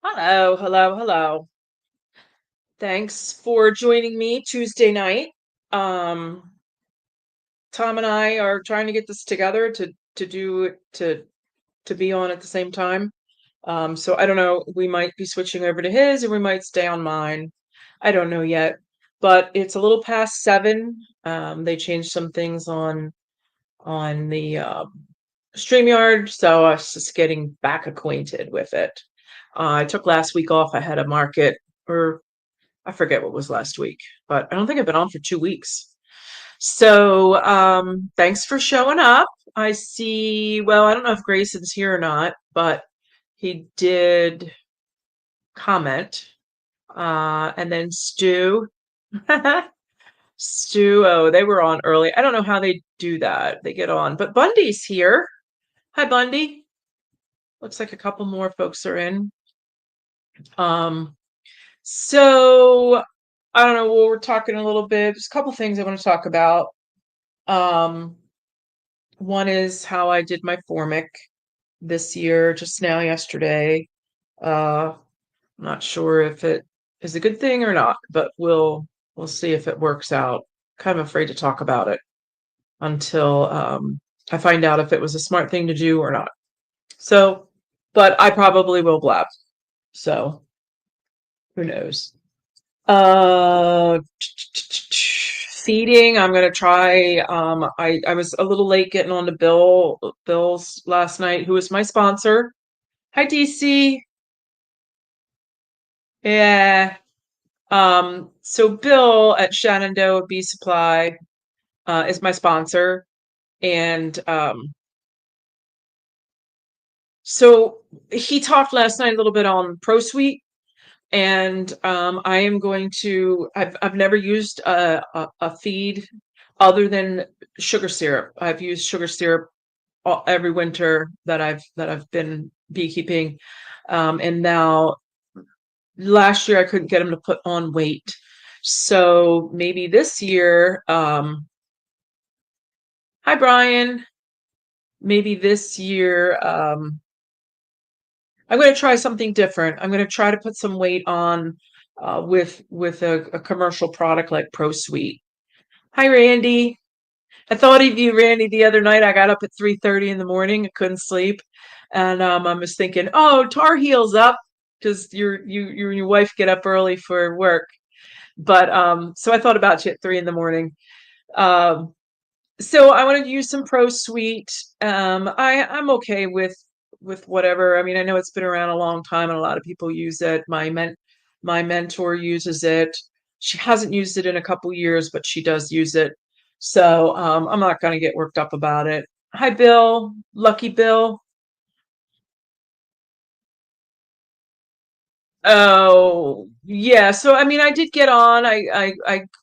Hello, hello, hello. Thanks for joining me Tuesday night. Um, Tom and I are trying to get this together to do to be on at the same time. So I don't know, we might be switching over to his or we might stay on mine. I don't know yet, but it's a little past 7. They changed some things on the StreamYard, so I was just getting back acquainted with it. I took last week off. I had a market, or I forget what was last week, but I don't think I've been on for 2 weeks. So thanks for showing up. I see, well, I don't know if Grayson's here or not, but he did comment. And then Stu. Stu, oh, they were on early. I don't know how they do that. They get on, but Bundy's here. Hi, Bundy. Looks like a couple more folks are in. Um, so I don't know. Well, we're talking a little bit. There's a couple things I want to talk about. Um, One is how I did my Formic this year, just now yesterday. I'm not sure if it is a good thing or not, but we'll see if it works out. Kind of afraid to talk about it until I find out if it was a smart thing to do or not. So, but I probably will blab. So who knows? Uh, Feeding, I'm gonna try. I was a little late getting on to Bill's last night, who is my sponsor. Hi, DC. Yeah. So Bill at Shenandoah Bee Supply is my sponsor, and so he talked last night a little bit on ProSuite. And I am going to. I've never used a feed other than sugar syrup. I've used sugar syrup every winter that I've been beekeeping, and now last year I couldn't get him to put on weight. So maybe this year, hi Brian. Maybe this year, I'm going to try something different. I'm going to try to put some weight on with a commercial product like ProSuite. Hi, Randy. I thought of you, Randy, the other night. I got up at 3:30 in the morning. I couldn't sleep, and I was thinking, oh, Tar Heels up because you and your wife get up early for work. But so I thought about you at 3 in the morning. Um, so I wanted to use some ProSuite. I'm okay with whatever. I mean, I know it's been around a long time and a lot of people use it. My mentor uses it. She hasn't used it in a couple years, but she does use it. So I'm not going to get worked up about it. Hi, Bill. Lucky Bill. Oh, yeah. So I mean, I did get on.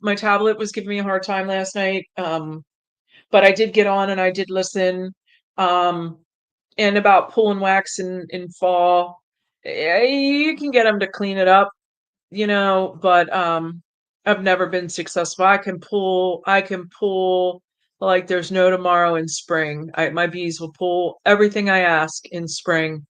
My tablet was giving me a hard time last night. But I did get on and I did listen. Um, and about pulling wax in fall, you can get them to clean it up, but I've never been successful. I can pull like there's no tomorrow in spring. My bees will pull everything I ask in spring,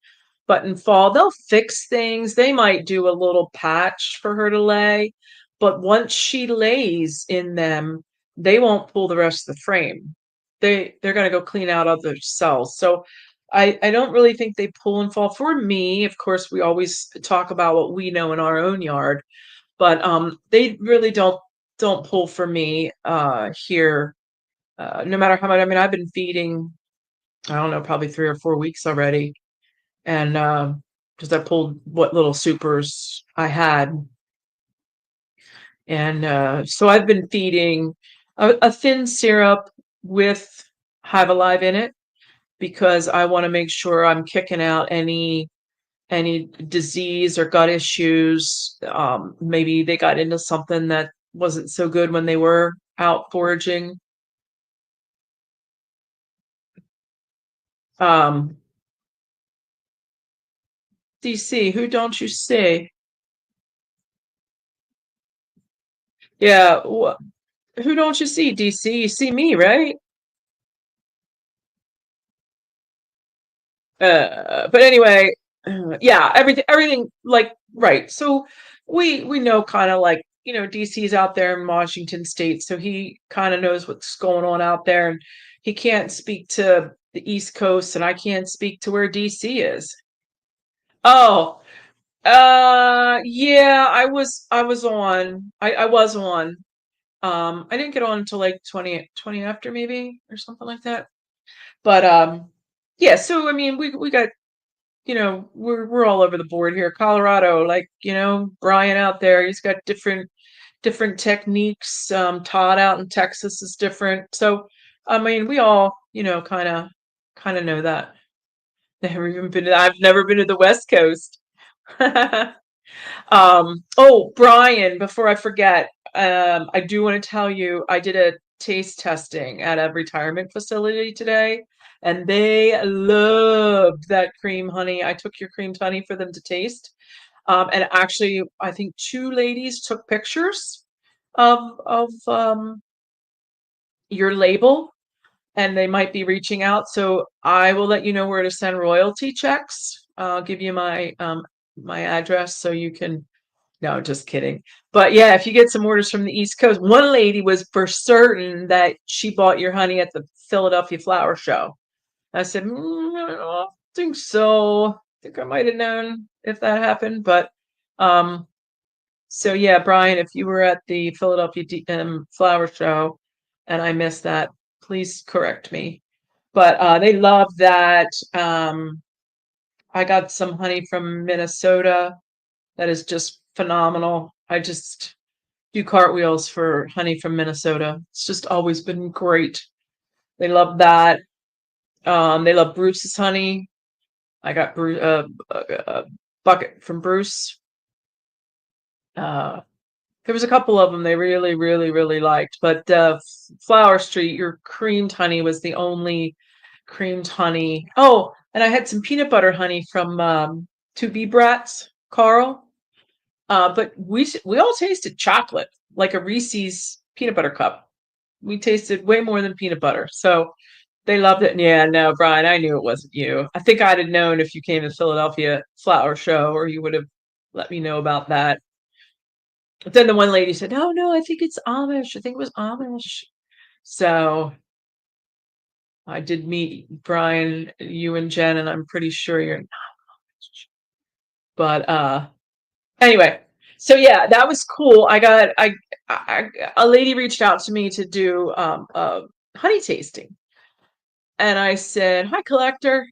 but in fall they'll fix things. They might do a little patch for her to lay, but once she lays in them, they won't pull the rest of the frame. They're going to go clean out other cells. So I don't really think they pull and fall for me. Of course, we always talk about what we know in our own yard, but they really don't pull for me here. No matter how much. I mean, I've been feeding. I don't know, probably 3 or 4 weeks already, and because I pulled what little supers I had, and so I've been feeding a thin syrup with Hive Alive in it because I want to make sure I'm kicking out any disease or gut issues. Maybe they got into something that wasn't so good when they were out foraging. Um, DC, who don't you see? Yeah, who don't you see, DC? You see me, right? But anyway, Yeah, everything like right. So we know kind of like, DC's out there in Washington State, so he kind of knows what's going on out there, and he can't speak to the East Coast, and I can't speak to where DC is. Oh, yeah, I was on. I didn't get on until like 20 after maybe or something like that. But yeah, so I mean we got, we're all over the board here. Colorado, like, Brian out there, he's got different techniques. Todd out in Texas is different. So I mean we all, kind of know that. I've never been to the West Coast. Oh, Brian, before I forget, I do want to tell you I did a taste testing at a retirement facility today, and they loved that cream honey. I took your creamed honey for them to taste. And actually, I think two ladies took pictures of your label, and they might be reaching out. So I will let you know where to send royalty checks. I'll give you my address so you can. No, just kidding. But yeah, if you get some orders from the East Coast, one lady was for certain that she bought your honey at the Philadelphia Flower Show. I said, I don't think so. I think I might have known if that happened. But so yeah, Brian, if you were at the Philadelphia Flower Show and I missed that, please correct me. But they love that. I got some honey from Minnesota that is just phenomenal. I just do cartwheels for honey from Minnesota. It's just always been great. They love that. They love Bruce's honey. I got a bucket from Bruce. Uh, there was a couple of them they really, really, really liked. But Flower Street, your creamed honey was the only creamed honey. Oh, and I had some peanut butter honey from Two Bee Brats, Carl. But we all tasted chocolate, like a Reese's peanut butter cup. We tasted way more than peanut butter. So they loved it. And yeah, no, Brian, I knew it wasn't you. I think I'd have known if you came to the Philadelphia Flower Show, or you would have let me know about that. But then the one lady said, "Oh no, I think it's Amish. I think it was Amish." So I did meet Brian, you and Jen, and I'm pretty sure you're not Amish. But anyway, so yeah, that was cool. I a lady reached out to me to do honey tasting, and I said, "Hi, collector."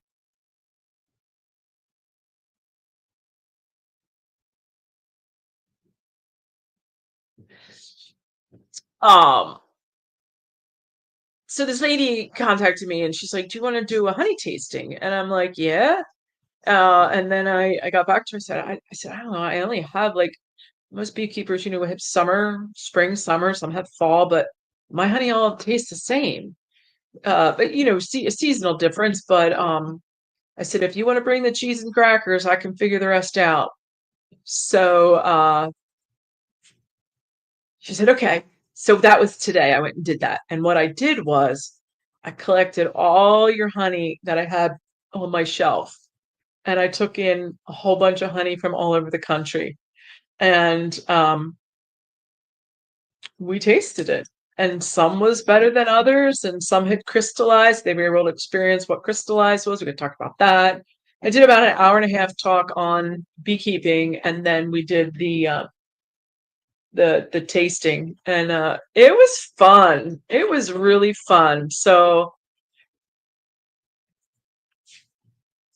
Um, so this lady contacted me, and she's like, "Do you want to do a honey tasting?" And I'm like, "Yeah." And then I got back to her. I said, "I don't know. I only have like most beekeepers, have summer, spring, summer. Some have fall, but my honey all tastes the same. But see a seasonal difference. But I said, if you want to bring the cheese and crackers, I can figure the rest out." So she said, okay. So that was today. I went and did that. And what I did was I collected all your honey that I had on my shelf. And I took in a whole bunch of honey from all over the country. And we tasted it. And some was better than others, and some had crystallized. They were able to experience what crystallized was. We could talk about that. I did about an hour and a half talk on beekeeping, and then we did the tasting, and it was fun. It was really fun. So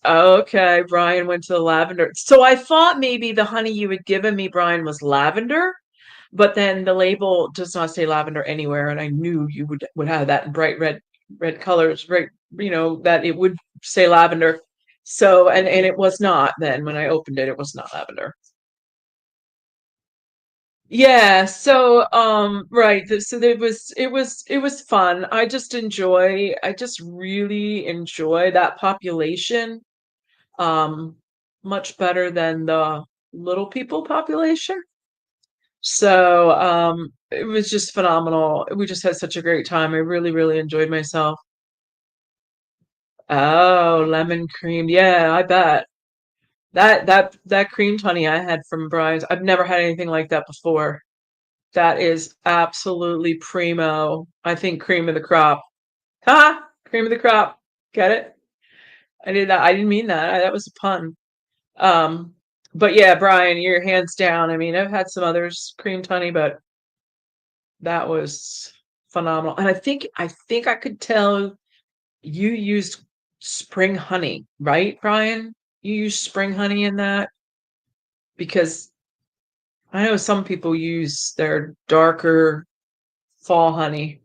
okay, Brian went to the lavender. So I thought maybe the honey you had given me, Brian, was lavender, but then the label does not say lavender anywhere, and I knew you would have that in bright red colors, right? That it would say lavender. So and it was not. Then when I opened it, it was not lavender. Yeah, so right, so it was fun. I just really enjoy that population much better than the little people population. So it was just phenomenal. We just had such a great time. I really, really enjoyed myself. Oh, lemon cream. Yeah, I bet. That creamed honey I had from Brian's, I've never had anything like that before. That is absolutely primo. I think cream of the crop. Ha! Cream of the crop. Get it? I did that. I didn't mean that. That was a pun. Um, but yeah, Brian, you're hands down. I mean, I've had some others creamed honey, but that was phenomenal. And I think I could tell you used spring honey, right, Brian? You used spring honey in that because I know some people use their darker fall honey.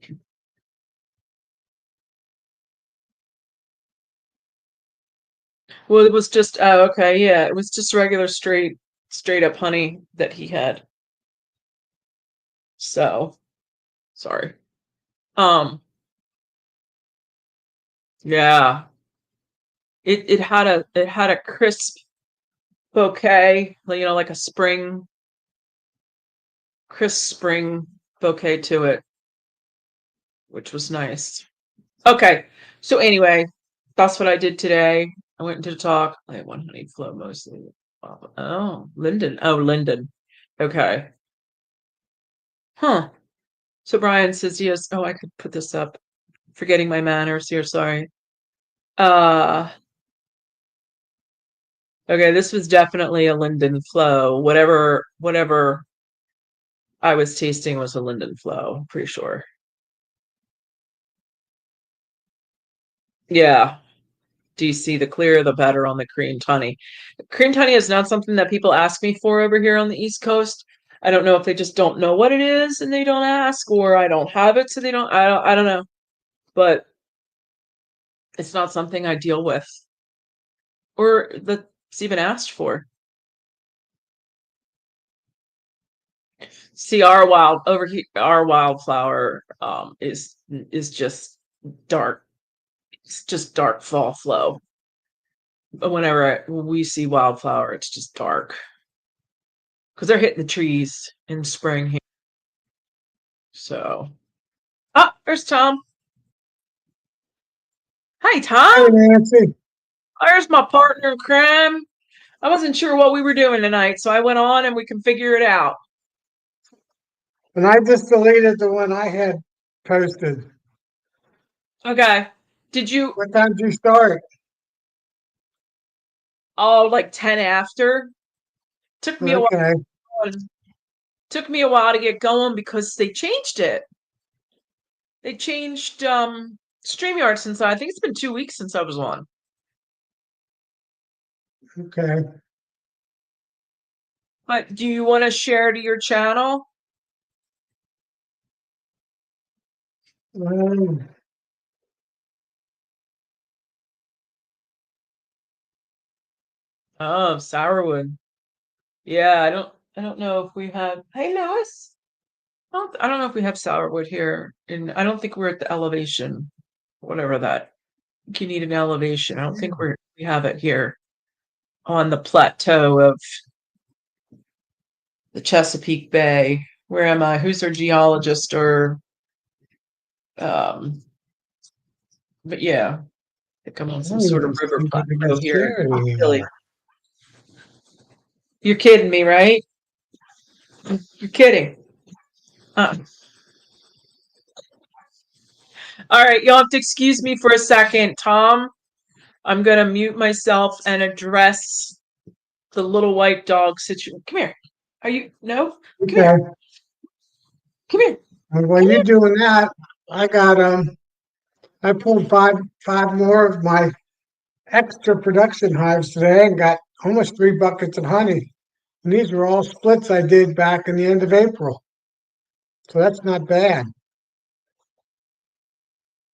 Well, it was just okay, yeah, it was just regular straight up honey that he had. So, sorry. Yeah. It had a crisp bouquet, like a crisp spring bouquet to it, which was nice. Okay. So anyway, that's what I did today. I went into the talk. I had one honey flow mostly. Oh, Linden. Oh, Linden. Okay. Huh. So Brian says yes. Oh, I could put this up. Forgetting my manners here, sorry. Uh okay, this was definitely a Linden flow. Whatever I was tasting was a Linden flow, I'm pretty sure. Yeah. DC, the clearer the better on the creamed honey. Creamed honey is not something that people ask me for over here on the East Coast. I don't know if they just don't know what it is and they don't ask, or I don't have it, so they don't. I don't know. But it's not something I deal with or that's even asked for. See, our wildflower is just dark. It's just dark fall flow. But when we see wildflower, it's just dark because they're hitting the trees in spring here. So, there's Tom. Hi, Hey, Tom. Nancy. There's my partner in crime. I wasn't sure what we were doing tonight, so I went on and we can figure it out. And I just deleted the one I had posted. Okay. Did you? What time did you start? Oh, like 10 after. Took me a while. Okay. Took me a while to get going because they changed it. They changed StreamYard since I think it's been 2 weeks since I was on. Okay. But do you want to share to your channel? Um, Oh, sourwood. Yeah, I don't know if we have. Hey, Lois. I don't know if we have sourwood here, and I don't think we're at the elevation, whatever that. You need an elevation. I don't think we have it here on the plateau of the Chesapeake Bay. Where am I? Who's our geologist or um? But yeah, I think I'm on I some don't sort of even river think I can plateau here in share it Philly. anymore. You're kidding me, right? You're kidding. Uh, all right, you'll have to excuse me for a second, Tom. I'm gonna mute myself and address the little white dog situation. Come here. Are you no? Come here. Okay. Come here. And while Come you're here. doing that, I got I pulled five more of my extra production hives today and got almost 3 buckets of honey. And these were all splits I did back in the end of April. So that's not bad.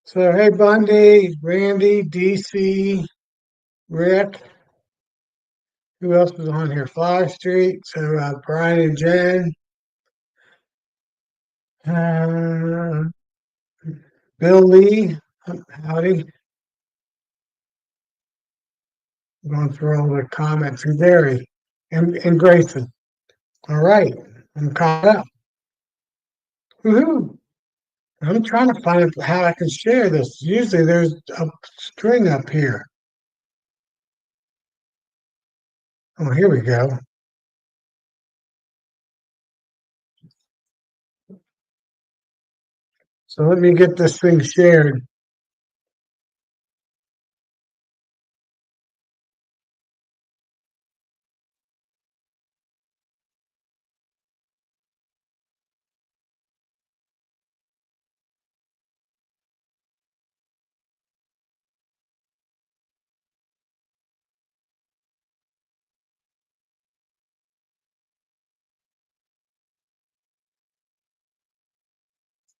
So hey Bundy, Randy, DC, Rick, who else was on here? Flower Street. So Brian and Jen, uh, Bill Lee, howdy. Going through all the comments. And Gary and Grayson. All right, I'm caught up. Woohoo! I'm trying to find how I can share this. Usually there's a string up here. Oh, here we go. So let me get this thing shared.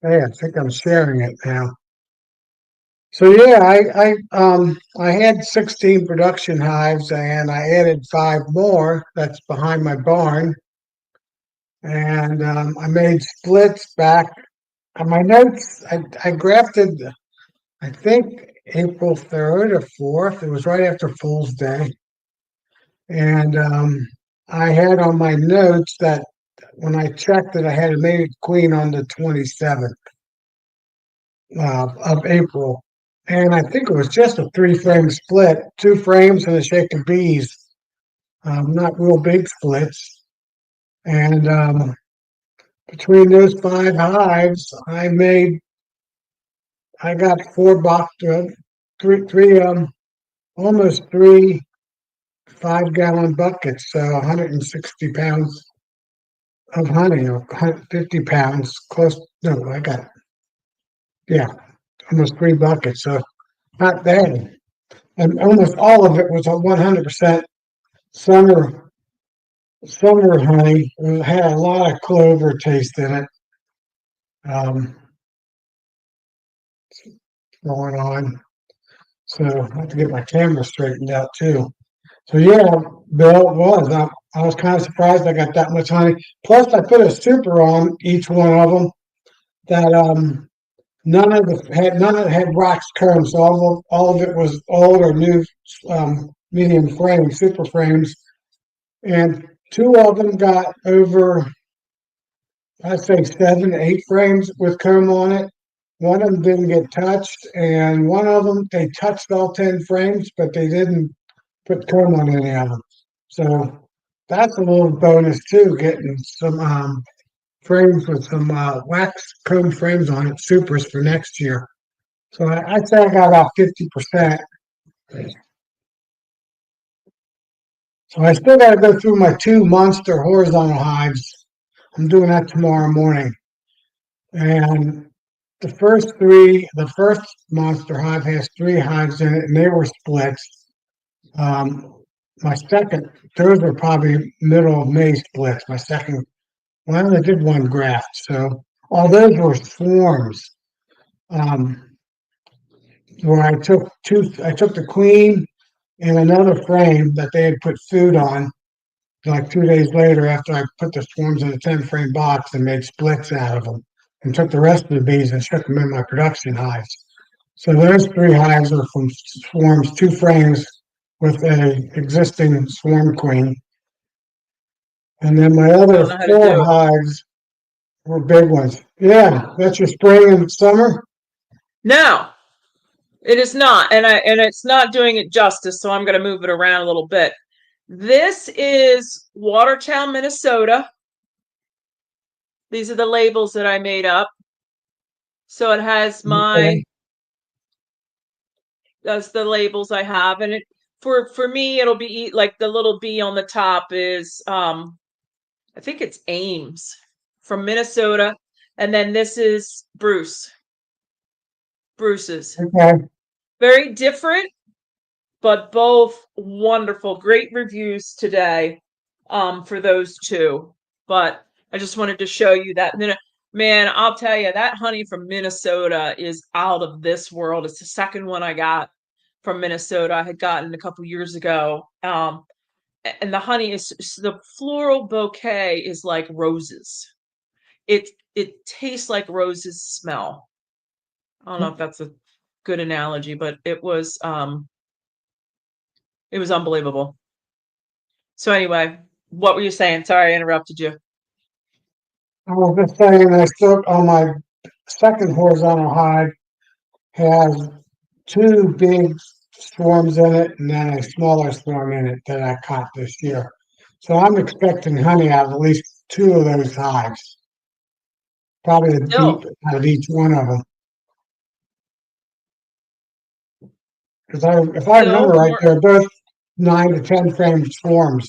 Hey, I think I'm sharing it now. So yeah, I had 16 production hives and I added 5 more. That's behind my barn. And I made splits back on my notes. I grafted, I think April 3rd or 4th. It was right after Fool's Day. And I had on my notes that when I checked it, I had a mated queen on the 27th of April. And I think it was just a 3 frame split, 2 frames and a shake of bees, not real big splits. And between those 5 hives, I got 4 box, three, almost 3 5-gallon buckets, so 160 pounds of honey, or 50 pounds, close. No, I got, yeah, almost 3 buckets, so not bad. And almost all of it was a 100% summer summer honey. It had a lot of clover taste in it. Um, going on. So I have to get my camera straightened out too. So yeah, Bill, it was. I was kind of surprised I got that much honey. Plus, I put a super on each one of them that none of it had wax comb, so all of it was old or new medium frame, super frames, and 2 of them got over, I'd say 7, 8 frames with comb on it. One of them didn't get touched, and one of them they touched all 10 frames, but they didn't put comb on any of them. So that's a little bonus too, getting some frames with some wax comb frames on it, supers for next year. So I'd say I got about 50%. So I still got to go through my 2 monster horizontal hives. I'm doing that tomorrow morning. And the first monster hive has 3 hives in it, and they were splits. Um, my second, those were probably middle of May splits. My second, well, I only did 1 graft, so all those were swarms. Um, where I took the queen and another frame that they had put food on, like 2 days later after I put the swarms in a 10 frame box and made splits out of them, and took the rest of the bees and shook them in my production hives. So those 3 hives are from swarms, 2 frames with a existing swarm queen. And then my I other don't know how to four do it. hives were big ones. Yeah, that's your spring and summer. No, it is not, and it's not doing it justice. So I'm going to move it around a little bit. This is Watertown, Minnesota. These are the labels that I made up. So it has Okay. that's the labels I have, and it for me it'll be like the little bee on the top is I think it's Ames from Minnesota, and then this is Bruce's. Okay. Very different, but both wonderful. Great reviews today for those two. But I just wanted to show you that. Man, I'll tell you, that honey from Minnesota is out of this world. It's the second one I got from Minnesota. I had gotten a couple years ago. And the honey is the floral bouquet is like roses. It tastes like roses smell. I don't know if that's a good analogy, but it was unbelievable. So anyway, what were you saying? Sorry, I interrupted you. I was just saying I still on my second horizontal hive has 2 big swarms in it and then a smaller swarm in it that I caught this year. So I'm expecting honey out of at least two of those hives, probably a Still, deep out of each one of them. Because if I remember still right, more. they're both 9 to 10 frame swarms.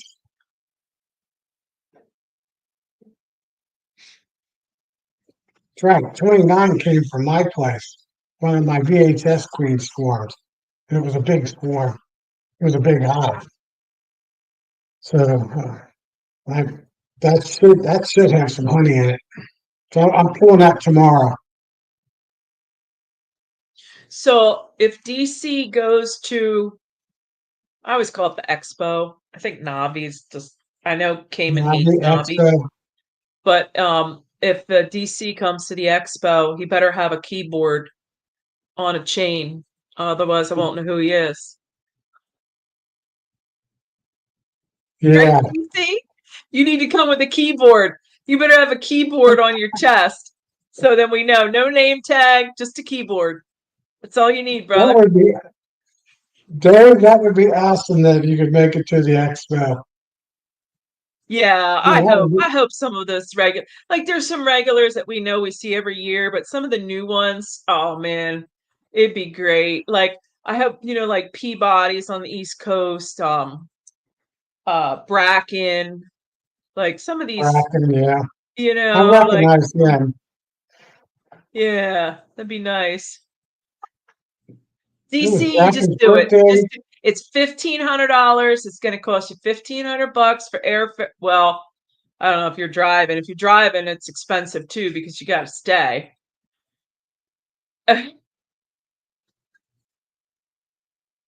That's right. 29 came from my place, one of my VHS queen swarms. And it was a big swarm. It was a big hive. So I, that should have some honey in it. So I'm pulling that tomorrow. So if DC goes to, I always call it the expo. I think Navi's just, I know Cayman Now hates the Navi, expo. but if the DC comes to the expo, he better have a keyboard on a chain. Otherwise, I won't know who he is. Right, Yeah. DC? You need to come with a keyboard. You better have a keyboard on your chest. So then we know. No name tag, just a keyboard. That's all you need, That brother. would be Dave, that would be awesome that if you could make it to the expo. Yeah, Yeah, I that hope. would be, I hope some of those regular, like there's some regulars that we know we see every year, but some of the new ones, oh man, it'd be great. Like I hope, like Peabody's on the East Coast, Bracken, like some of these, Grafting, yeah. I like recognize them. yeah, that'd be nice. It was DC, you just Grafting's do it. birthday. It's $1,500. It's going to cost you $1,500 for airfare. Well, I don't know if you're driving. If you're driving, it's expensive too because you got to stay. I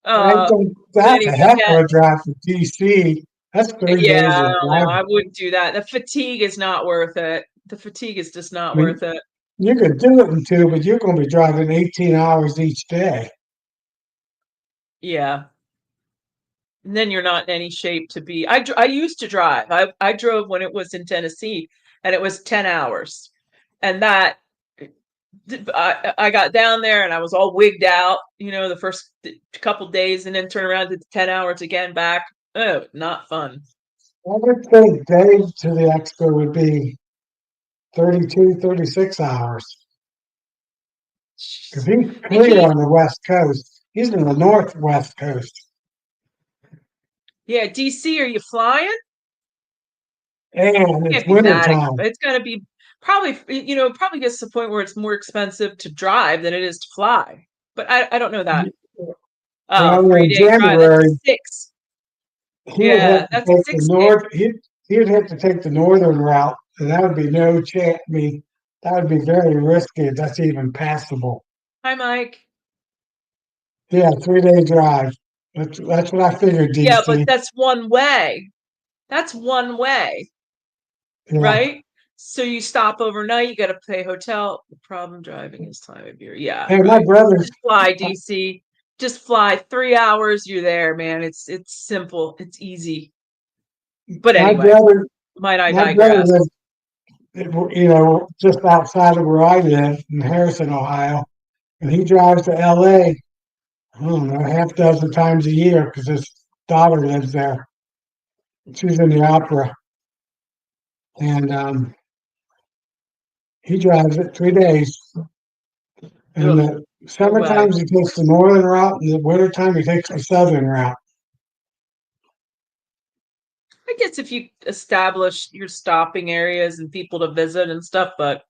uh, think and then that's you a heck of forget. a drive from DC. That's three Yeah, days I of don't know. I driving. wouldn't do that. The fatigue is not worth it. The fatigue is just I not mean, worth it. you could do it in two, but you're going to be driving 18 hours each day. Yeah. And then you're not in any shape to be. I used to drive. I drove when it was in Tennessee, and it was 10 hours. And that I got down there and I was all wigged out, the first couple days, and then turn around to 10 hours again back. Oh, not fun. I would think days to the expo would be 32, 36 hours. Because he's Hey, clear Keith. on the West Coast. He's in the Northwest Coast. Yeah, DC, are you flying? And it's Can't be that. wintertime. It's going to be probably, probably gets to the point where it's more expensive to drive than it is to fly. But I don't know that. Well, in 3 day drive. That's January, six. he would have Yeah, to that's a take the 6 day. north. He would have to take the northern route, and that would be no chance. I mean, that would be very risky if that's even passable. Hi, Mike. Yeah, 3 day drive. That's what I figured, Yeah, but DC. that's one way. That's one way. Yeah. Right? So you stop overnight, you got to pay hotel. The problem driving is time of year. Yeah, Hey, my right. brother, Just fly, DC. Just fly 3 hours. You're there, man. It's simple. It's easy. But my anyway, brother, might I my brother digress? lives, just outside of where I live in Harrison, Ohio, and he drives to LA. I don't know, half dozen times a year because his daughter lives there. She's in the opera, and he drives it 3 days. In Ugh, the no summer way. times, he takes the northern route. In the winter time, he takes the southern route. I guess if you establish your stopping areas and people to visit and stuff, but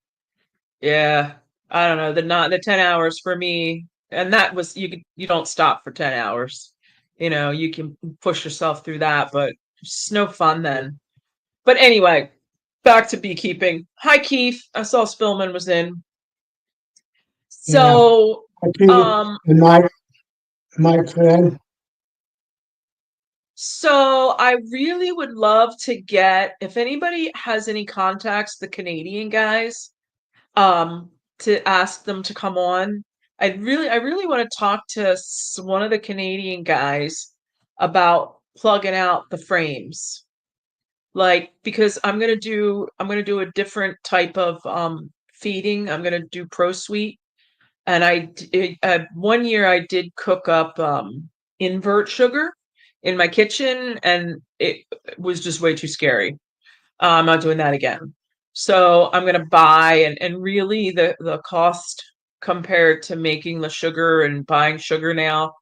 yeah, I don't know. The 10 hours for me, and that was you don't stop for 10 hours. You can push yourself through that, but it's no fun then. But anyway, back to beekeeping. Hi, Keith. I saw Spillman was in. Yeah, So, I Pete um, and Mike said, so I really would love to get, if anybody has any contacts, the Canadian guys, um, to ask them to come on. I really want to talk to one of the Canadian guys about plugging out the frames. Like, because I'm gonna do a different type of feeding. I'm gonna do Pro Suite, and one year I did cook up invert sugar in my kitchen, and it was just way too scary. I'm not doing that again. So I'm gonna buy, and really the cost compared to making the sugar and buying sugar now.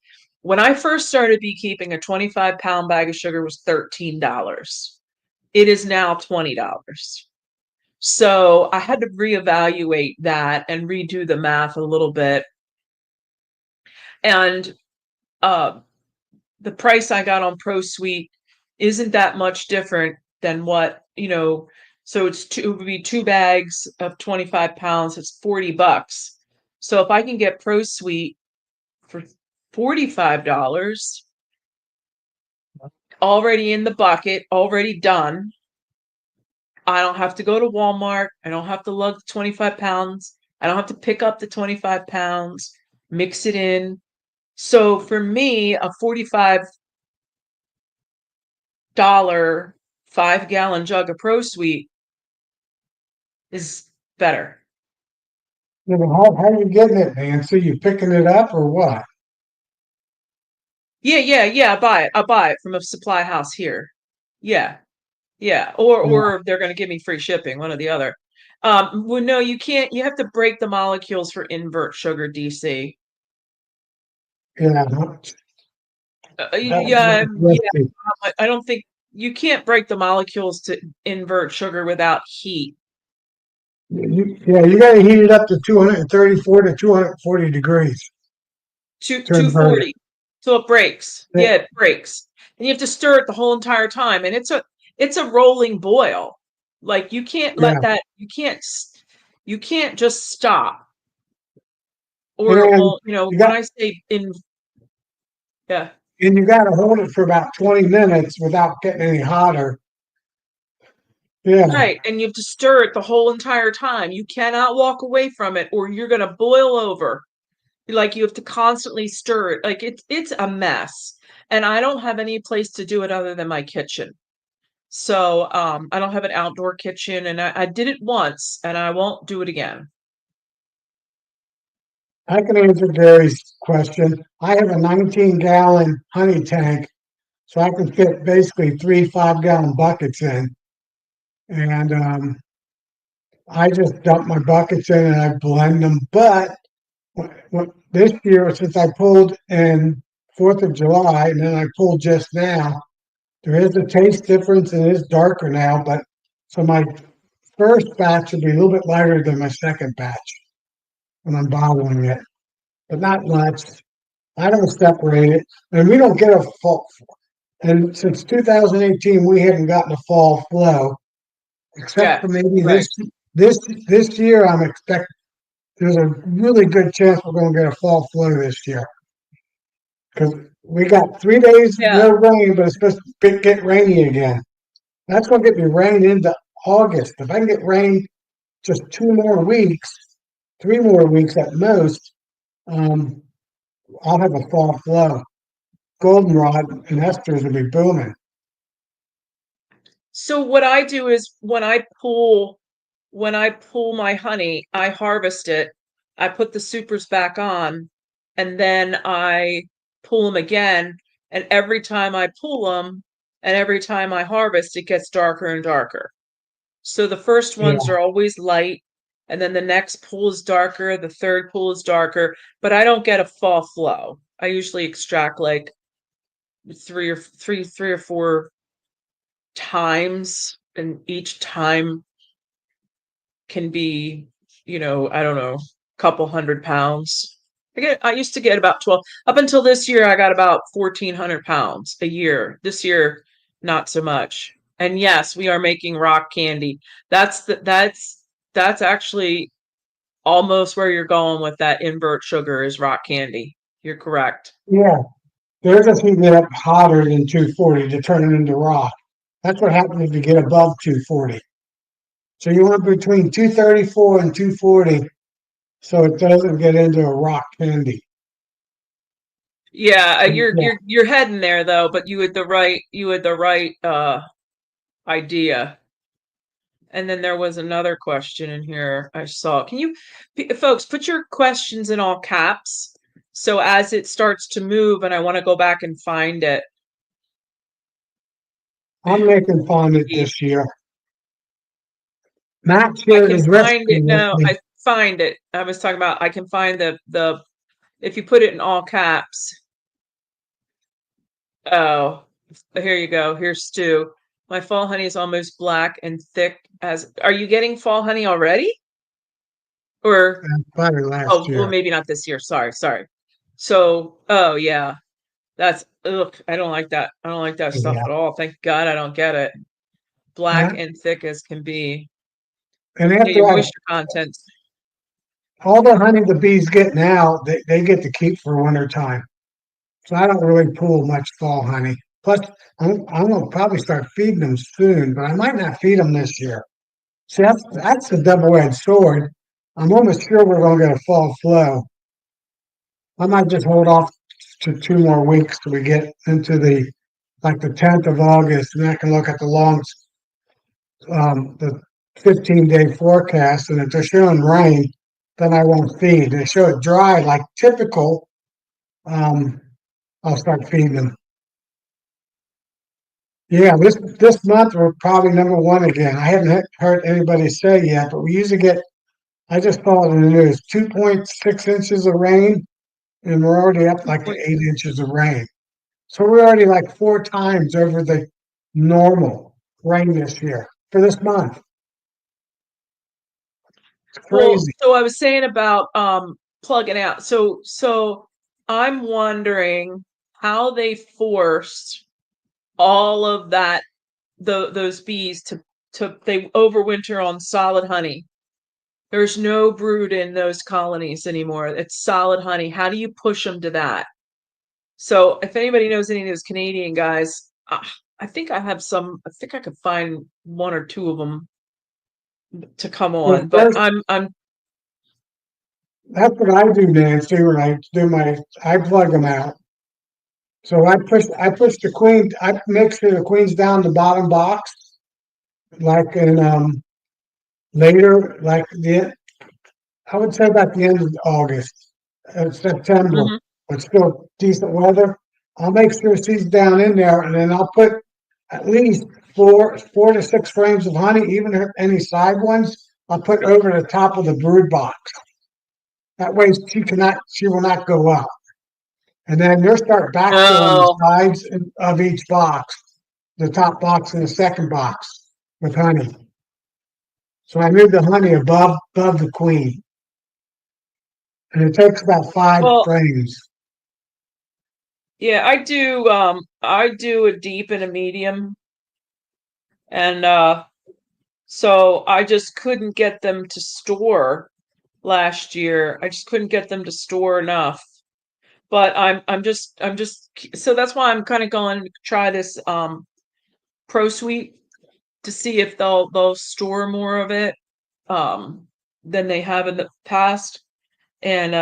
When I first started beekeeping, a 25-pound bag of sugar was $13. It is now $20. So I had to reevaluate that and redo the math a little bit. And uh, the price I got on ProSuite isn't that much different than what, so it would be 2 bags of 25 pounds, it's $40. So if I can get ProSuite for $45, already in the bucket, already done, I don't have to go to Walmart. I don't have to lug the 25 pounds. I don't have to pick up the 25 pounds, mix it in. So for me, a $45 5-gallon jug of ProSuite is better. You know, how are you getting it, Nancy? You picking it up or what? Yeah. I buy it from a supply house here. Yeah. Yeah. Or Yeah, or they're going to give me free shipping, one or the other. Well, no, you can't. You have to break the molecules for invert sugar, DC. yeah, Yeah, that's yeah. risky. I don't think you can't break the molecules to invert sugar without heat. Yeah, you got to heat it up to 234 to 240 degrees Two to two invert it. forty, so it breaks. Yeah, Yeah, it breaks, and you have to stir it the whole entire time. And it's a rolling boil. Like you can't let yeah. that. You can't just stop, or it And won't. you When got I say in, yeah. and you got to hold it for about 20 minutes without getting any hotter. Yeah, Right, and you have to stir it the whole entire time. You cannot walk away from it or you're gonna boil over. Like you have to constantly stir it. Like it's a mess. And I don't have any place to do it other than my kitchen. So I don't have an outdoor kitchen, and I did it once and I won't do it again. I can answer Gary's question. I have a 19-gallon honey tank, so I can fit basically three 5-gallon buckets in. And I just dump my buckets in and I blend them. But this year, since I pulled in 4th of July and then I pulled just now, there is a taste difference and it is darker now. But so my first batch will be a little bit lighter than my second batch when I'm bottling it, but not much. I don't separate it, and we don't get a fall. And since 2018, we haven't gotten a fall flow, except Yeah, for maybe right. this this year. I'm expecting there's a really good chance we're going to get a fall flow this year because we got 3 days Yeah. no rain, but it's supposed to get rainy again. That's going to get me rain into August. If I can get rain just 2 more weeks, 3 more weeks at most, um, I'll have a fall flow. Goldenrod and esters will be booming. So what I do is when I pull my honey, I harvest it, I put the supers back on, and then I pull them again. And every time I pull them and every time I harvest, it gets darker and darker. So the first ones Yeah, are always light, and then the next pool is darker, the third pool is darker, but I don't get a fall flow. I usually extract like three or four times, and each time can be, I don't know, couple 100 pounds. I used to get about 12. Up until this year, I got about 1,400 pounds a year. This year, not so much. And yes, we are making rock candy. That's actually almost where you're going with that invert sugar is rock candy. You're correct. yeah. They're just heating it up hotter than 240 to turn it into rock. That's what happens if you get above 240. So you want between 234 and 240 so it doesn't get into a rock candy. Yeah, And yeah, you're heading there though, but you had the right idea. And then there was another question in here I saw. Can you folks put your questions in all caps So as it starts to move and I want to go back and find it. I'm making fun of it this year. Matt I shared can his find recipe it. with No, me. I find it. I was talking about I can find the if you put it in all caps. Oh, here you go. Here's Stu. My fall honey is almost black and thick as are you getting fall honey already? Or Probably last oh, well, year. maybe not this year. Sorry. So, oh yeah. That's ugh, I don't like that. I don't like that stuff Yeah. at all. Thank God I don't get it. Black Uh, and thick as can be. and Yeah, after your moisture content. all the honey the bees get now, they get to keep for winter time. So I don't really pull much fall honey. Plus, I'm gonna probably start feeding them soon, but I might not feed them this year. See, that's a double-edged sword. I'm almost sure we're gonna get a fall flow. I might just hold off to 2 more weeks till we get into the like the 10th of August, and I can look at the 15-day forecast, and if they're showing rain, then I won't feed. They show it dry, like typical, um, I'll start feeding them. Yeah, this month we're probably number one again. I haven't heard anybody say yet, but we usually get. I just saw it in the news: 2.6 inches of rain, and we're already up like to 8 inches of rain. So we're already like 4 times over the normal rain this year for this month. It's Well, crazy. so I was saying about plugging out. So I'm wondering how they forced all of that those bees to they overwinter on solid honey. There's no brood in those colonies anymore. It's solid honey. How do you push them to that? So if anybody knows any of those Canadian guys, I think I have some. I think I could find one or two of them to come Well, on. But first, I'm that's what I do, Nancy, when I do I plug them out. So I push the queen, I make sure the queen's down the bottom box, like in later, like I would say about the end of August, September, mhm. but still decent weather. I'll make sure she's down in there, and then I'll put at least four to six frames of honey, even if any side ones. I'll put over the top of the brood box. That way, she will not go up. And then you'll start backfilling the Oh, sides of each box, the top box and the second box with honey. So I move the honey above the queen, and it takes about five well, frames. yeah, I do a deep and a medium, and so I just couldn't get them to store last year. I just couldn't get them to store enough. But I'm just so that's why I'm kind of going to try this Pro Suite to see if they'll store more of it um than they have in the past, and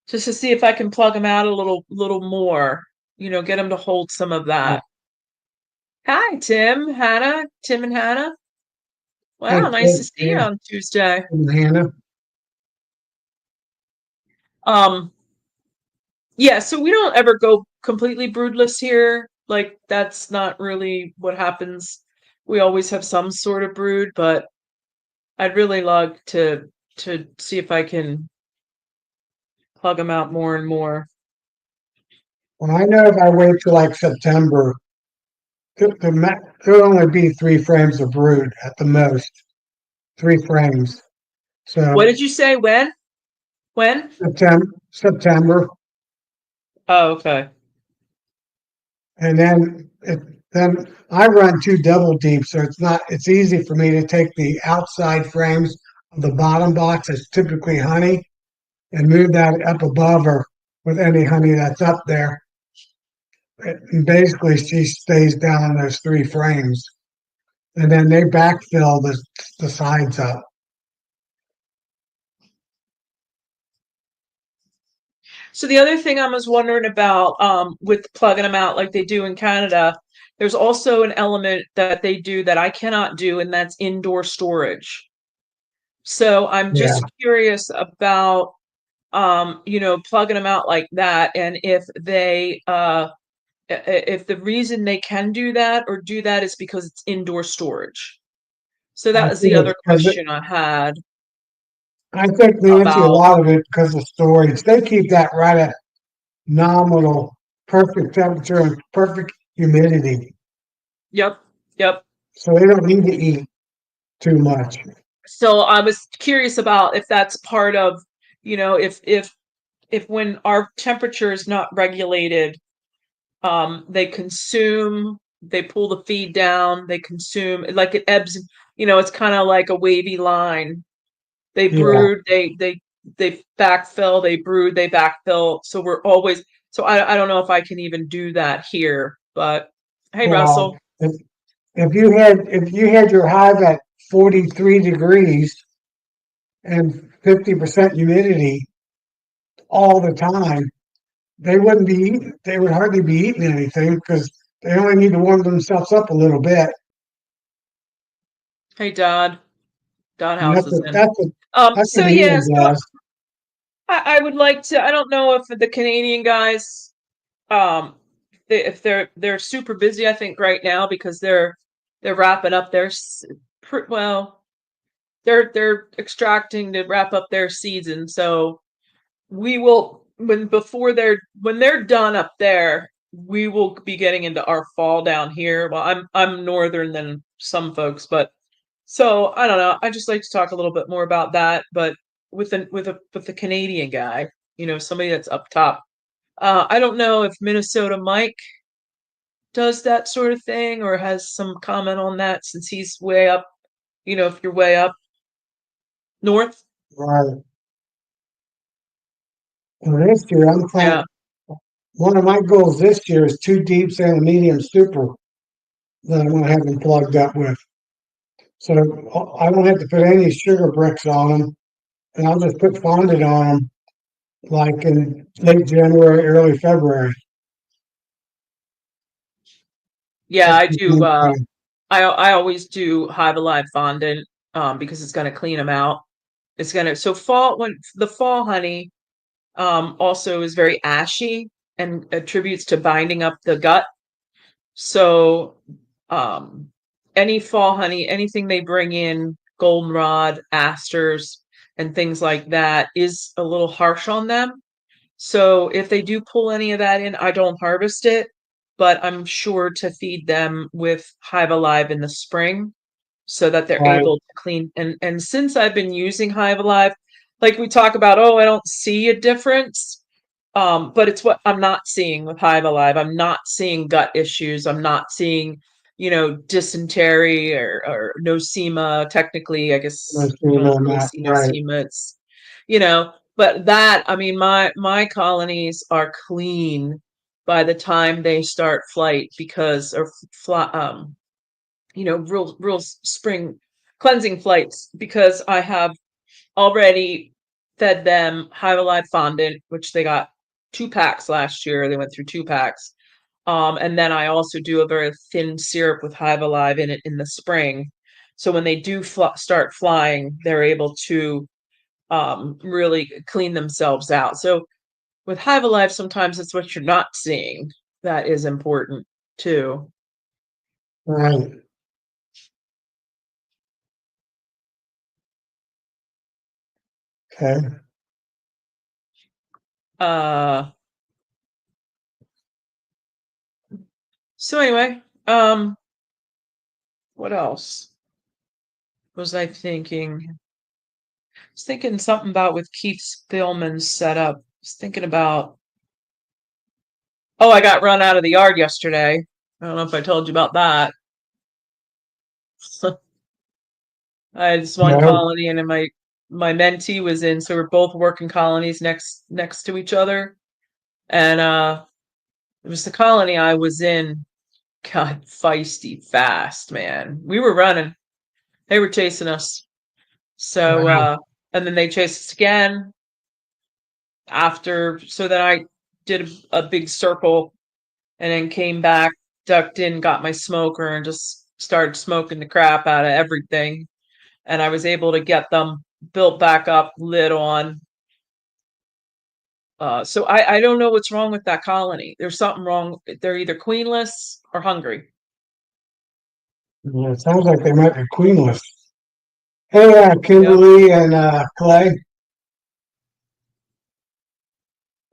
just to see if I can plug them out a little more, get them to hold some of Yeah. that. Hi, Tim and Hannah. Hey, Wow, nice to Ted, see you on Tuesday. and Hannah. Um, yeah, so we don't ever go completely broodless here. Like that's not really what happens. We always have some sort of brood, but I'd really like to see if I can plug them out more and more. Well, I know if I wait till like September, there'll only be 3 frames of brood at the most, 3 frames. What So did you say? When? When? September, Oh, okay. and then I run two double deep, so it's easy for me to take the outside frames of the bottom box that's typically honey and move that up above her with any honey that's up there. And basically, she stays down in those 3 frames, and then they backfill the sides up. So the other thing I was wondering about with plugging them out like they do in Canada, there's also an element that they do that I cannot do, and that's indoor storage. So I'm Yeah, just curious about plugging them out like that. And if the reason they can do that or do that is because it's indoor storage. So that I was the think other because it, question I had I think Nancy, a about. lot of it because of storage. They keep that right at nominal, perfect temperature and perfect humidity, Yep, yep. so they don't need to eat too much. So I was curious about if that's part of, if when our temperature is not regulated, they pull the feed down, they consume, like it ebbs, it's kind of like a wavy line. They Yeah. brood, they backfill, they brood, they backfill. So we're always, so I don't know if I can even do that here, but hey, Well, Russell. if you had your hive at 43 degrees and 50% humidity all the time, they wouldn't be eating. They would hardly be eating anything because they only need to warm themselves up a little bit. Hey, Dodd. Dodd And House that's is what in. that's what that's So what yeah, England so does. I would like to. I don't know if the Canadian guys, um, if they're super busy. I think right now because they're wrapping up well, they're extracting to wrap up their season. So we will when they're done up there, we will be getting into our fall down here. Well, I'm northern than some folks, but so I don't know. I just like to talk a little bit more about that, but with the Canadian guy, somebody that's up top. I don't know if Minnesota Mike does that sort of thing or has some comment on that since he's way up, if you're way up north. Right. And this year, I'm Yeah. planning. One of my goals this year is two deeps and a medium super that I'm going to have them plugged up with. So I won't have to put any sugar bricks on them, and I'll just put fondant on them like in late January, early February. Yeah, That's I the do. game plan. I always do Hive Alive fondant because it's going to clean them out. It's going to so fall when the fall honey also is very ashy and attributes to binding up the gut. So um, any fall honey, anything they bring in, goldenrod, asters, and things like that is a little harsh on them. So if they do pull any of that in, I don't harvest it, but I'm sure to feed them with Hive Alive in the spring so that they're Right, able to clean. And since I've been using Hive Alive, like we talk about, oh, I don't see a difference. But it's what I'm not seeing with Hive Alive. I'm not seeing gut issues. I'm not seeing, dysentery or nosema. Technically, I guess let's you move don't on really that. see Right, nosema. But that, I mean, my colonies are clean by the time they start flight because or fly, real spring cleansing flights because I have already fed them Hive Alive fondant, which they got 2 packs last year. They went through 2 packs. And then I also do a very thin syrup with Hive Alive in it in the spring. So when they do start flying, they're able to really clean themselves out. So with Hive Alive, sometimes it's what you're not seeing that is important too. right. Okay. Uh, so anyway, what else was I thinking? Was thinking something about with Keith Spillman's setup. Was thinking about, oh, I got run out of the yard yesterday. I don't know if I told you about that. I had this one No. colony and then my mentee was in, so we're both working colonies next to each other. And it was the colony I was in, got feisty fast, man. We were running. They were chasing us. So Wow. and then they chased us again after so then I did a big circle and then came back, ducked in, got my smoker, and just started smoking the crap out of everything. And I was able to get them built back up, lid on, So I don't know what's wrong with that colony. There's something wrong. They're either queenless or hungry. Yeah, it sounds like they might be queenless. Hey, Yep. Kimberly and Clay,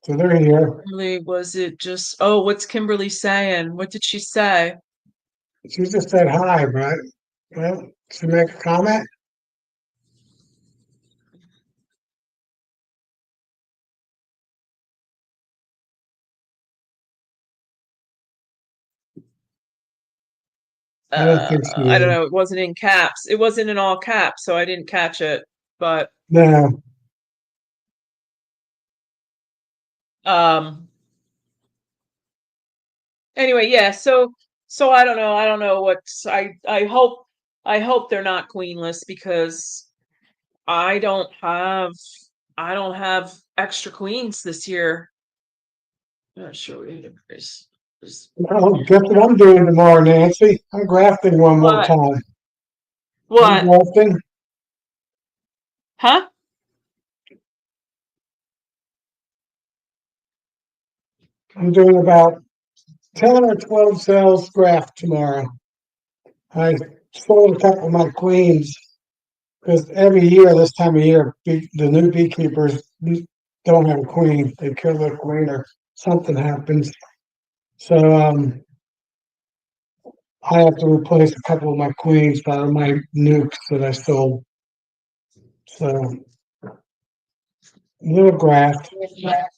so they're here. Kimberly, was it just, oh, what's Kimberly saying? What did she say? She just said hi, right? Well, she make a comment. I don't think she I don't is. know. It wasn't in caps. It wasn't in all caps, so I didn't catch it. But No, um, anyway, yeah. So I don't know. I don't know what's. I hope they're not queenless because I don't have I don't have extra queens this year. Not sure what it is. well, guess what I'm doing tomorrow, Nancy? I'm grafting one more What? time. I'm What? grafting. Huh? I'm doing about 10 or 12 cells graft tomorrow. I sold a couple of my queens because every year, this time of year, the new beekeepers don't have a queen. They kill their queen or something happens. So I have to replace a couple of my queens out of my nukes that I sold. So little graft.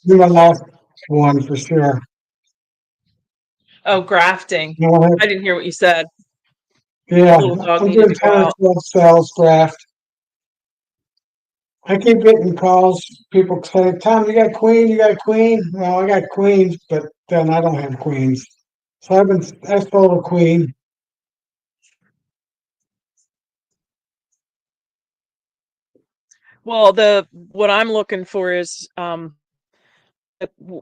You're my last one for sure. Oh, grafting. You know, I didn't hear what you said. yeah, Little dog I'm needed doing to go 10 or out. 12 cells graft. I keep getting calls. People say, Tom, you got a queen? You got a queen? Well, I got queens, but then I don't have queens. So I sold a queen. Well, the what I'm looking for is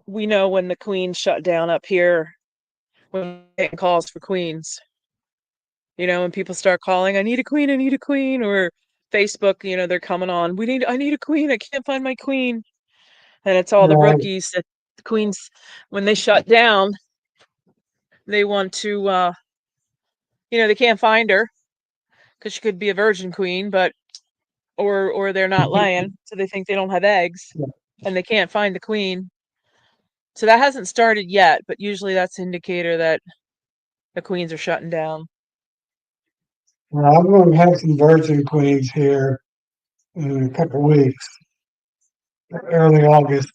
we know when the queens shut down up here when we're getting calls for queens. When people start calling, I need a queen, I need a queen, or Facebook, they're coming on. I need a queen, I can't find my queen. And it's all the Right. rookies that the queens when they shut down, they want to they can't find her because she could be a virgin queen, but or they're not laying, so they think they don't have eggs and they can't find the queen. So that hasn't started yet, but usually that's an indicator that the queens are shutting down. Well, I'm going to have some virgin queens here in a couple of weeks, early August.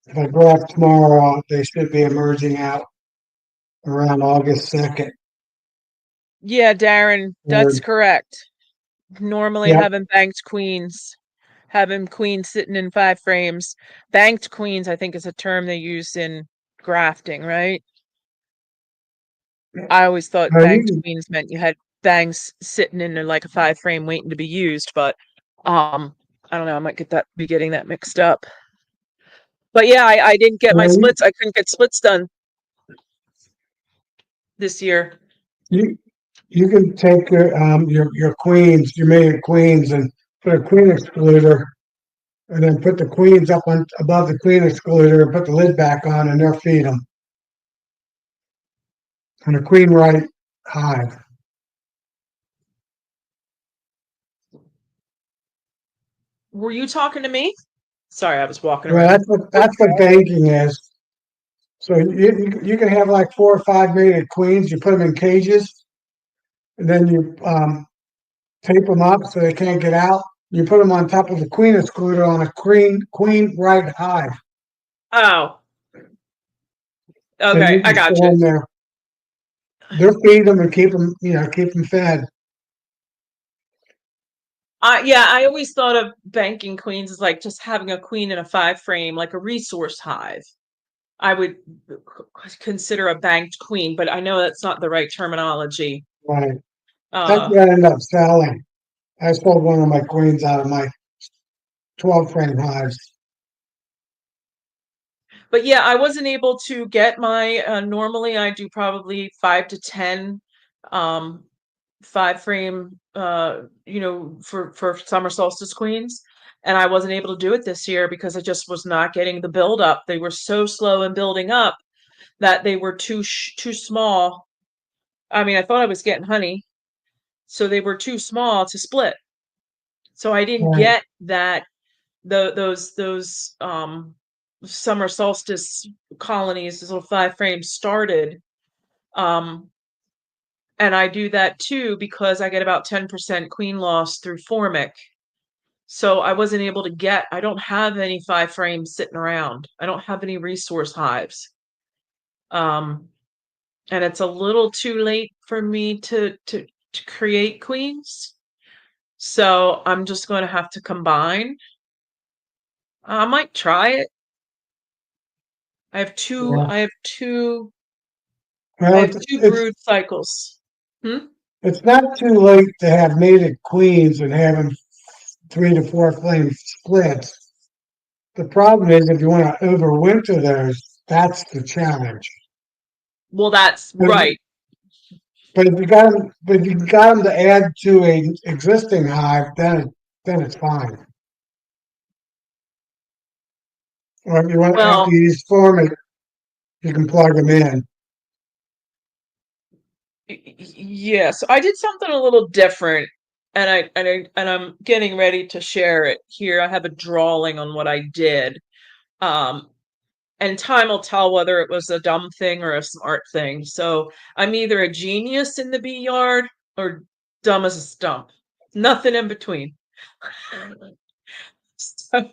If I graft tomorrow, they should be emerging out around August 2nd. Yeah, Darren, that's Or, correct. Normally yep. having queens sitting in 5 frames. Banked queens, I think, is a term they use in grafting, right? I always thought You banked can, queens meant you had bangs sitting in like a 5 frame waiting to be used, but I don't know, I might be getting that mixed up. But yeah, I didn't get my you, splits. I couldn't get splits done this year. you, you can take your queens, your mated queens, and put a queen excluder, and then put the queens up on above the queen excluder, and put the lid back on, and they'll feed them. And a queen right hive. Were you talking to me? Sorry, I was walking Well, around. that's what banking is. So you can have like 4 or 5 mated queens. You put them in cages, and then you tape them up so they can't get out. You put them on top of the queen excluder on a queen right hive. Oh, Then okay, you I can got you. store them there. They'll feed them and keep them fed. Yeah, I always thought of banking queens as like just having a queen in a 5 frame, like a resource hive. I would consider a banked queen, but I know that's not the right terminology. Right. That's Uh, what I ended up selling. I sold one of my queens out of my 12 frame hives. but yeah, I wasn't able to get my. Normally, I do probably 5 to 10, um, 5 frame. For summer solstice queens. And I wasn't able to do it this year because I just was not getting the build up. They were so slow in building up that they were too small. I mean, I thought I was getting honey, so they were too small to split. So I didn't Right. get that those summer solstice colonies, those little 5 frames started. Um, and I do that too because I get about 10% queen loss through Formic. So I wasn't able to get, I don't have any 5 frames sitting around. I don't have any resource hives. Um, and it's a little too late for me to create queens. So I'm just going to have to combine. I might try it. I have two, Yeah. I have two, I Well, have two brood cycles. Hmm? it's not too late to have mated queens and have them 3 to 4 flame splits. The problem is if you want to overwinter those, that's the challenge. Well, that's But, right. but if you got them to add to a existing hive, then it's fine. Or if you want after Well, you use Formic, you can plug them in. yes, I did something a little different, and I'm getting ready to share it here. I have a drawing on what I did. Um, and time will tell whether it was a dumb thing or a smart thing. So I'm either a genius in the bee yard or dumb as a stump. Nothing in between. So,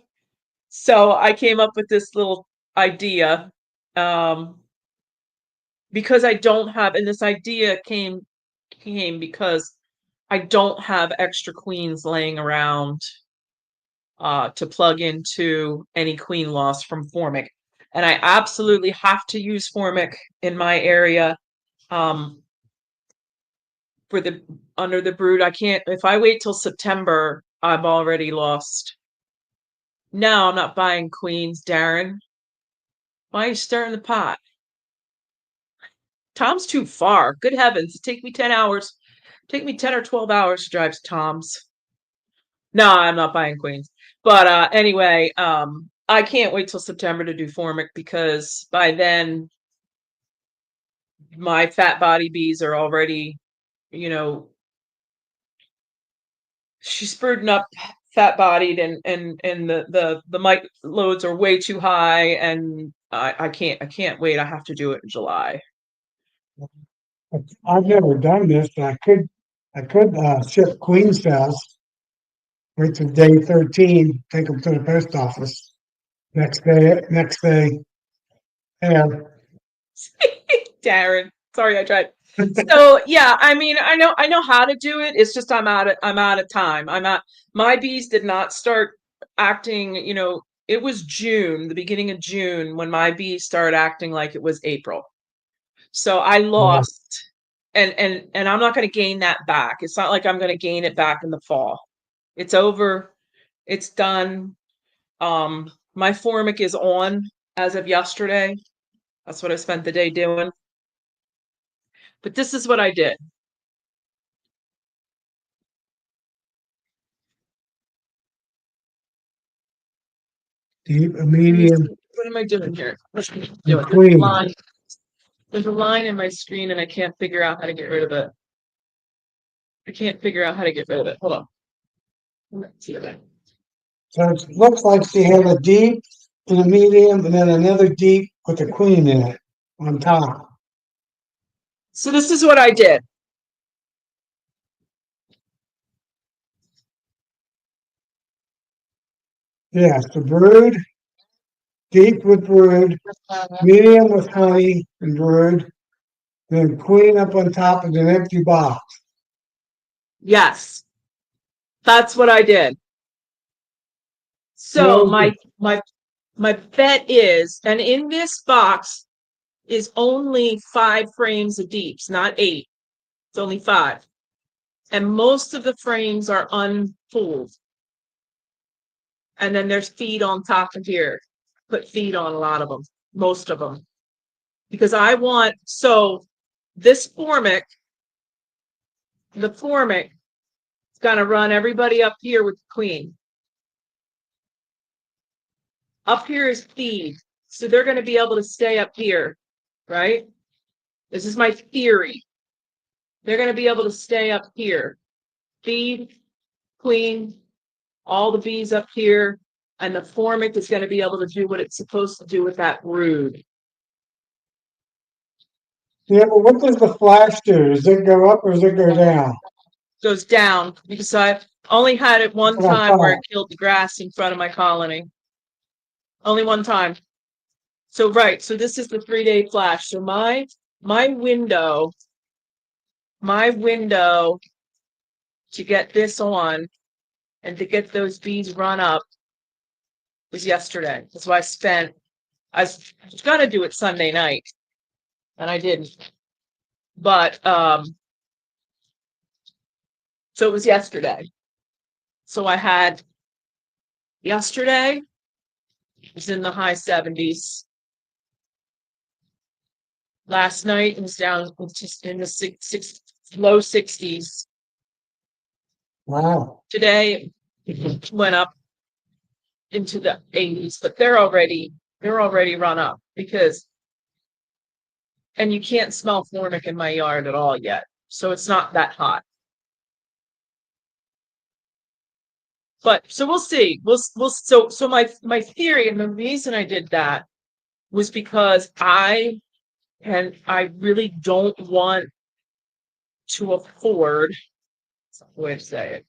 so I came up with this little idea. Um, because I don't have, and this idea came because I don't have extra queens laying around to plug into any queen loss from Formic. And I absolutely have to use Formic in my area for the under the brood. I can't, if I wait till September, I'm already lost. No, I'm not buying queens, Darren. Why are you stirring the pot? Tom's too far. Good heavens, it take me 10 hours. Take me 10 or 12 hours to drive to Tom's. No, I'm not buying queens. But anyway, I can't wait till September to do Formic because by then my fat body bees are already, you know, she's burdened up, fat bodied, and the mite loads are way too high, and I can't wait. I have to do it in July. I've never done this, but I could ship queen cells. Wait till day 13, take them to the post office. Next day, and Darren, sorry I tried. So yeah, I mean, I know how to do it. It's just I'm out of time. My bees did not start acting, it was June, the beginning of June when my bees started acting like it was April. So I lost, and I'm not going to gain that back. It's not like I'm going to gain it back in the fall. It's over. It's done. My Formic is on as of yesterday. That's what I spent the day doing. But this is what I did. deep, Let me medium, see. What am I doing here? What am I and doing? There's a queen. line. There's a line in my screen, and I can't figure out how to get rid of it. I can't figure out how to get rid of it. Hold on. Let's see that. So it looks like she had a deep and a medium, and then another deep with a queen in it on top. So this is what I did. Yes, the brood, deep with brood, medium with honey and brood, then queen up on top of an empty box. Yes, that's what I did. So No, my bet is, and in this box is only 5 frames of deeps, not 8. It's only 5. And most of the frames are unfulled. And then there's feed on top of here. Put feed on a lot of them, most of them. Because I want, so this the Formic is going to run everybody up here with the queen. Up here is feed. So they're going to be able to stay up here, right? This is my theory. They're going to be able to stay up here. Feed, queen, all the bees up here, and the Formic is going to be able to do what it's supposed to do with that brood. Yeah, but what does the flash do? Does it go up or does it go down? Goes down because I only had it one That's what I time where it thought. killed the grass in front of my colony. Only one time. So right, so this is the 3-day flash. So my window, my window to get this on and to get those bees run up was yesterday. That's why I was gonna do it Sunday night, and I didn't. But so it was yesterday. So I had yesterday it was in the high 70s. Last night it was down just in the low 60s. Wow. Today it went up into the 80s, but they're already run up because, and you can't smell Formic in my yard at all yet, so it's not that hot. But so we'll see. So my theory and the reason I did that was because I really don't want to afford. That's not the way to say it.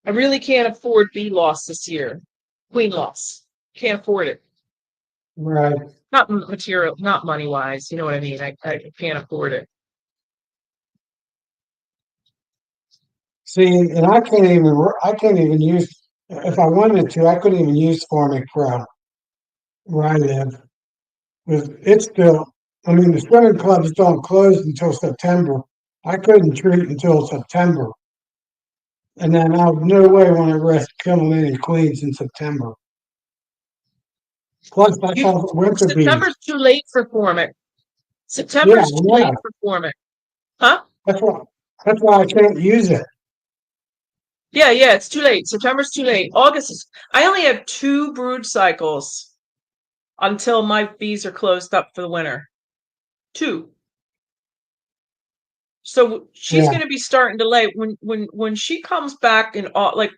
I really can't afford bee loss this year. Queen loss. Can't afford it. Right. Not material, not money wise. You know what I mean? I can't afford it. See, and I can't even use, if I wanted to, I couldn't even use Formic Pro where I live. It's still, I mean, the swimming clubs don't close until September. I couldn't treat until September. And then I would no way want to risk killing any queens in September. Plus, that's You, all winter bees. September's too late for Formic. Yeah, September's too yeah. late for Formic. Huh? That's why, that's why I can't use it. Yeah, it's too late. September's too late. August is. I only have 2 brood cycles until my bees are closed up for the winter. 2. So she's Yeah, going to be starting to lay when she comes back in like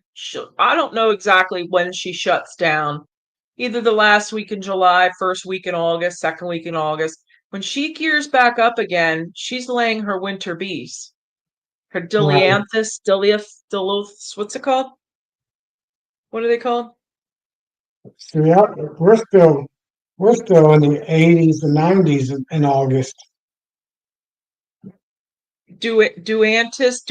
I don't know exactly when she shuts down. Either the last week in July, first week in August, second week in August. When she gears back up again, she's laying her winter bees. Her right. Diliath, what's it called? What are they called? So yeah, we're still in the 80s and 90s in August. Duantis,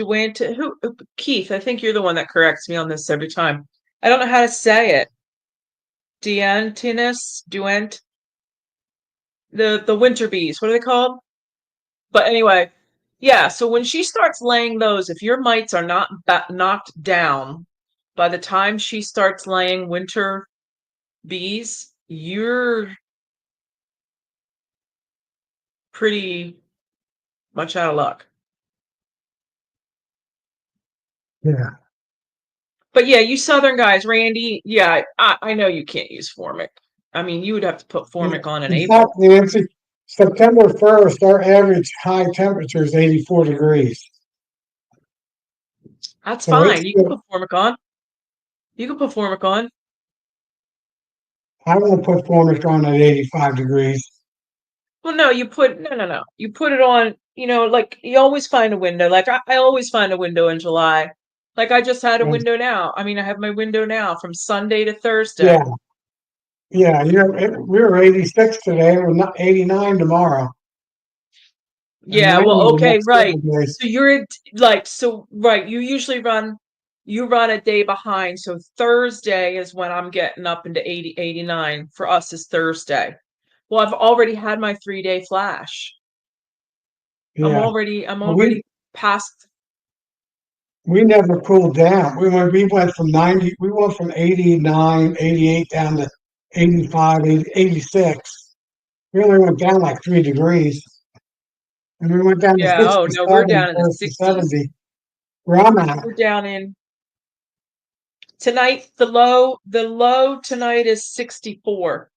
who, Keith, I think you're the one that corrects me on this every time. I don't know how to say it. Duent, the winter bees, what are they called? But anyway, yeah, so when she starts laying those, if your mites are not knocked down by the time she starts laying winter bees, you're pretty much out of luck. Yeah. But yeah, you Southern guys, Randy, yeah, I know you can't use Formic. I mean, you would have to put Formic on in In fact, April. Nancy, September 1st, our average high temperature is 84 degrees. That's So it's fine. You can still, put Formic on. You can put Formic on. I won't put Formic on at 85 degrees. Well, no, no. You put it on, like you always find a window. Like I always find a window in July. Like I just had a And window now. I mean, I have my window now from Sunday to Thursday. yeah, yeah, we were 86 today, we're not 89 tomorrow, and Yeah, 90 well, the okay, next right. couple of days. So right, you usually you run a day behind. So Thursday is when I'm getting up into 80, 89. For us is Thursday. Well, I've already had my 3-day flash. Yeah. I'm But already past. we never cooled down. We went from 89, 88 down to 85, 86. We only went down like 3 degrees. And we went down to Yeah, oh no, we're 67 down in the close to 60s. 70. Where I'm at. We're down in Tonight, the low tonight is 64.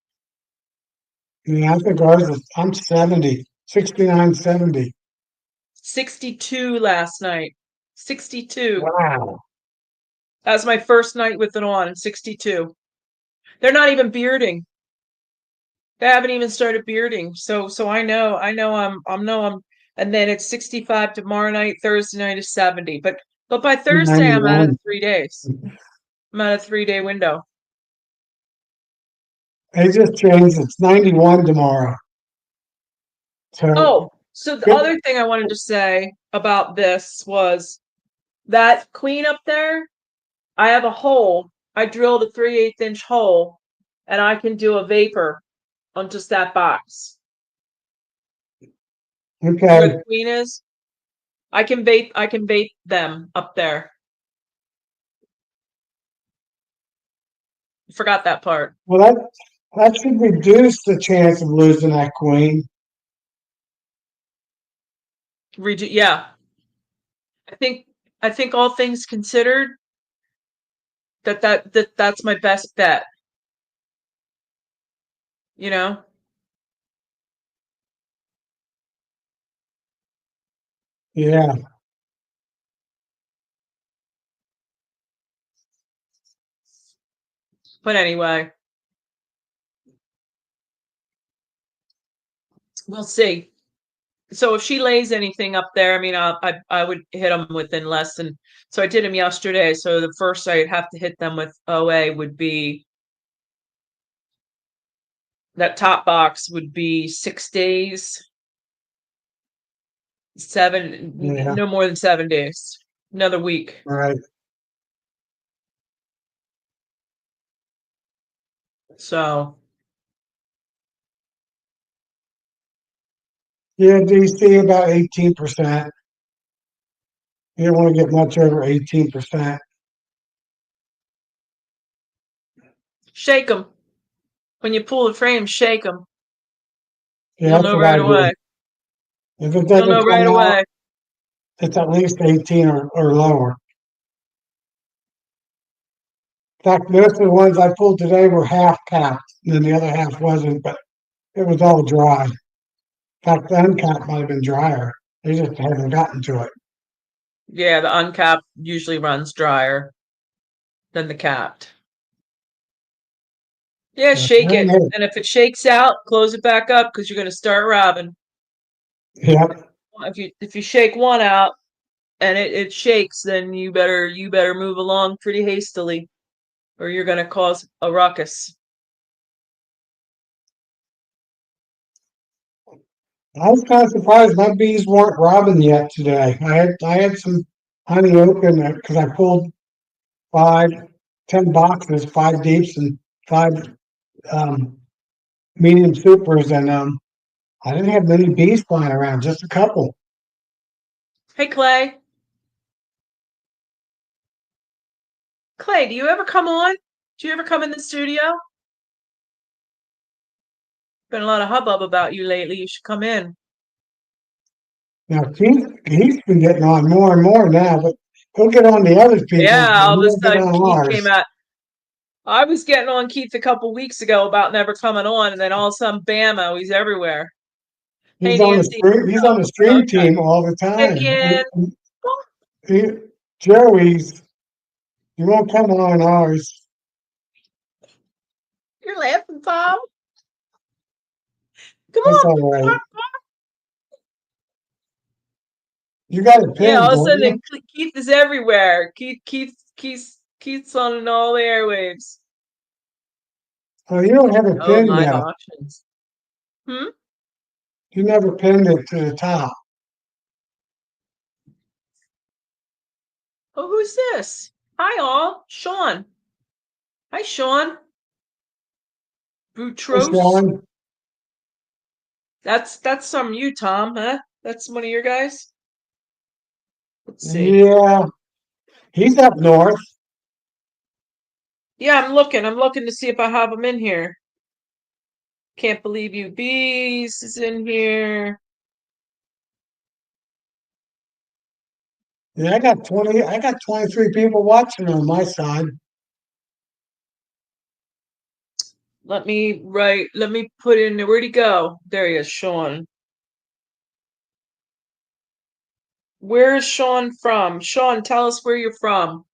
Yeah, I think ours is, I'm 70, 69, 70. 62 last night. 62. Wow. That's my first night with it on, 62. They're not even bearding. They haven't even started bearding. So I know I'm and then it's 65 tomorrow night, Thursday night is 70. But by Thursday I'm out of the 91. 3 days. I'm out of 3 day window. They just changed. It's 91 tomorrow. So Oh, so the good. other thing I wanted to say about this was that queen up there, I have a hole. I drilled a 3/8 inch hole and I can do a vapor on just that box. Okay. Where the queen is, I can bait them up there. Forgot that part. Well, that should reduce the chance of losing that queen. Yeah. I think I think all things considered that's my best bet, you know? Yeah. But anyway, we'll see. So if she lays anything up there, I mean, I would hit them within less than. So I did them yesterday. So the first I'd have to hit them with OA would be that top box would be 6 days, Yeah. no more than 7 days, another week. Right. So Yeah, DC about 18%. You don't want to get much over 18%. shake them when you pull the frame. Shake them. Yeah, You'll that's know what I right do. away. If it You'll know doesn't right come out, away. it's at least 18 or lower. In fact, most of the ones I pulled today were half capped, and then the other half wasn't, but it was all dry. In fact, the uncapped might have been drier. They just haven't gotten to it. Yeah, the uncapped usually runs drier than the capped. Yeah, shake it. Hey, And if it shakes out, close it back up because you're going to start robbing. yep. If you shake one out and it shakes, then you better move along pretty hastily, or you're going to cause a ruckus. I was kind of surprised my bees weren't robbing yet today. I had some honey open because I pulled five, 10 boxes, five deeps and five um, medium supers, and I didn't have many bees flying around, just a couple. Hey, Clay. Clay, do you ever come on? Do you ever come in the studio? Been a lot of hubbub about you lately. You should come in. Now he's been getting on more and more now, but he'll get on the other people's, Yeah, but all he of a won't get sudden on Keith came ours. out. I was getting on Keith a couple weeks ago about never coming on, and then all of a sudden, bam, he's everywhere. Hey, He's on the Nancy. stream. He's on the Oh, stream team all the time. chicken. He, Joey's, he won't come on ours. You're laughing, Tom. Come That's on. all right. You got a Yeah, pin, all of a don't you? sudden Keith is everywhere. Keith's on all the airwaves. Oh, you don't have a Oh, pin live now. auctions. Hmm. You never pinned it to the top. Oh, who's this? Hi, all. Sean. Hi, Sean. Hey, Boutros. Sean. That's from you, Tom, huh? That's one of your guys. Let's see. Yeah, he's up north. Yeah, I'm looking. I'm looking to see if I have him in here. Can't believe you bees is in here. Yeah, I got 23 people watching on my side. Let me put in, where'd he go? There he is, Sean. Where is Sean from? Sean, tell us where you're from.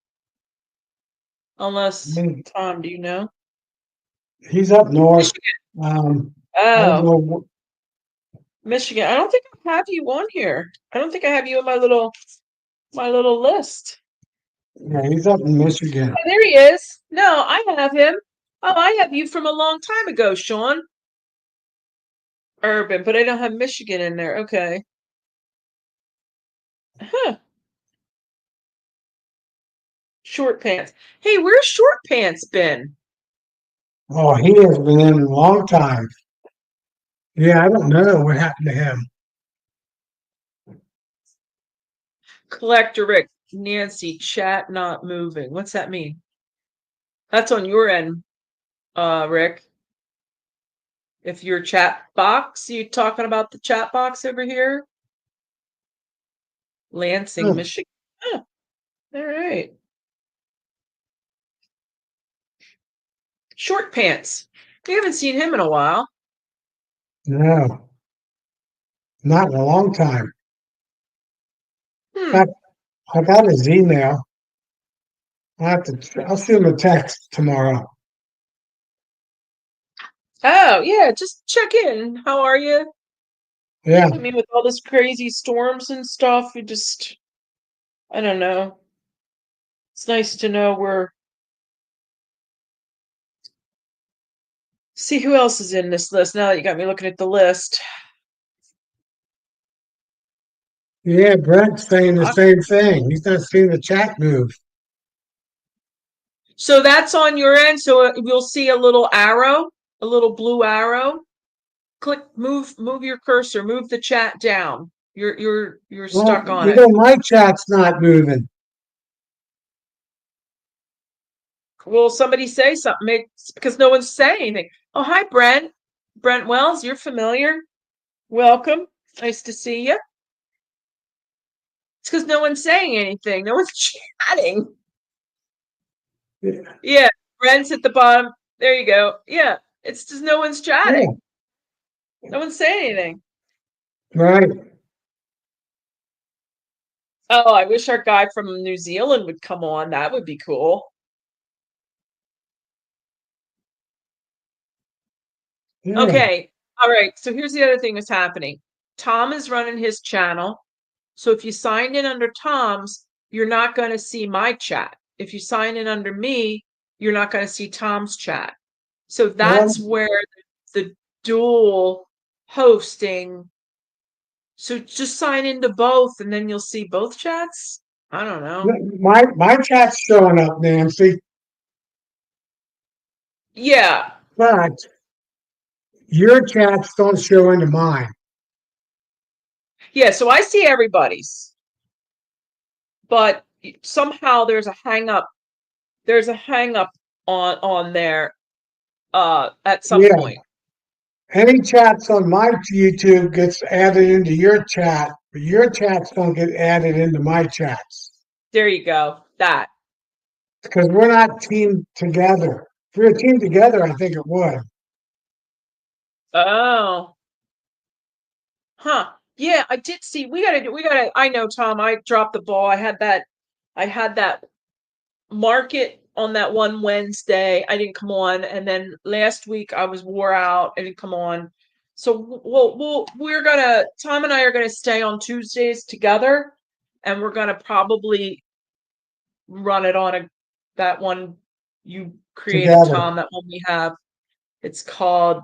Unless, Tom, do you know? He's up north. Michigan. I don't Oh, know. Michigan. I don't think I have you on here. I don't think I have you on my little list. Yeah, he's up in Michigan. Oh, there he is. No, I have him. Oh, I have you from a long time ago, Sean. Urban, but I don't have Michigan in there. Okay. Huh. Short pants. Hey, where's short pants been? Oh, he has been in a long time. Yeah, I don't know what happened to him. Collector Rick, Nancy, chat not moving. What's that mean? That's on your end, Rick. If your chat box, you talking about the chat box over here? Lansing, Oh, Michigan. Huh. All right. Short pants. We haven't seen him in a while. no, not in a long time. In Hmm. fact, I got his email. I'll send him a text tomorrow. Oh, yeah, just check in. How are you? Yeah, I mean, with all this crazy storms and stuff, I don't know. It's nice to know see who else is in this list now that you got me looking at the list. yeah, Brent's saying the same thing. He's not seeing the chat move. So that's on your end. So we'll see a little arrow, a little blue arrow. Click, move your cursor, move the chat down. You're Well, stuck on you it. know, my chat's not moving. Will somebody say something? Because no one's saying anything. Oh, hi, Brent. Brent Wells, you're familiar. Welcome. Nice to see you. It's because no one's saying anything. No one's chatting. Yeah, Yeah, Brent's at the bottom. There you go. Yeah, it's just no one's yeah, chatting. No one's saying anything. right. Oh, I wish our guy from New Zealand would come on. That would be cool. Yeah. Okay. All right. So here's the other thing that's happening. Tom is running his channel. So if you signed in under Tom's, you're not going to see my chat. If you sign in under me, you're not going to see Tom's chat. So Well, that's where the dual hosting. So just sign into both and then you'll see both chats. I don't know. my chat's showing up, Nancy, Yeah. but your chats don't show into mine. Yeah. So I see everybody's, but somehow there's a hang up on there at some Yeah. point. Any chats on my YouTube gets added into your chat, but your chats don't get added into my chats There you go. That. because we're not teamed together. If we were teamed together, I think it would. Oh. Huh. Yeah, I did see. We gotta I know, Tom, I dropped the ball. I had that market on that one Wednesday. I didn't come on, and then last week I was wore out. I didn't come on. So we're gonna Tom and I are gonna stay on Tuesdays together, and we're gonna probably run it on that one you created, Together. Tom. That one we have. It's called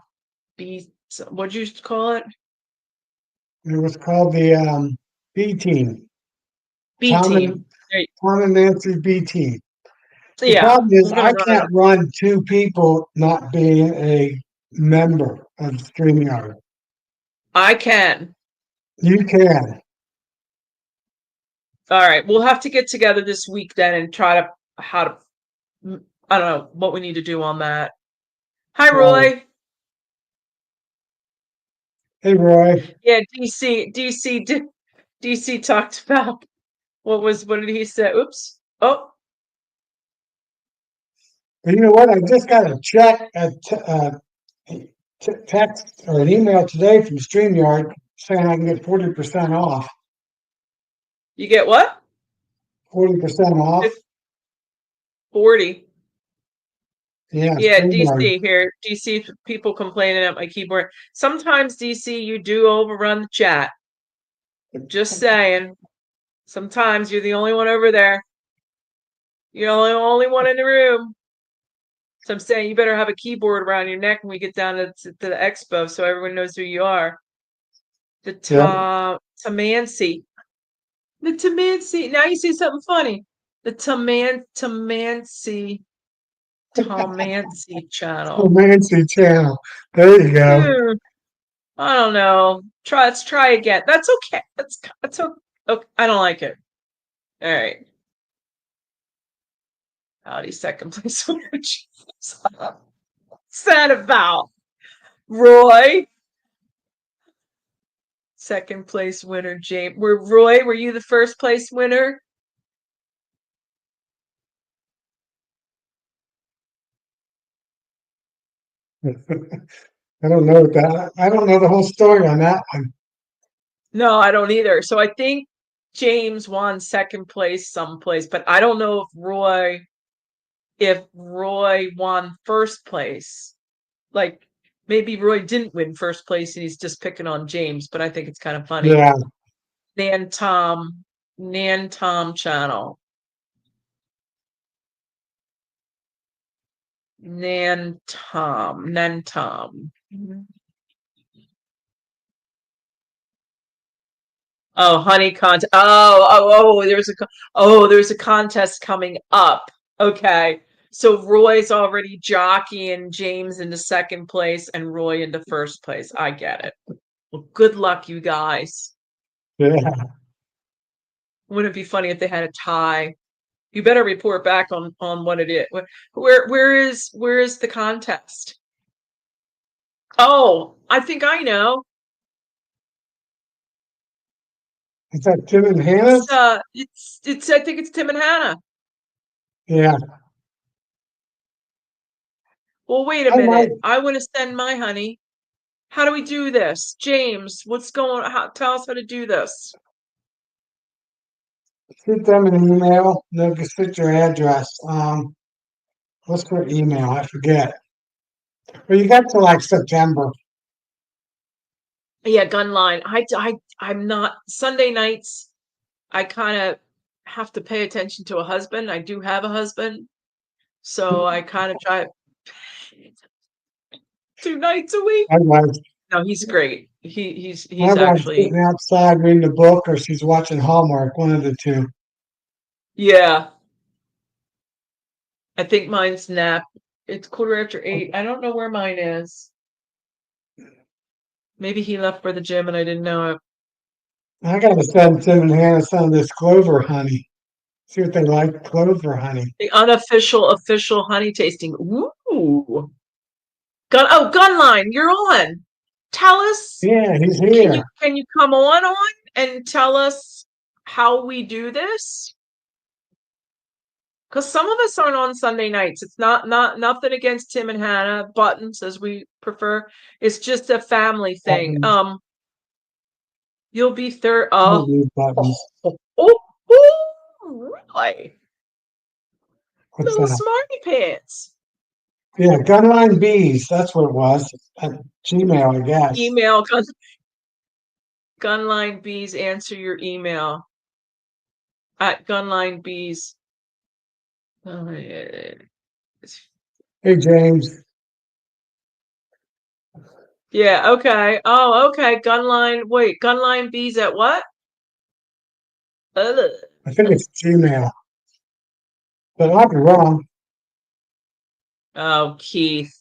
what'd you call it? It was called the B team. B Tom team. and Tom and Nancy B team. The Yeah, problem is we're gonna I run it can't run two people not being a member of StreamYard. I can. You can. All right, we'll have to get together this week then and try to how to. I don't know what we need to do on that. Hi, Right. Roy. Hey Roy. Yeah, DC talked about what did he say? Oops. Oh, But you know what? I just got a check at text or an email today from StreamYard saying I can get 40% off. You get what? 40% off. 40. Yeah, Yeah, StreamYard. DC here. DC people complaining at my keyboard. Sometimes DC you do overrun the chat. Just saying. Sometimes you're the only one over there. You're the only one in the room. So I'm saying you better have a keyboard around your neck when we get down to the expo so everyone knows who you are. The Yep. Tamansi. The Tamansi. Now you see something funny. The Tamansi channel. Nancy Channel. There you go. I don't know. Let's try again. That's okay. That's okay. I don't like it. All right. Howdy, second place winner. What's that about? Roy. Second place winner, James. Roy, were you the first place winner? I don't know that. I don't know the whole story on that one. No, I don't either. So I think James won second place someplace, but I don't know if Roy won first place. Like maybe Roy didn't win first place and he's just picking on James, but I think it's kind of funny. Yeah. Nan Tom channel. Nan Tom. Oh, honey contest. There's a contest coming up. Okay. So Roy's already jockeying James into second place and Roy into first place. I get it. Well, good luck, you guys. Yeah. Wouldn't it be funny if they had a tie? You better report back on what it is. Where is the contest? Oh, I think I know. Is that Tim and Hannah's? It's I think it's Tim and Hannah. Yeah. Well, wait a I might minute. I want to send my honey. How do we do this? James, what's going on? Tell us how to do this. shoot them an email. They'll just fit your address. What's their email? I forget. But you got to like September. Yeah, gun line. I'm not Sunday nights. I kind of have to pay attention to a husband. I do have a husband, so I kind of try 2 nights a week. My wife, No, he's great. my He's wife's actually sitting outside reading a book or she's watching Hallmark, one of the two. yeah. I think mine's nap. It's 8:15. I don't know where mine is. Maybe he left for the gym and I didn't know it. I gotta send Tim and Hannah some of this clover honey. See what they like. Clover honey. The unofficial official honey tasting. Ooh. Gun line, you're on. Tell us, Yeah, he's can you here. come on and tell us how we do this? Because some of us aren't on Sunday nights. It's not nothing against Tim and Hannah, buttons as we prefer. It's just a family thing. Buttons. You'll be third. I use buttons. Really? What's Little that? smarty pants. Yeah, Gunline Bees. That's what it was. At Gmail, I guess. Email Gunline Bees, answer your email at Gunline Bees. Oh, Hey, James. yeah, okay. Oh, okay. Gunline Bees at what? Ugh. I think it's Gmail, but I'll be wrong. Oh, Keith.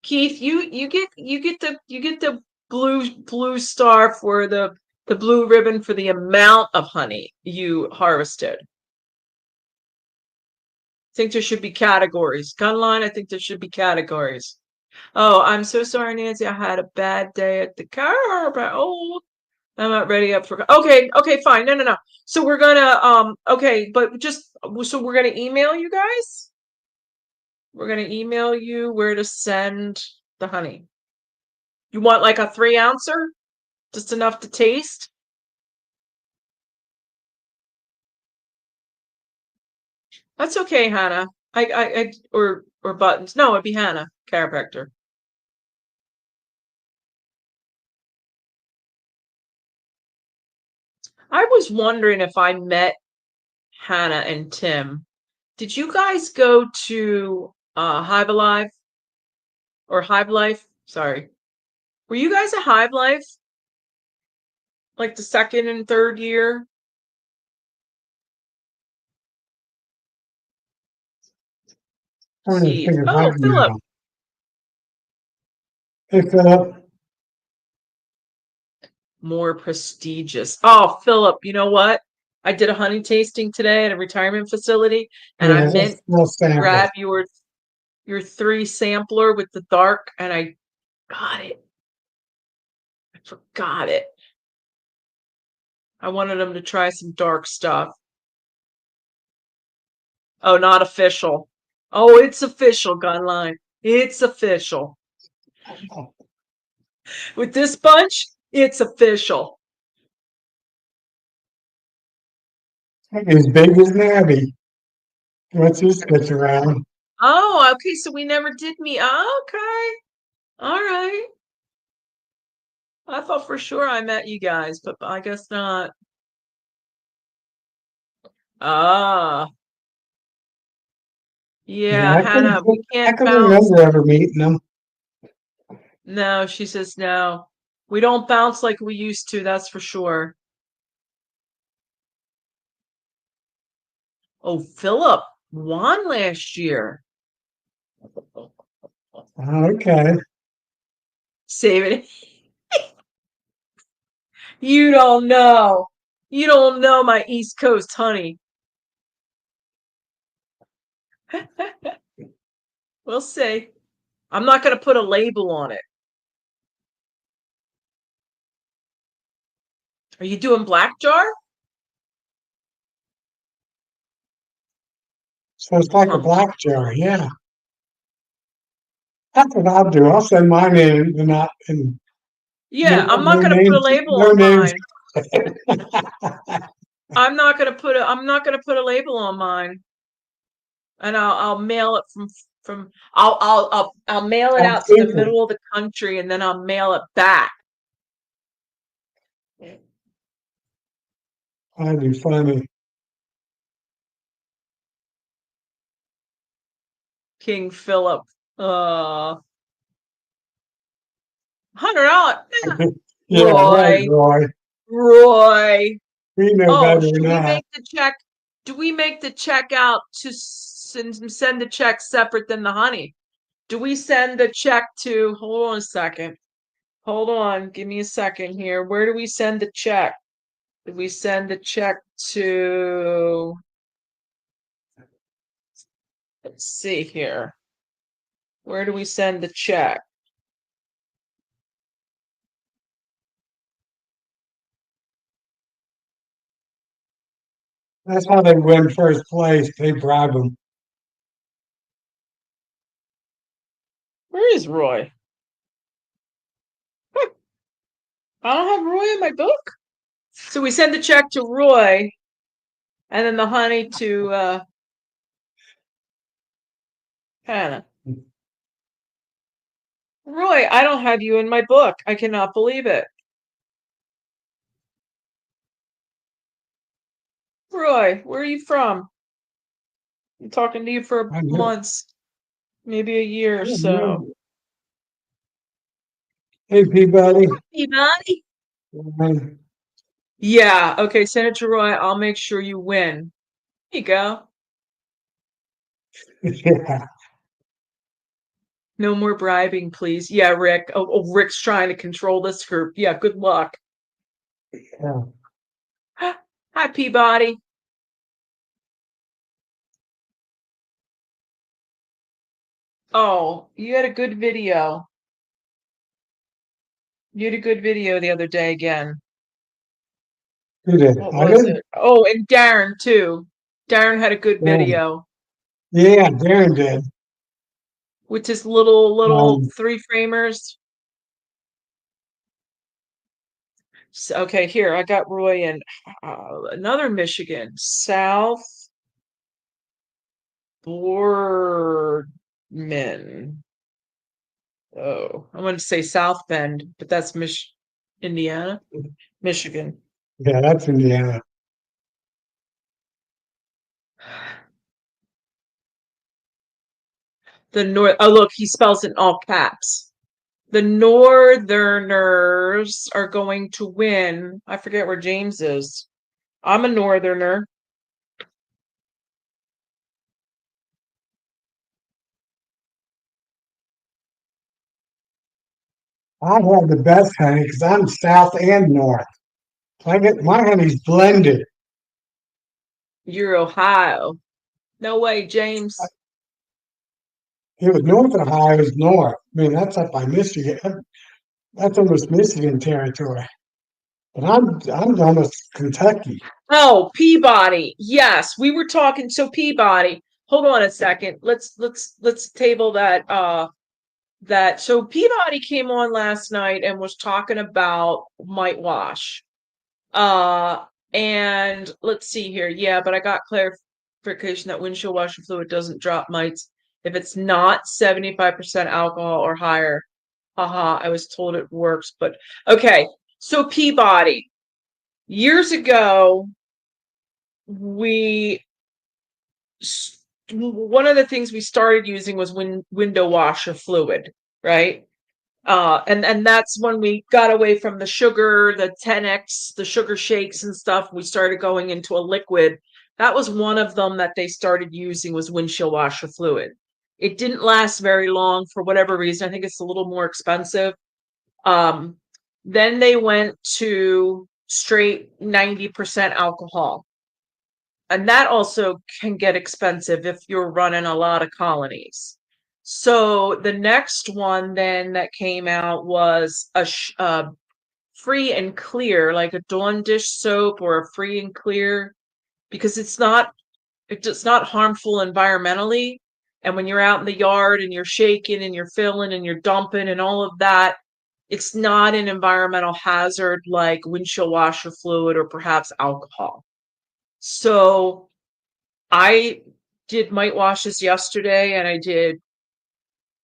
Keith, you get the blue star for the blue ribbon for the amount of honey you harvested. I think there should be categories. Gunline, I think there should be categories. Oh, I'm so sorry, Nancy. I had a bad day at the car, but I'm not ready up for. Okay, fine. No. So we're gonna okay, but just so we're gonna email you guys. We're gonna email you where to send the honey. You want like a 3-ouncer? Just enough to taste? That's okay, Hannah. Or Buttons. No, it'd be Hannah, chiropractor. I was wondering if I met Hannah and Tim. Did you guys go to Hive Alive or Hive Life? Sorry. Were you guys at Hive Life? Like the second and third year? Trying to Seeds. think of how Oh, Philip. now. Hey, Philip. More prestigious. Oh, Philip, you know what? I did a honey tasting today at a retirement facility, and I Yeah, meant just little to sample. grab your 3 sampler with the dark, and I got it. I forgot it. I wanted them to try some dark stuff. Oh, not official. Oh, it's official, Gunline. It's official. With this bunch, it's official. As big as Nabby. What's this gets around? Oh, okay. So we never did meet. Oh, okay. All right. I thought for sure I met you guys, but I guess not. Ah, Yeah, yeah, Hannah, we I can't can bounce. remember ever meeting them. No, she says no. We don't bounce like we used to, that's for sure. Oh, Philip won last year. Okay. Save it. You don't know. You don't know my East Coast honey. We'll see. I'm not going to put a label on it. Are you doing black jar? So it's like a Huh. black jar, yeah. That's what I'll do. I'll send mine in and not and Yeah, I'm not going to put a label no on names. mine. I'm not going to put a label on mine. And I'll mail it from I'll mail it On out to the paper. middle of the country and then I'll mail it back. That'd be funny. King Philip. $100. Yeah, right, Roy. Roy. Roy. We know Oh, better than should we that. make the check? Do we make the check out to send the check separate than the honey? Do we send the check to, hold on a second. Hold on, give me a second here. Where do we send the check? Did we send the check to, let's see here. Where do we send the check? That's how they win first place. They bribe them. Where is Roy? I don't have Roy in my book. So we send the check to Roy and then the honey to Hannah. Roy, I don't have you in my book. I cannot believe it. Roy, where are you from? I'm talking to you for I know. months, maybe a year I or don't so. know. Hey, Peabody. Peabody. Um, Yeah, okay, send it to Roy. I'll make sure you win. There you go. Yeah. No more bribing, please. Yeah, Rick. Oh, Rick's trying to control this group. Yeah, good luck. Yeah. Hi, Peabody. Oh, you had a good video. You had a good video the other day again. Who did? What I was did? it? Oh, and Darren too. Darren had a good Yeah. video. Yeah, Darren did. with his little Um, 3-framers. So, okay, here I got Roy in another Michigan, South Boardman. Oh, I want to say South Bend, but that's Indiana, Michigan. yeah, that's Indiana. The North. Oh, look, he spells it in all caps. The Northerners are going to win. I forget where James is. I'm a Northerner. I have the best honey because I'm south and north. So I get my honey's blended. You're Ohio. No way, James. It was north of Ohio is north. I mean, that's up by Michigan. That's almost Michigan territory. But I'm almost Kentucky. Oh, Peabody. Yes, we were talking. So Peabody. Hold on a second. Let's table that. So Peabody came on last night and was talking about Mite Wash. Uh, and let's see here. Yeah, but I got clarification that windshield washer fluid doesn't drop mites if it's not 75% alcohol or higher. Haha, I was told it works, but okay. So Peabody, years ago, we one of the things we started using was window washer fluid, right? And that's when we got away from the sugar, the 10x, the sugar shakes and stuff. We started going into a liquid. That was one of them that they started using was windshield washer fluid. It didn't last very long for whatever reason. I think it's a little more expensive. Um, then they went to straight 90% alcohol. And that also can get expensive if you're running a lot of colonies. So the next one then that came out was a free and clear, like a Dawn dish soap or a free and clear, because it's not harmful environmentally. And when you're out in the yard and you're shaking and you're filling and you're dumping and all of that, it's not an environmental hazard like windshield washer fluid or perhaps alcohol. So I did mite washes yesterday and I did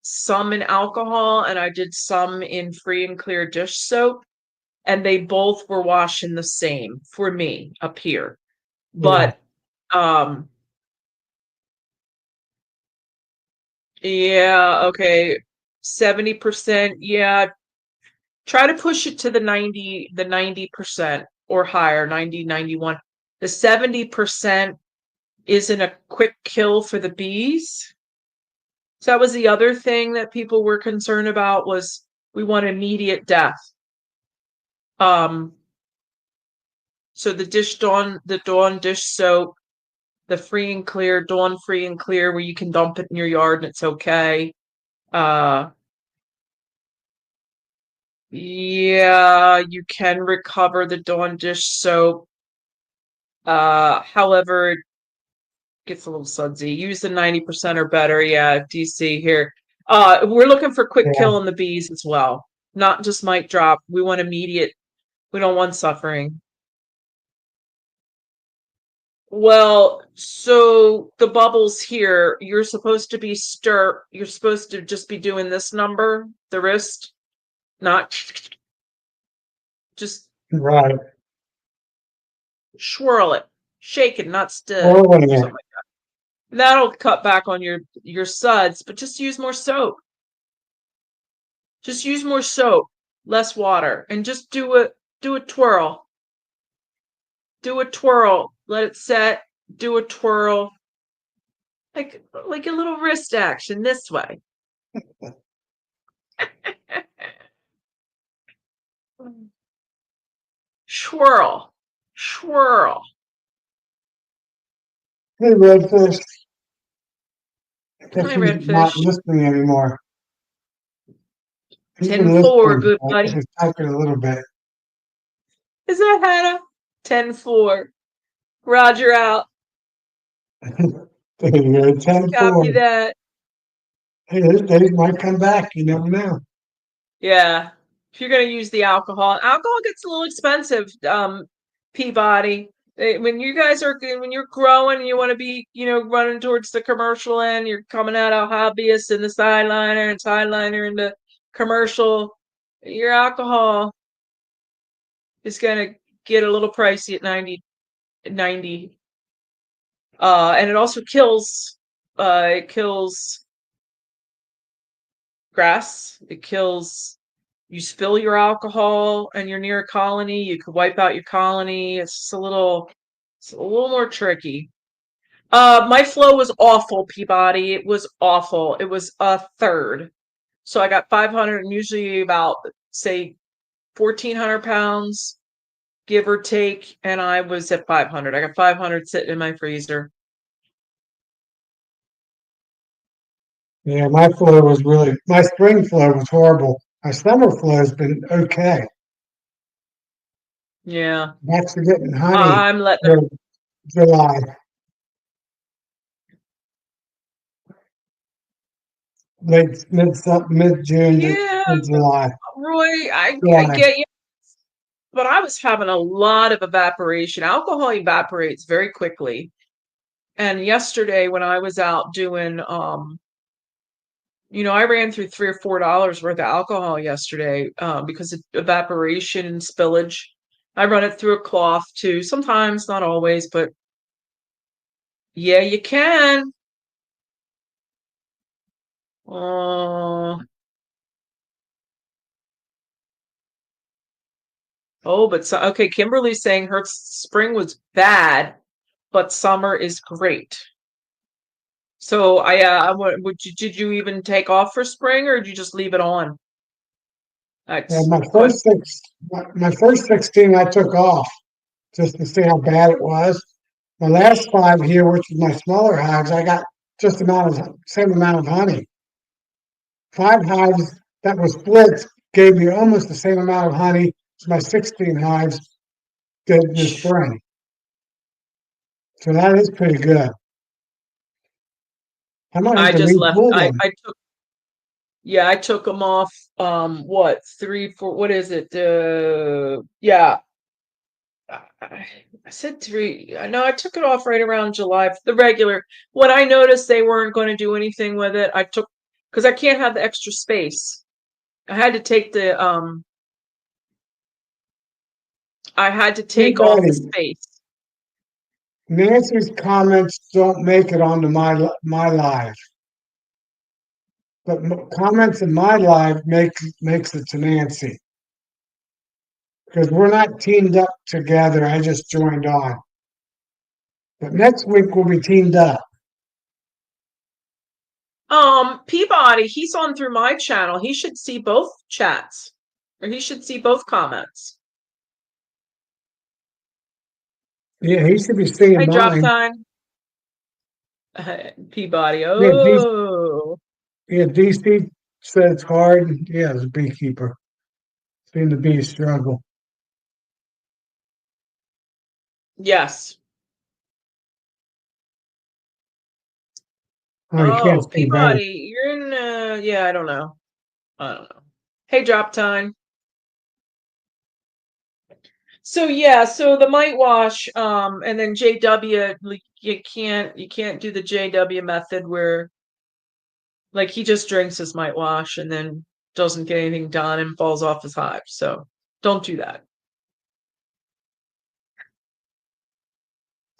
some in alcohol and I did some in free and clear dish soap, and they both were washing the same for me up here. Yeah. But yeah, okay. 70%, yeah. Try to push it to the 90% or higher, 90, 91. The 70% isn't a quick kill for the bees. So that was the other thing that people were concerned about was we want immediate death. So the Dawn dish soap, the free and clear, Dawn free and clear, where you can dump it in your yard and it's okay. Yeah, you can recover the Dawn dish soap. However, it gets a little sudsy. Use the 90% or better. Yeah, DC here. We're looking for quick Yeah. kill on the bees as well. Not just mite drop. We want immediate. We don't want suffering. Well, so the bubbles here, you're supposed to you're supposed to just be doing this number, the wrist, not just Right. swirl it, shake it, not stir, Whirling it. something like that. That'll cut back on your suds, but just use more soap. Just use more soap, less water, and just do a twirl. Do a twirl. Let it set. Do a twirl. Like a little wrist action this way. Swirl. Swirl. Hey, Redfish. I guess Hi, he's not Redfish. listening anymore. He's been 10-4, listening. good I guess buddy. he's typing a little bit. Is that Hannah? 10-4. Roger out. There you go. 10-4. Copy that. Hey, those days might come back. You never know. Yeah. If you're going to use the alcohol gets a little expensive, Peabody. When you guys are, when you're growing and you want to be, running towards the commercial end, you're coming out of hobbyist and the sideliner and the commercial, your alcohol is going to get a little pricey at 90. And it also kills grass. You spill your alcohol and you're near a colony, you could wipe out your colony. It's a little more tricky. My flow was awful, Peabody. It was awful. It was a third. So I got 500 and usually about, say, 1,400 pounds, give or take. And I was at 500. I got 500 sitting in my freezer. Yeah, my spring flow was horrible. My summer flow has been okay. Yeah. Back to getting honey I'm letting them. for July, late mid June to Yeah, July. Roy, I July. get you. But I was having a lot of evaporation. Alcohol evaporates very quickly. And yesterday when I was out doing I ran through $3 or $4 worth of alcohol yesterday because of evaporation and spillage. I run it through a cloth too. Sometimes, not always, but yeah, you can. Uh, okay, Kimberly's saying her spring was bad, but summer is great. So did you even take off for spring or did you just leave it on? Yeah, That's quite. my first 16 I took off just to see how bad it was. My last five here, which was my smaller hives, I got just same amount of honey. Five hives that was split gave me almost the same amount of honey as my 16 hives did this spring. So that is pretty good. I might have I to just left. repull them. I took them off. What 3, 4? What is it? Yeah, I said 3. I know I took it off right around July. The regular. When I noticed they weren't going to do anything with it, I took because I can't have the extra space. I had to take the I had to Hey, take off the buddy, space. Nancy's comments don't make it onto my live, but comments in my live makes it to Nancy because we're not teamed up together. I just joined on, but next week we'll be teamed up. Peabody, he's on through my channel. He should see both chats, or he should see both comments. Yeah, he should be seeing Hey, drop mine. time. Peabody. Yeah, Oh, DC said it's hard. Yeah, as a beekeeper, seeing the bees struggle. yes. Oh, you can't Oh, see both. Peabody, you're in. Yeah, I don't know. I don't know. Hey, drop time. So yeah, so the mite wash, and then JW, like, you can't do the JW method where like he just drinks his mite wash and then doesn't get anything done and falls off his hive. So don't do that.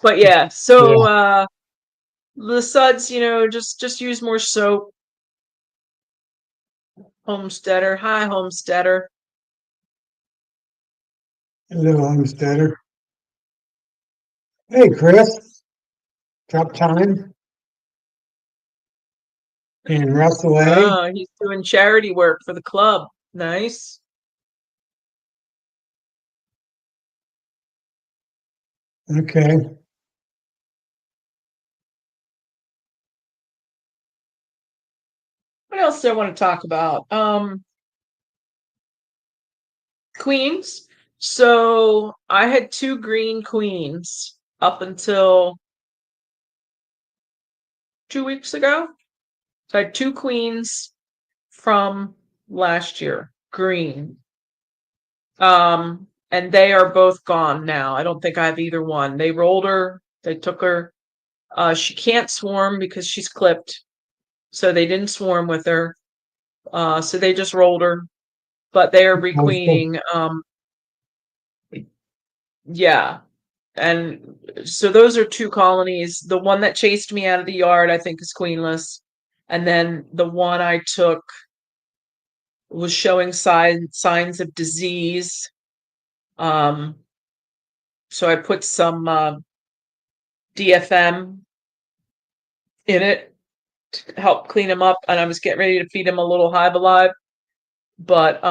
But yeah, so Yeah, the suds, just use more soap. Homesteader, hi homesteader. a little homesteader. Hey, Chris, drop time and Russell A. Oh, he's doing charity work for the club. Nice. Okay. What else do I want to talk about? Queens. So I had 2 green queens up until 2 weeks ago. So I had 2 queens from last year, green. And they are both gone now. I don't think I have either one. They rolled her, they took her. She can't swarm because she's clipped, so they didn't swarm with her. So they just rolled her, but they are requeening. Yeah. And so those are 2 colonies. The one that chased me out of the yard, I think, is queenless. And then the one I took was showing signs of disease. So I put some DFM in it to help clean him up, and I was getting ready to feed him a little Hive Alive, but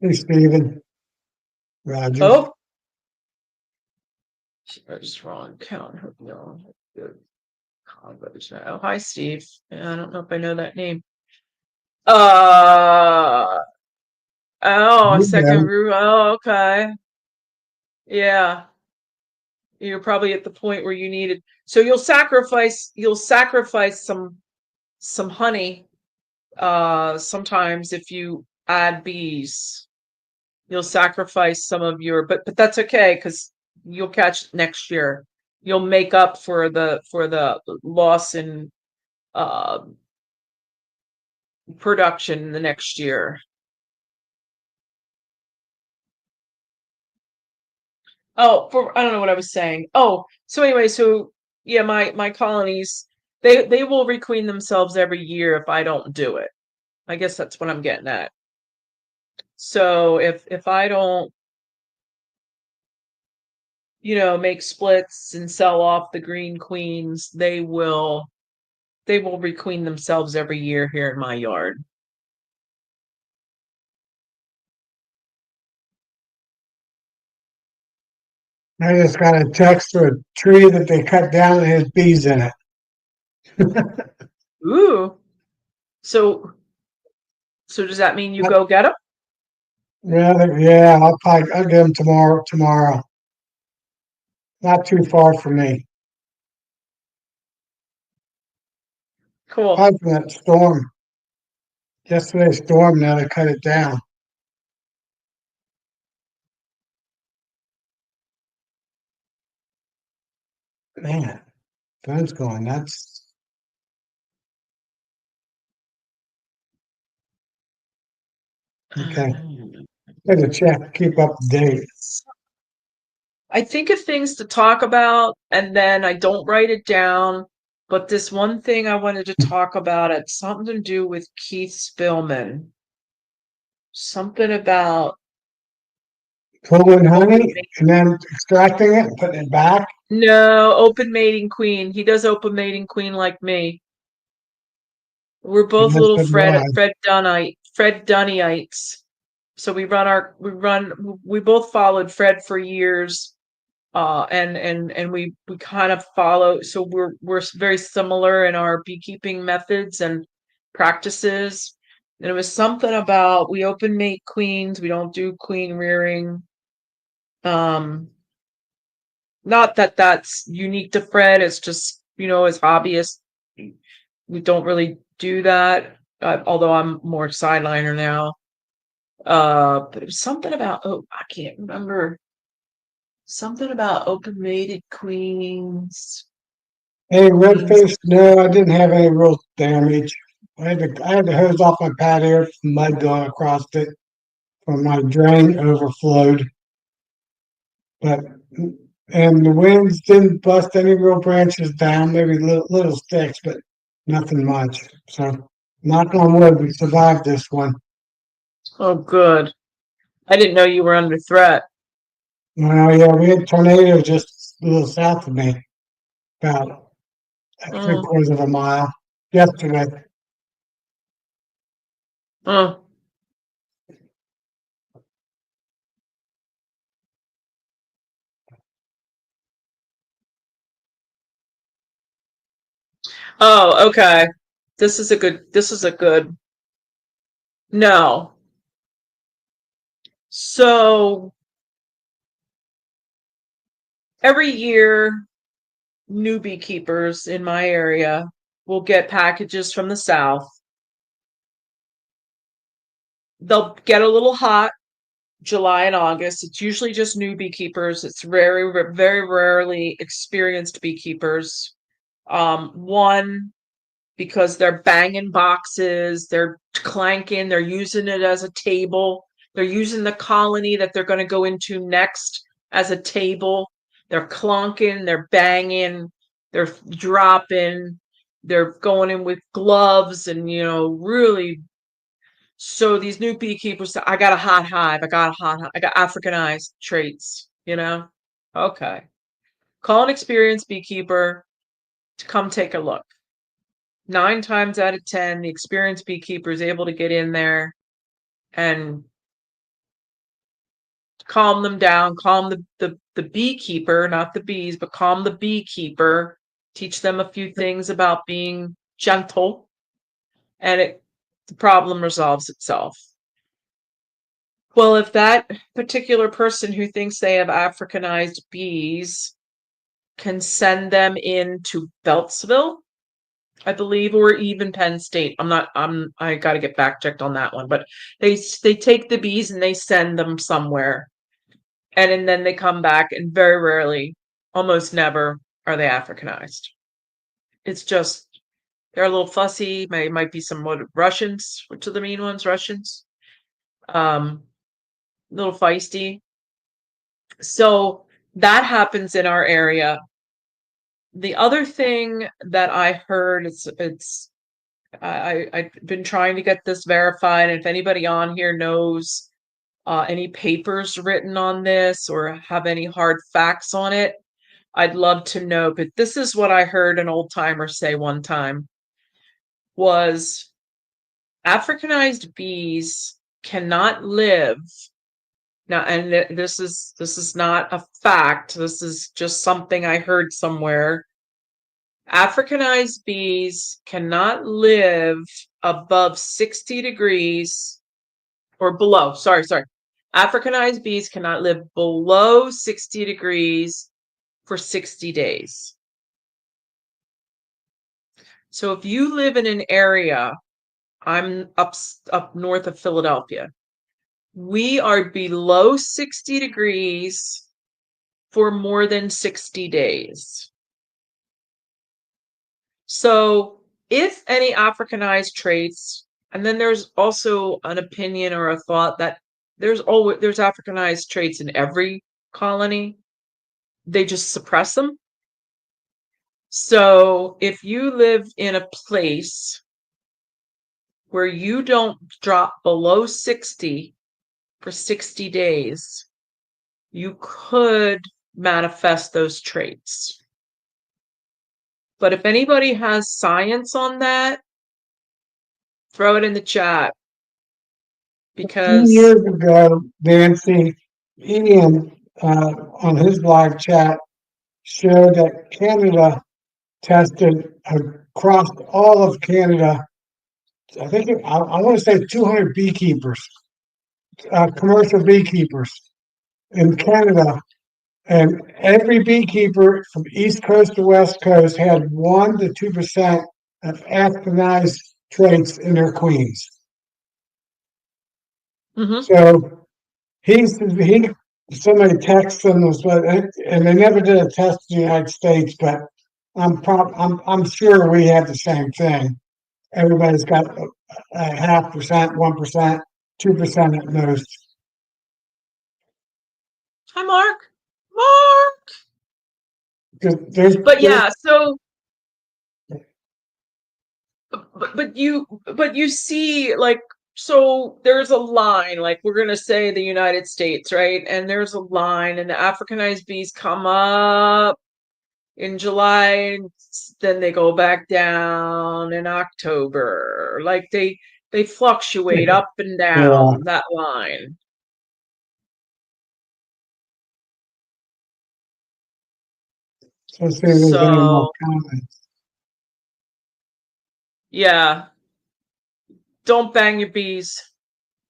Hey, Stephen Rogers. oh, I just wrong count. No, oh, hi, Steve. I don't know if I know that name. Uh oh, Yeah, second root. Oh, okay. Yeah. You're probably at the point where you needed. So you'll sacrifice some honey sometimes if you add bees. You'll sacrifice some of your, but that's okay because you'll catch next year. You'll make up for the loss in uh production the next year. Oh, I don't know what I was saying. Oh, so anyway, so yeah, my colonies, they will requeen themselves every year if I don't do it. I guess that's what I'm getting at. So if I don't, make splits and sell off the green queens, they will requeen themselves every year here in my yard. I just got a text to a tree that they cut down and has bees in it. Ooh. So does that mean you But, go get them? yeah, I'll get them tomorrow. Tomorrow, not too far from me. Cool. Probably from that storm. Yesterday's storm. Now they cut it down. Man, phone's going nuts. Okay, gotta check. Keep up to date. I think of things to talk about and then I don't write it down. But this one thing I wanted to talk about had something to do with Keith Spillman. Something about Pulling open honey and then extracting it and putting it back. No, open mating queen. He does open mating queen like me. We're And both that's little what why. Fred Dunnyites. So we both followed Fred for years. And we kind of follow, so we're very similar in our beekeeping methods and practices. And it was something about we open mate queens, we don't do queen rearing. Um, Not that that's unique to Fred, it's just, as hobbyists, we don't really do that. Although I'm more sideliner now. But it was something about, oh, I can't remember. Something about open mated queens. Hey, red Queens. face. No, I didn't have any real damage. I had to hose off my patio from mud going across it when my drain overflowed. But and the winds didn't bust any real branches down, maybe little sticks, but nothing much. So knock on wood, we survived this one. Oh, good. I didn't know you were under threat. Well, yeah, we had tornadoes just a little south of me, about three Mm, quarters of a mile yesterday. mm. Oh, okay. This is a good. No. So every year new beekeepers in my area will get packages from the south. They'll get a little hot July and August. It's usually just new beekeepers. It's very rarely experienced beekeepers. One, because they're banging boxes, they're clanking, they're using it as a table. They're using the colony that they're going to go into next as a table. They're clonking, they're banging, they're dropping, they're going in with gloves and, really. So these new beekeepers, I got a hot hive, I got Africanized traits, Okay. Call an experienced beekeeper to come take a look. 9 times out of 10, the experienced beekeeper is able to get in there and calm them down, calm the beekeeper, not the bees, but calm the beekeeper, teach them a few things about being gentle, and the problem resolves itself. Well, if that particular person who thinks they have Africanized bees can send them into Beltsville, I believe, or even Penn State. I got to get back checked on that one, but they take the bees and they send them somewhere. And then they come back, and very rarely, almost never, are they Africanized. It's just they're a little fussy. Might be some Russians, which are the mean ones, Russians. A little feisty. So that happens in our area. The other thing that I heard, I've been trying to get this verified, and if anybody on here knows any papers written on this or have any hard facts on it, I'd love to know. But this is what I heard an old timer say one time, was Africanized bees cannot live now, and this is not a fact, this is just something I heard somewhere. Africanized bees cannot live above 60 degrees or below. Sorry. Africanized bees cannot live below 60 degrees for 60 days. So if you live in an area, I'm up north of Philadelphia, we are below 60 degrees for more than 60 days. So if any Africanized traits, and then there's also an opinion or a thought that there's Africanized traits in every colony, they just suppress them. So if you live in a place where you don't drop below 60 for 60 days, you could manifest those traits. But if anybody has science on that, throw it in the chat. Because 2 years ago, Nancy, Ian, on his live chat, showed that Canada tested across all of Canada. I think I want to say 200 beekeepers, commercial beekeepers in Canada, and every beekeeper from East Coast to West Coast had 1 to 2% of Africanized traits in their queens. So somebody texted them, and they never did a test in the United States, but I'm sure we had the same thing. Everybody's got a 0.5%, 1%, 2% at most. Hi, Mark. But yeah, so but you see, like, so there's a line, like we're gonna say the United States, right? And there's a line, and the Africanized bees come up in July, and then they go back down in October. Like they fluctuate up and down that line. So see if there's any more comments. Yeah. Don't bang your bees.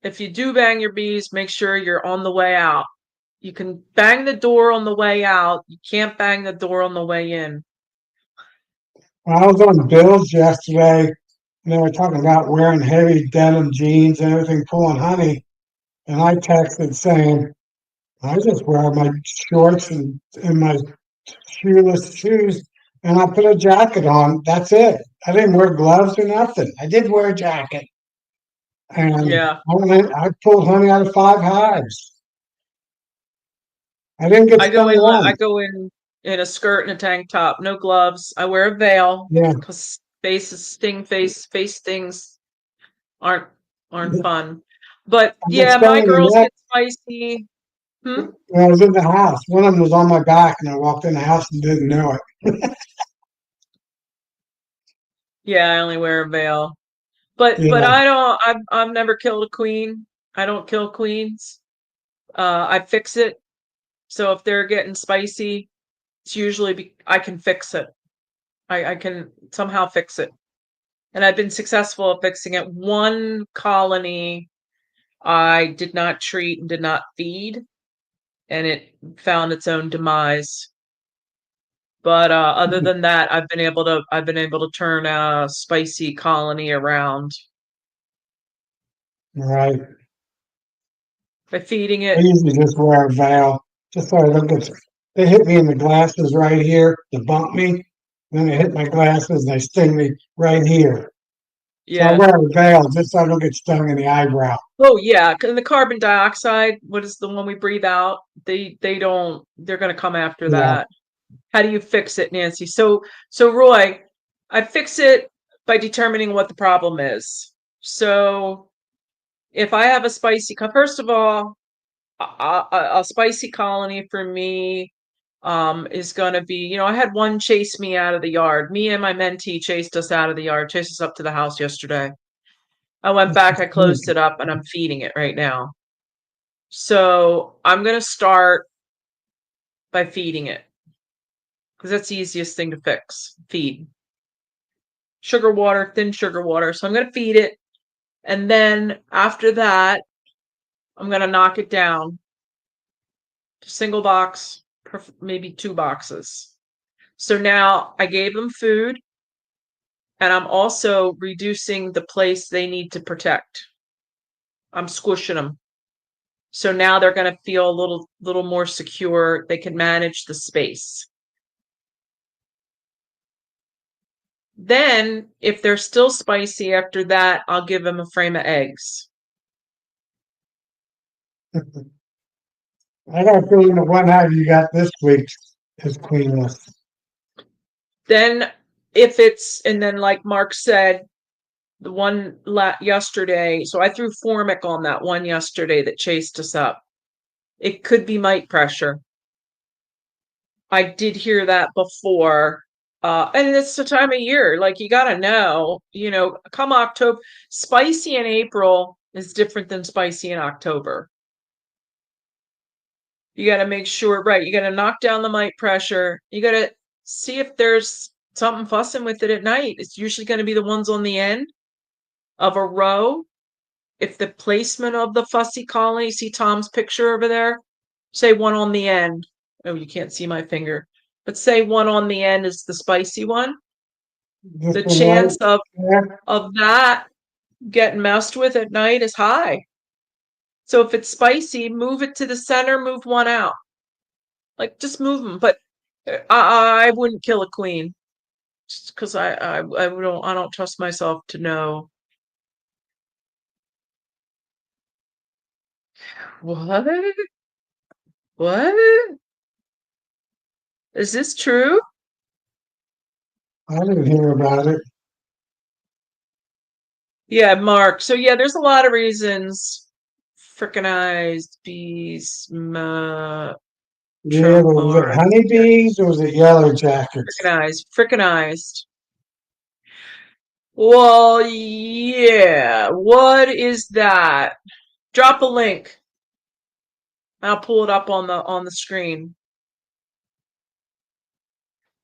If you do bang your bees, make sure you're on the way out. You can bang the door on the way out. You can't bang the door on the way in. Well, I was on Bill's yesterday, and they were talking about wearing heavy denim jeans and everything, pulling honey. And I texted saying, I just wear my shorts and my shoeless shoes, and I put a jacket on. That's it. I didn't wear gloves or nothing. I did wear a jacket, and Yeah. I pulled honey out of 5 hives. I didn't get stung I once. go in a skirt and a tank top, no gloves. I wear a veil Yeah, because face things aren't fun. But I get yeah, stung my in the girls neck get spicy. Hmm? when I was in the house. One of them was on my back, and I walked in the house and didn't know it. Yeah, I only wear a veil. But Yeah, I don't I've never killed a queen. I don't kill queens. I fix it. So if they're getting spicy, it's usually I can fix it. I can somehow fix it. And I've been successful at fixing it. One colony I did not treat and did not feed, and it found its own demise. But other than that, I've been able to turn a spicy colony around right. by feeding I it. usually just wear a veil, just so I don't get. They hit me in the glasses right here to bump me. Then they hit my glasses and they sting me right here. So I Yeah. wear a veil just so I don't get stung in the eyebrow. Oh yeah, and the carbon dioxide, what is the one we breathe out? They're going to come after Yeah. that. How do you fix it, Nancy? So Roy, I fix it by determining what the problem is. So if I have a first of all, a spicy colony for me is going to be, I had one chase me out of the yard. Me and my mentee chased us out of the yard, chased us up to the house yesterday. I went back, I closed it up, and I'm feeding it right now. So I'm going to start by feeding it because that's the easiest thing to fix. Feed. Sugar water, thin sugar water. So I'm going to feed it. And then after that, I'm going to knock it down to single box, maybe 2 boxes. So now I gave them food and I'm also reducing the place they need to protect. I'm squishing them. So now they're going to feel a little more secure. They can manage the space. Then, if they're still spicy after that, I'll give them a frame of eggs. I got a feeling the one hive you got this week is queenless. Then, and then like Mark said, the one yesterday, so I threw Formic on that one yesterday that chased us up. It could be mite pressure. I did hear that before. And it's the time of year, like you got to know, come October, spicy in April is different than spicy in October. You got to make sure, right? You got to knock down the mite pressure. You got to see if there's something fussing with it at night. It's usually going to be the ones on the end of a row. If the placement of the fussy colony, see Tom's picture over there? Say one on the end. Oh, you can't see my finger. But say one on the end is the spicy one. This The one right chance of there, that getting messed with at night is high. So if it's spicy, move it to the center, move one out. Like just move them. But I wouldn't kill a queen because I don't trust myself to know. What? What? Is this true? I didn't hear about it. Yeah, Mark. So yeah, there's a lot of reasons. Frickinized bees, Yeah, Trump but was it Mars. honeybees or was it yellow jackets? Frickinized. Well, yeah. What is that? Drop a link. I'll pull it up on the screen.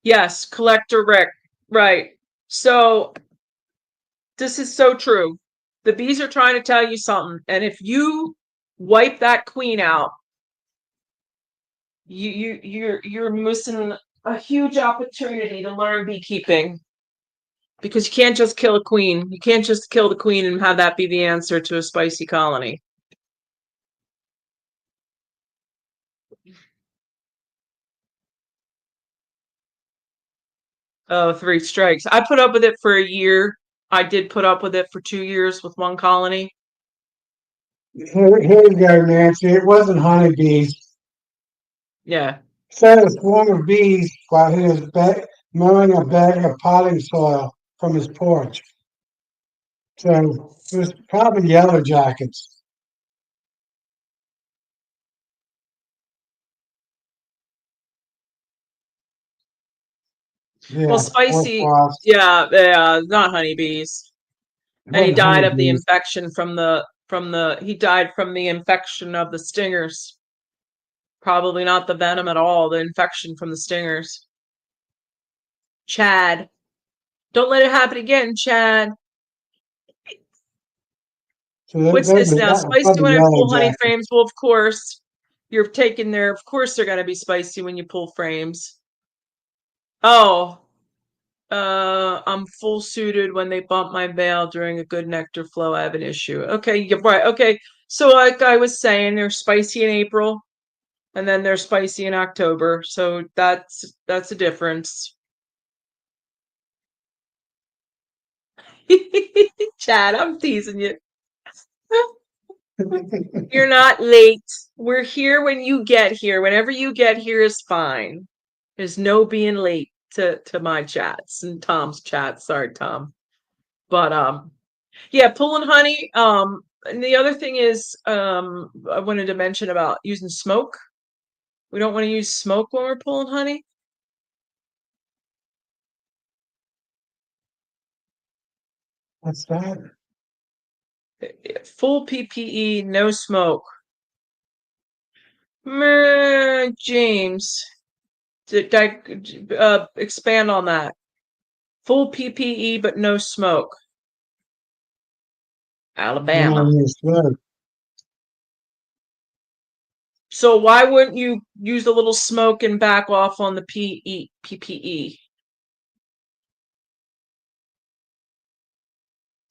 Yes, collector Rick. Right. So this is so true. The bees are trying to tell you something, and if you wipe that queen out, you're missing a huge opportunity to learn beekeeping. Because you can't just kill a queen. You can't just kill the queen and have that be the answer to a spicy colony. Oh, 3 strikes. I put up with it for a year. I did put up with it for 2 years with one colony. Here you go, Nancy. It wasn't honeybees. Yeah. Said a swarm of bees while he was mowing a bag of potting soil from his porch. So it was probably yellow jackets. Well, Yeah, or spicy, wasps. yeah, not honeybees. It And he wasn't died of the honeybees. infection he died from the infection of the stingers. Probably not the venom at all, the infection from the stingers. Chad. Don't let it happen again, Chad. So What's this now? that was Spicy probably when I yellow pull honey jackets. frames? Well, of course, you're taking their, of course they're gonna be spicy when you pull frames. Oh, I'm full suited when they bump my veil during a good nectar flow. I have an issue. Okay, you're right. Okay. So like I was saying, they're spicy in April and then they're spicy in October. So that's a difference. Chad, I'm teasing you. You're not late. We're here when you get here. Whenever you get here is fine. There's no being late to my chats and Tom's chats. Sorry, Tom. But yeah, pulling honey. And the other thing is I wanted to mention about using smoke. We don't want to use smoke when we're pulling honey. What's that? Full PPE, no smoke. James, expand on that. Full PPE, but no smoke. Alabama. No. So why wouldn't you use a little smoke and back off on the PPE?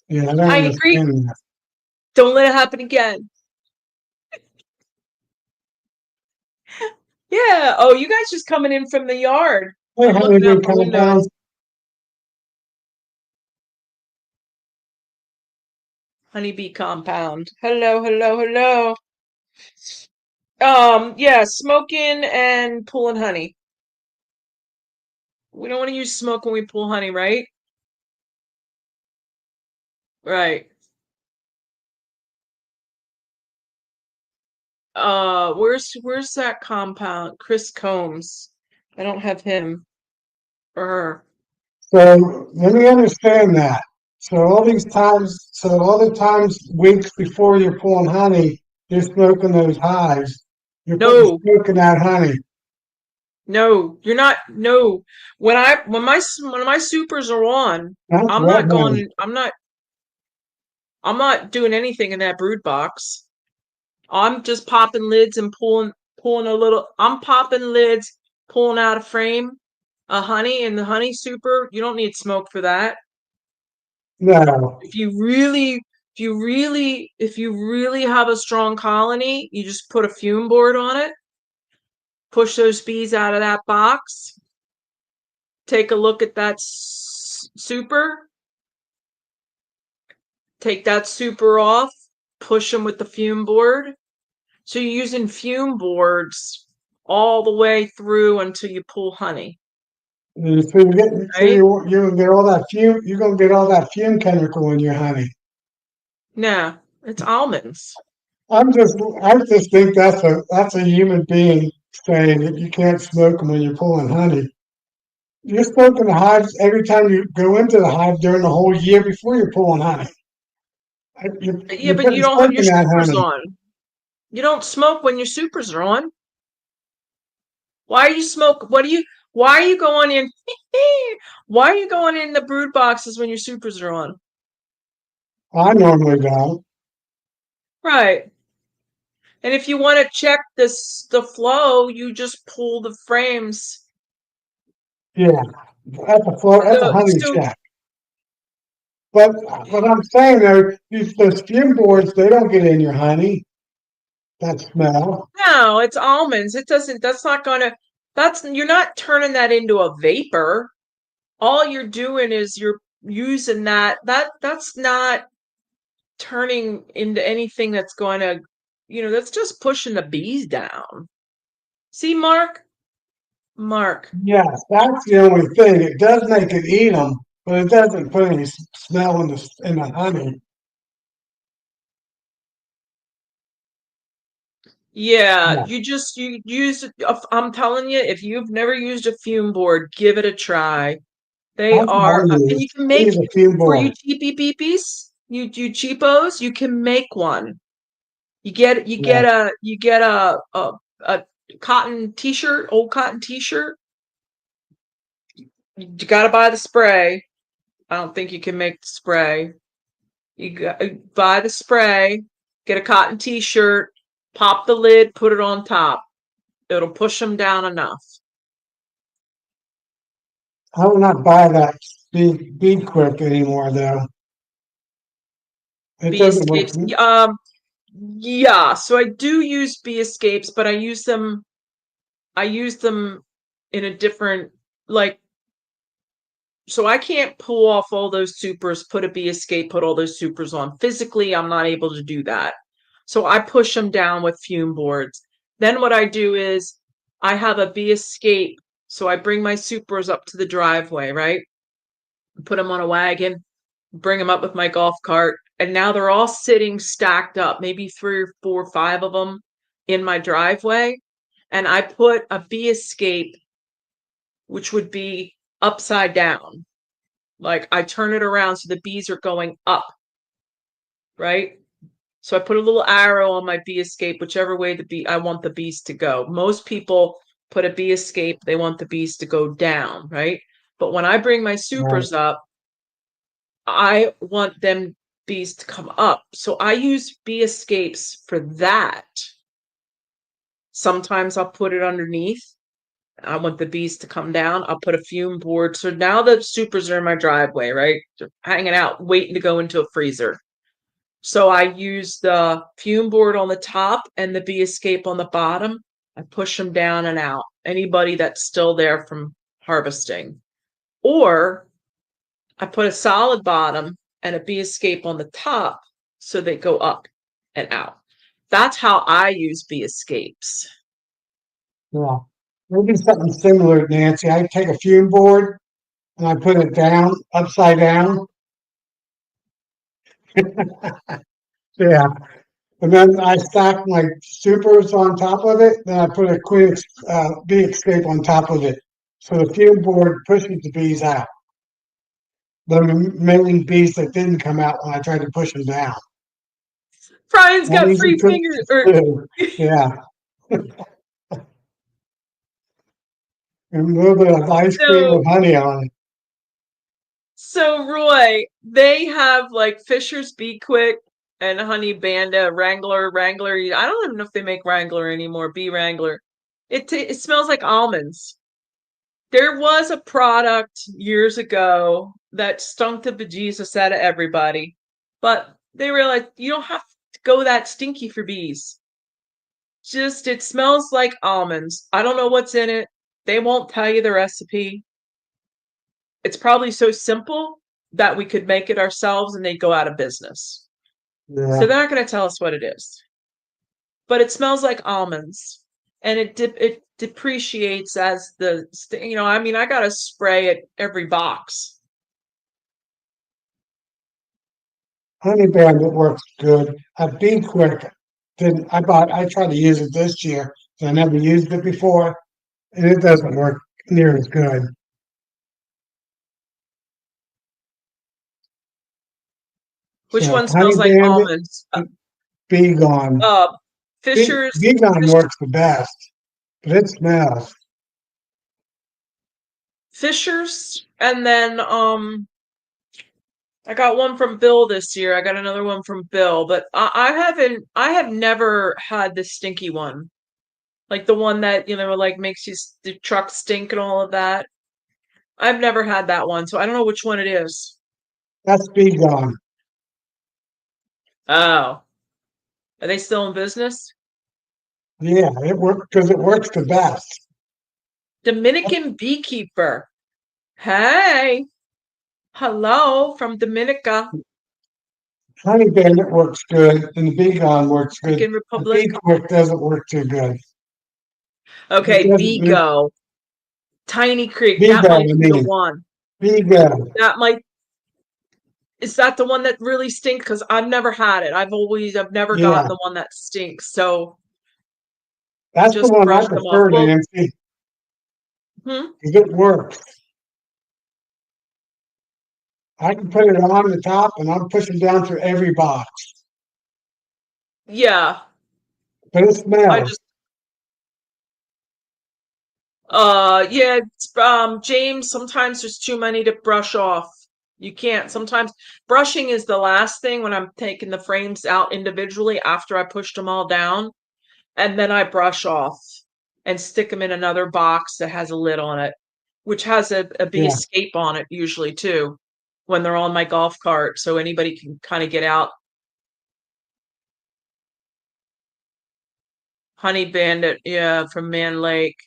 Yeah, I don't I agree. understand that. Don't let it happen again. Yeah. Oh, you guys just coming in from the yard. Hey, I'm looking honeybee out my window. compound. Honeybee compound. Hello, hello, hello. Yeah, smoking and pulling honey. We don't want to use smoke when we pull honey, right? Right. Where's that compound? Chris Combs. I don't have him or her. So let me understand that. So all the times, weeks before you're pulling honey, you're smoking those hives. You're putting No, smoke in that honey. no, you're not. No, when my supers are on, That's I'm wet not honey. going. I'm not doing anything in that brood box. I'm just popping lids and pulling a little. I'm popping lids, pulling out a frame, a honey and the honey super. You don't need smoke for that. No. If you really have a strong colony, you just put a fume board on it, push those bees out of that box, take a look at that super, take that super off, push them with the fume board. So you're using fume boards all the way through until you pull honey, So right? you gonna get all that fume. You're gonna get all that fume chemical in your honey. Nah, it's almonds. I just think that's a human being saying that you can't smoke them when you're pulling honey. You're smoking the hives every time you go into the hive during the whole year before you're pulling honey. Yeah, You're but you putting don't have smoke your in that supers honey. on. You don't smoke when your supers are on. Why are you smoke? Why are you going in? Why are you going in the brood boxes when your supers are on? I normally don't. Right. And if you want to check the flow, you just pull the frames. Yeah, that's a So honey so check. But what I'm saying though, those fume boards, they don't get in your honey. That smell. No, it's almonds. It doesn't, that's not gonna, you're not turning that into a vapor. All you're doing is you're using that's not turning into anything that's going to, that's just pushing the bees down. See, Mark. Yes, that's the only thing. It does make it eat them, but it doesn't put any smell in the honey. Yeah, Yeah, you use, I'm telling you, if you've never used a fume board, give it a try. They that's what are, I and you use. can I make, use a fume for you board. cheapy peepees, you cheapos, you can make one. Yeah, You get a cotton t-shirt, old cotton t-shirt. You got to buy the spray. I don't think you can make the spray. Buy the spray, get a cotton t-shirt, pop the lid, put it on top. It'll push them down enough. I will not buy that Be Quick anymore though. It Bee doesn't work. escapes. Yeah, so I do use bee escapes, but I use them in a different, like, so I can't pull off all those supers, put a bee escape, put all those supers on. Physically, I'm not able to do that. So I push them down with fume boards. Then what I do is I have a bee escape. So I bring my supers up to the driveway, right? Put them on a wagon, bring them up with my golf cart. And now they're all sitting stacked up, maybe 3 or 4 or 5 of them in my driveway. And I put a bee escape, which would be upside down. Like I turn it around so the bees are going up, right? So I put a little arrow on my bee escape, whichever way I want the bees to go. Most people put a bee escape, they want the bees to go down, right? But when I bring my Right. supers up, I want them bees to come up. So I use bee escapes for that. Sometimes I'll put it underneath. I want the bees to come down. I'll put a fume board. So now the supers are in my driveway, right? They're hanging out, waiting to go into a freezer. So I use the fume board on the top and the bee escape on the bottom. I push them down and out. Anybody that's still there from harvesting. Or I put a solid bottom and a bee escape on the top so they go up and out. That's how I use bee escapes. Yeah. Maybe something similar, Nancy. I take a fume board and I put it down, upside down. Yeah. And then I stack my supers on top of it. Then I put a bee escape on top of it. So the fume board pushes the bees out. The remaining bees that didn't come out when I tried to push them down. Brian's That got easy free tricks fingers. to do. Yeah. And a little bit of ice cream So with honey on it. So Roy, they have like Fisher's Be Quick and Honey Banda, Wrangler. I don't even know if they make Wrangler anymore. Bee Wrangler. It smells like almonds. There was a product years ago that stunk the bejesus out of everybody, but they realized you don't have to go that stinky for bees. Just it smells like almonds. I don't know what's in it. They won't tell you the recipe. It's probably so simple that we could make it ourselves and they'd go out of business. So Yeah. they're not going to tell us what it is. But it smells like almonds and it depreciates as I mean I got to spray at every box. Honey Bandit works good. A Bee Quick didn't. I tried to use it this year. I never used it before, and it doesn't work near as good. Which So one Honey smells like Bandit, almonds? Bee Gone. Uh Fisher's Bee Gone Fish, works the best, but it smells. Fisher's and then I got one from Bill this year. I got another one from Bill, but I have never had the stinky one. Like the one that, like makes the truck stink and all of that. I've never had that one, so I don't know which one it is. That's Bee Gone. Oh, are they still in business? Yeah, it works because it works the best. Dominican Beekeeper. Hey, hello from Dominica, Honey Bandit works good, and the Bee Gone works good. Dominican The Republic. Bee Quick doesn't work too good. It Okay, doesn't. Vigo, Tiny Creek. Bee That Gone, might I be the mean, one. Bee Gone. That might Is that the one that really stinks? Because I've never had it. I've never gotten Yeah, the one that stinks. So that's the just one I brush them off. prefer, Well, Nancy, hmm? because it works. I can put it on the top, and I'm pushing down through every box, Yeah. but it I smells. just yeah, James, sometimes there's too many to brush off. You can't. Sometimes brushing is the last thing when I'm taking the frames out individually after I pushed them all down, and then I brush off and stick them in another box that has a lid on it, which has a bee Yeah, escape on it usually too, when they're on my golf cart, so anybody can kind of get out. Honey Bandit, yeah, from Man Lake.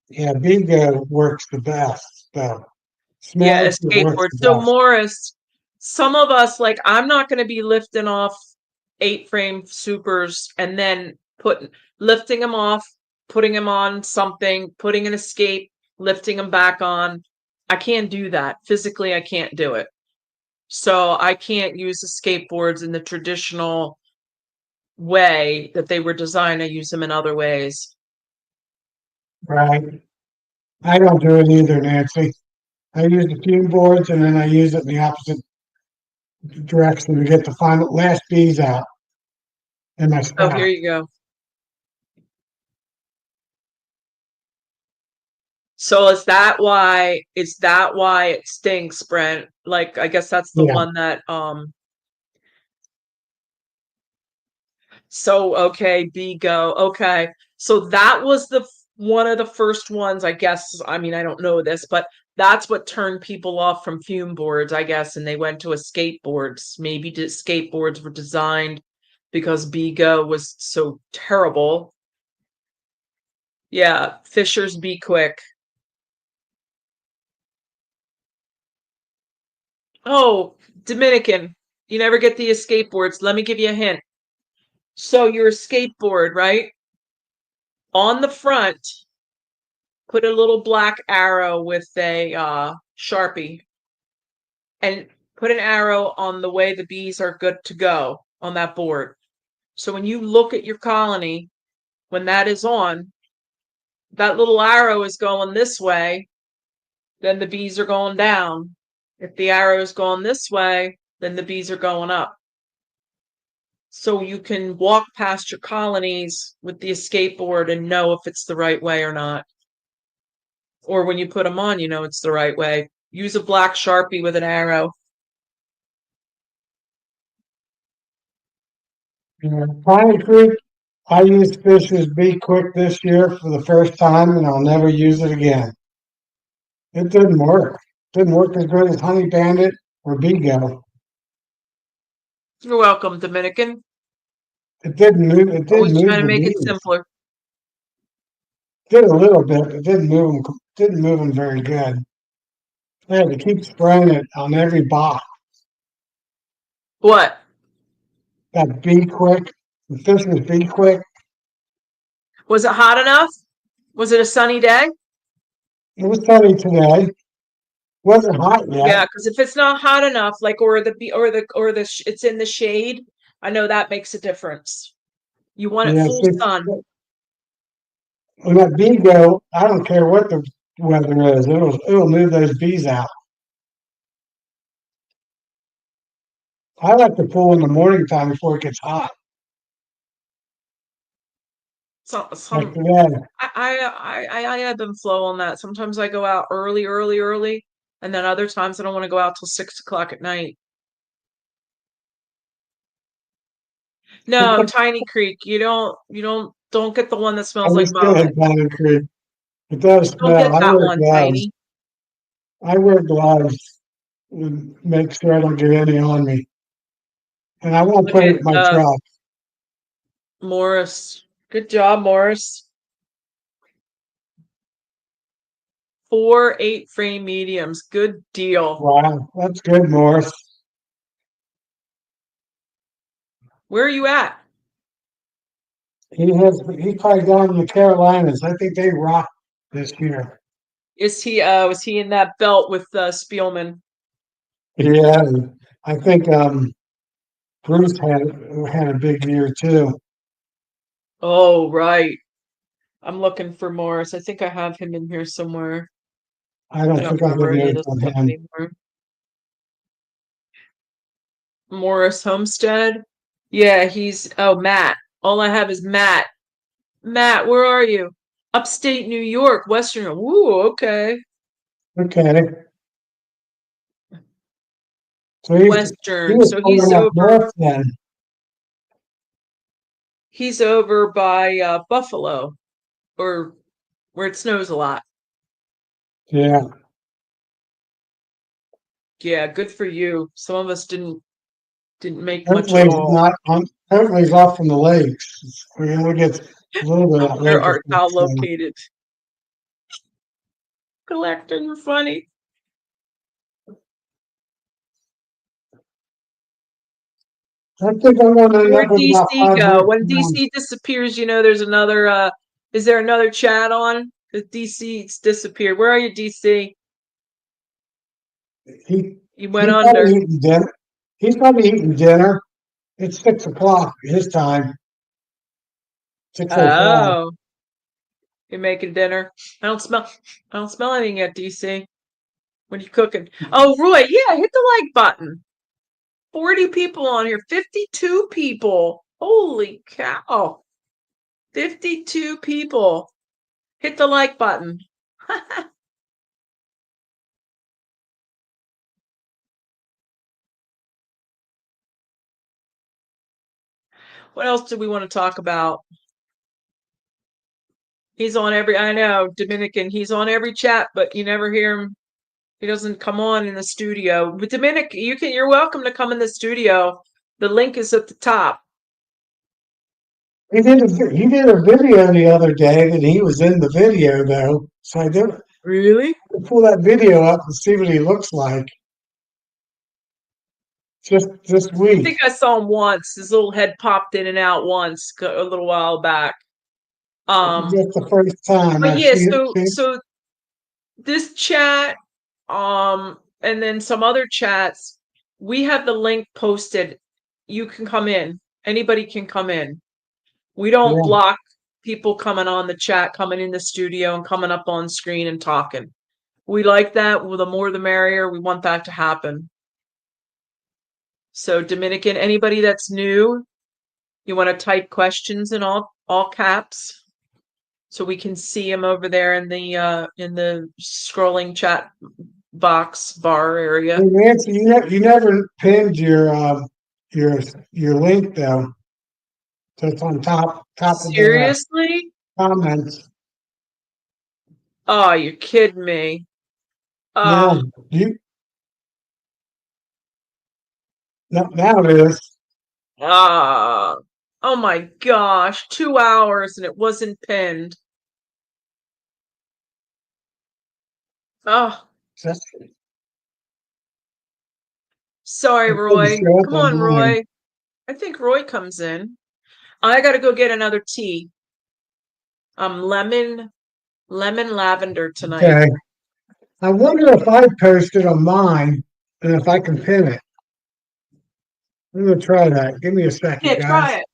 yeah, Bee Gone works the best. So Yeah, a smells, it works skateboard. the So best. Morris, some of us like I'm not going to be lifting off 8 frame supers and then lifting them off, putting them on something, putting an escape, lifting them back on. I can't do that. Physically, I can't do it. So I can't use the skateboards in the traditional way that they were designed. I use them in other ways. Right. I don't do it either, Nancy. I use the fume boards, and then I use it in the opposite direction to get the final last bees out in my Oh, here stack. you go. So is that why it stinks, Brent? Like I guess that's the Yeah, one that so okay, Bigo. Okay. So that was one of the first ones, I guess. I mean, I don't know this, but that's what turned people off from fume boards, I guess, and they went to a skateboards. Maybe skateboards were designed because Bigo was so terrible. Yeah, Fisher's Be Quick. Oh, Dominican. You never get the escape boards. Let me give you a hint. So your skateboard, right? On the front, put a little black arrow with a Sharpie and put an arrow on the way the bees are good to go on that board. So when you look at your colony, when that is on, that little arrow is going this way, then the bees are going down. If the arrow is going this way, then the bees are going up. So you can walk past your colonies with the escape board and know if it's the right way or not. Or when you put them on, you know it's the right way. Use a black Sharpie with an arrow. Pine Creek. I used Fish's Be Quick this year for the first time, and I'll never use it again. It didn't work. Didn't work as good as Honey Bandit or Bigo. You're welcome, Dominican. It didn't move. It did Always move trying to the make it bees. simpler. Did a little bit, but didn't move them. Didn't move them very good. I had to keep spraying it on every box. What? That Be Quick, the Fish's Be Quick. Was it hot enough? Was it a sunny day? It was sunny today. Wasn't hot yet. Yeah, because if it's not hot enough, like it's in the shade, I know that makes a difference. You want it Yeah, full see, sun. when that bee go, I don't care what the weather is. It'll move those bees out. I like to pull in the morning time before it gets hot. So, Like some today. I ebb and flow on that. Sometimes I go out early, and then other times I don't want to go out till 6 o'clock at night. No, Tiny Creek. You don't get the one that I smells like understand vomit. Pine Creek. It does Don't smell. get I that wear one, gloves. Tiny. I wear gloves and make sure I don't get any on me. And I won't Look put it at in my truck. Morris. Good job, Morris. 4 8-frame mediums. Good deal. Wow, that's good, Morris. Where are you at? He's probably down in the Carolinas. I think they rock this year. Is he in that belt with Spielman? Yeah, and I think Bruce had a big year too. Oh, right. I'm looking for Morris. I think I have him in here somewhere. I I don't don't think I have remember any of notes this on stuff him. anymore. Morris Homestead. Yeah, he's Matt. All I have is Matt. Matt, where are you? Upstate New York, Western. Ooh, okay. Okay, so he Western. was So going up north then. he's over by Buffalo, or where it snows a lot. Yeah, Yeah, good for you. Some of us didn't make much hopefully at he's all. not on. Hopefully he's off from the lakes. We only get a little bit of that Where lake art thou effect. So located? Collector, you're funny. I think I'm going to end up Where'd with about DC 5 go? weeks When around. DC disappears, there's another is there another chat on? Because DC's disappeared. Where are you, DC? He You went he's probably under. eating dinner. He's probably eating dinner. It's 6 o'clock his time. 6:05. Oh, you're making dinner. I don't smell anything yet, DC. What are you cooking? Oh, Roy, yeah, hit the like button. 40 people on here. 52 people. Holy cow. 52 people. Hit the like button. What else do we want to talk about? He's on I know, Dominican, he's on every chat, but you never hear him. He doesn't come on in the studio. But Dominic, you're welcome to come in the studio. The link is at the top. He did a video the other day that he was in the video though. So I did Really? pull that video up and see what he looks like. Just this I week. think I saw him once. His little head popped in and out once a little while back. Just the first time But I've yeah, seen it. so this chat, and then some other chats, we have the link posted. You can come in. Anybody can come in. We don't Yeah. block people coming on the chat, coming in the studio and coming up on screen and talking. We like that. Well, the more the merrier. We want that to happen. So Dominican, anybody that's new, you want to type questions in all caps so we can see them over there in the scrolling chat box bar area. Hey, Nancy, you never pinned your your link though. So it's on top of the Seriously? comments. Oh, you're kidding me. Yeah. Oh, You now it is. ah. Oh my gosh, 2 hours and it wasn't pinned. Oh, That's sorry, it didn't Roy. show up Come on on, mine. Roy. I think Roy comes in. I gotta go get another tea. Lemon lavender tonight. Okay. I wonder if I posted on mine and if I can pin it. I'm gonna try that. Give me a second, Yeah, guys. try it.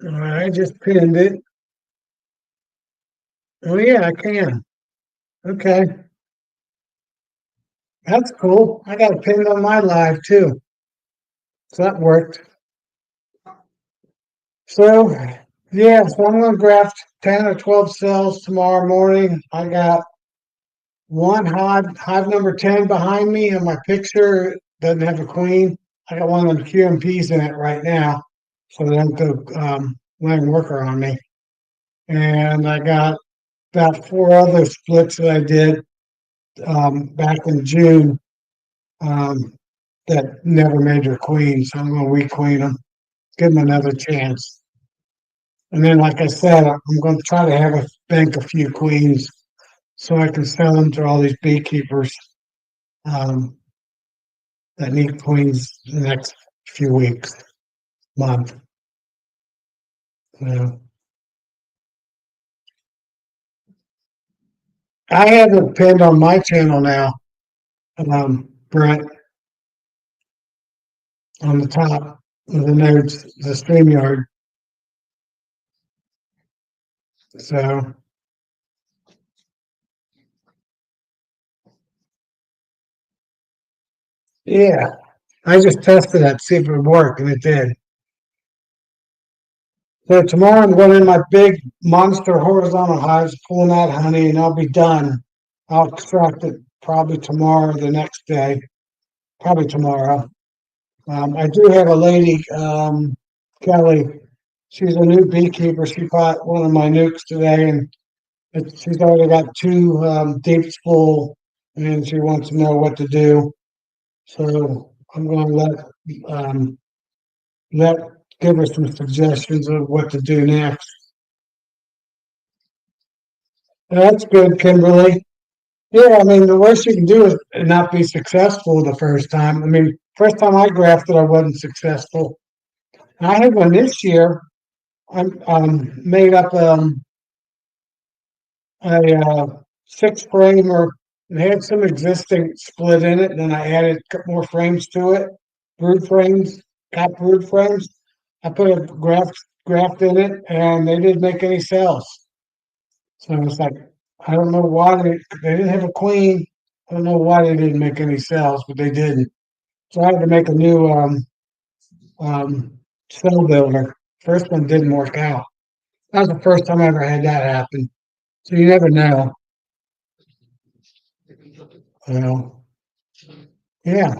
All right, I just pinned it. Oh yeah, I can. Okay. That's cool. I got it pinned on my live too. So that worked. So yeah, so I'm gonna graft 10 or 12 cells tomorrow morning. I got one hive number 10 behind me, and my picture doesn't have a queen. I got one of them QMPs in it right now. So they don't go letting worker on me. And I got about 4 other splits that I did back in June that never made their queen. So I'm going to requeen them, give them another chance. And then, like I said, I'm going to try to have a bank a few queens so I can sell them to all these beekeepers um, that need queens the next few weeks, month. Yeah. I have it pinned on my channel now, Brett, on the top of the notes, the StreamYard. So, yeah, I just tested that to see if it would work, and it did. So tomorrow I'm going in my big monster horizontal hives, pulling that honey, and I'll be done. I'll extract it probably tomorrow or the next day, probably tomorrow. I do have a lady, Kelly. She's a new beekeeper. She bought one of my nukes today, and she's already got 2 deeps full, and she wants to know what to do. So I'm going to let give her some suggestions of what to do next. That's good, Kimberly. Yeah, I mean, the worst you can do is not be successful the first time. I mean, first time I grafted, I wasn't successful. I had one this year. I made up a 6 framer. It had some existing split in it, and then I added a couple more frames to it. Brood frames, got brood frames. I put a graft in it, and they didn't make any cells. So it's like, I don't know why they didn't have a queen. I don't know why they didn't make any cells, but they didn't. So I had to make a new cell builder. First one didn't work out. That was the first time I ever had that happen. So you never know. You know. Yeah.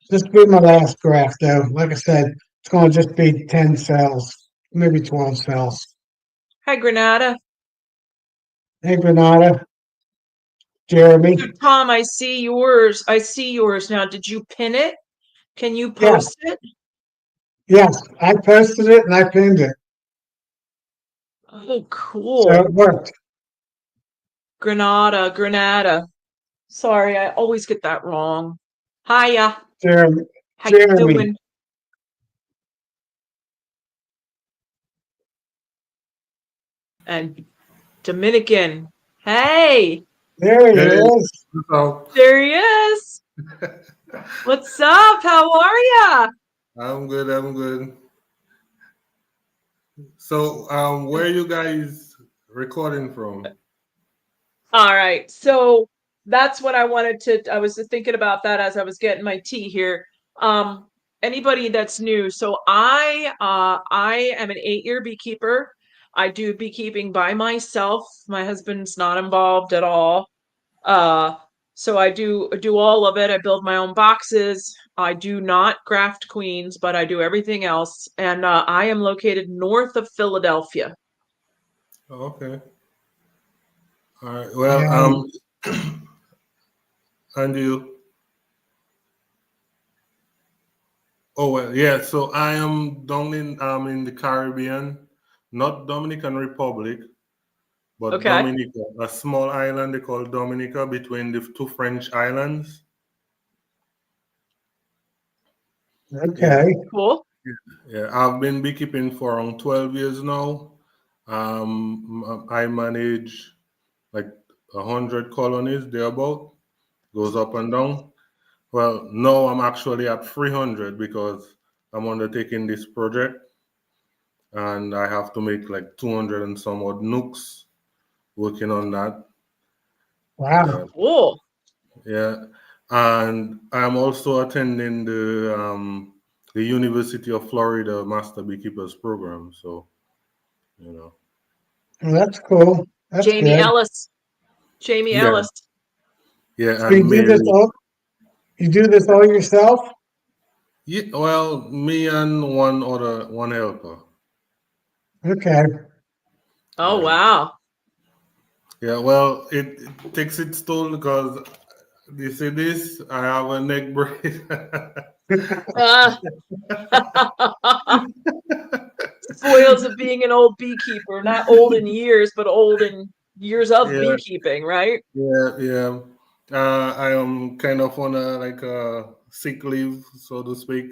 This will be my last graph though. Like I said, it's gonna just be 10 cells, maybe 12 cells. Hi, Granada. Hey Granada, Jeremy. So, Tom, I see yours. I see yours now. Did you pin it? Can you Yeah, post it? yes. I posted it and I pinned it. Oh, So cool. it worked. Granada, Granada. Sorry, I always get that wrong. Hiya. Jeremy. How you Jeremy. doing? And Dominican. Hey, There he Hey, is. so there he is. What's up? How are ya? I'm good. I'm good. So, where you guys recording from? All right. So that's what I wanted to, I was thinking about that as I was getting my tea here. Um, Anybody that's new. So I am an 8-year beekeeper. I do beekeeping by myself. My husband's not involved at all. Uh, so I do all of it. I build my own boxes. I do not graft queens, but I do everything else. And I am located north of Philadelphia. Oh, okay. All right. Well, Yeah. and you? Oh, well, yeah. So I am down in the Caribbean, not Dominican Republic, but Okay. Dominica, a small island they call Dominica between the 2 French islands. Yeah, Okay. Cool. yeah. I've been beekeeping for around 12 years now. I manage like 100 colonies thereabout, goes up and down. Well, now I'm actually at 300 because I'm undertaking this project and I have to make like 200 and some odd nooks working on that. Wow. Yeah, Cool. yeah. And I'm also attending the University of Florida Master Beekeepers program. So, you know, Well, that's cool. That's Jamie good. Ellis. Jamie yeah, Ellis. yeah. So And Mary, you do this all yourself? yeah, well, me and one helper. Okay. Oh, Yeah. wow. Yeah, well, it takes its toll because you see this, I have a neck brace. Ah. Spoils of being an old beekeeper, not old in years, but old in years of Yeah, beekeeping, right? yeah. I am kind of on a sick leave, so to speak.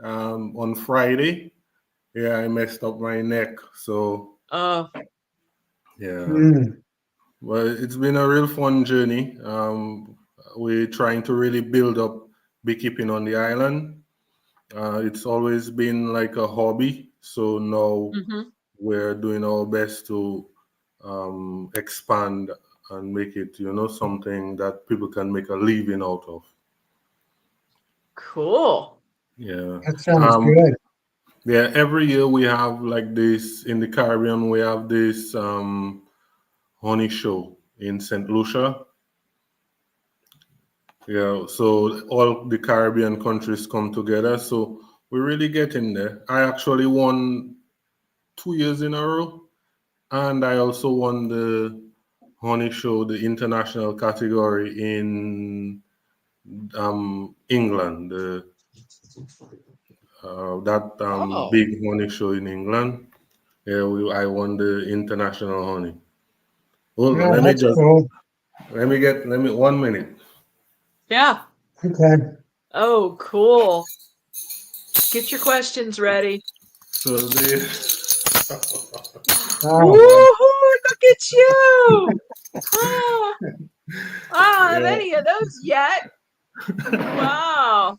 On Friday, yeah, I messed up my neck. So Uh, yeah, Mm. well, it's been a real fun journey. We're trying to really build up beekeeping on the island. It's always been like a hobby, so now mhm. we're doing our best to expand and make it, something that people can make a living out of. Cool. Yeah. That sounds Um, good. yeah, every year we have like this in the Caribbean, we have this honey show in St. Lucia. Yeah, so all the Caribbean countries come together. So we're really getting there. I actually won 2 years in a row, and I also won the honey show, the international category in England, that Oh, big honey show in England. Yeah, I won the international honey. Hold on, Yeah, that's cool. let me 1 minute. yeah. Okay. Oh, cool. Get your questions ready. So the Oh, Woohoo! Look at you! Ah, I don't have yeah, any of those yet. Wow.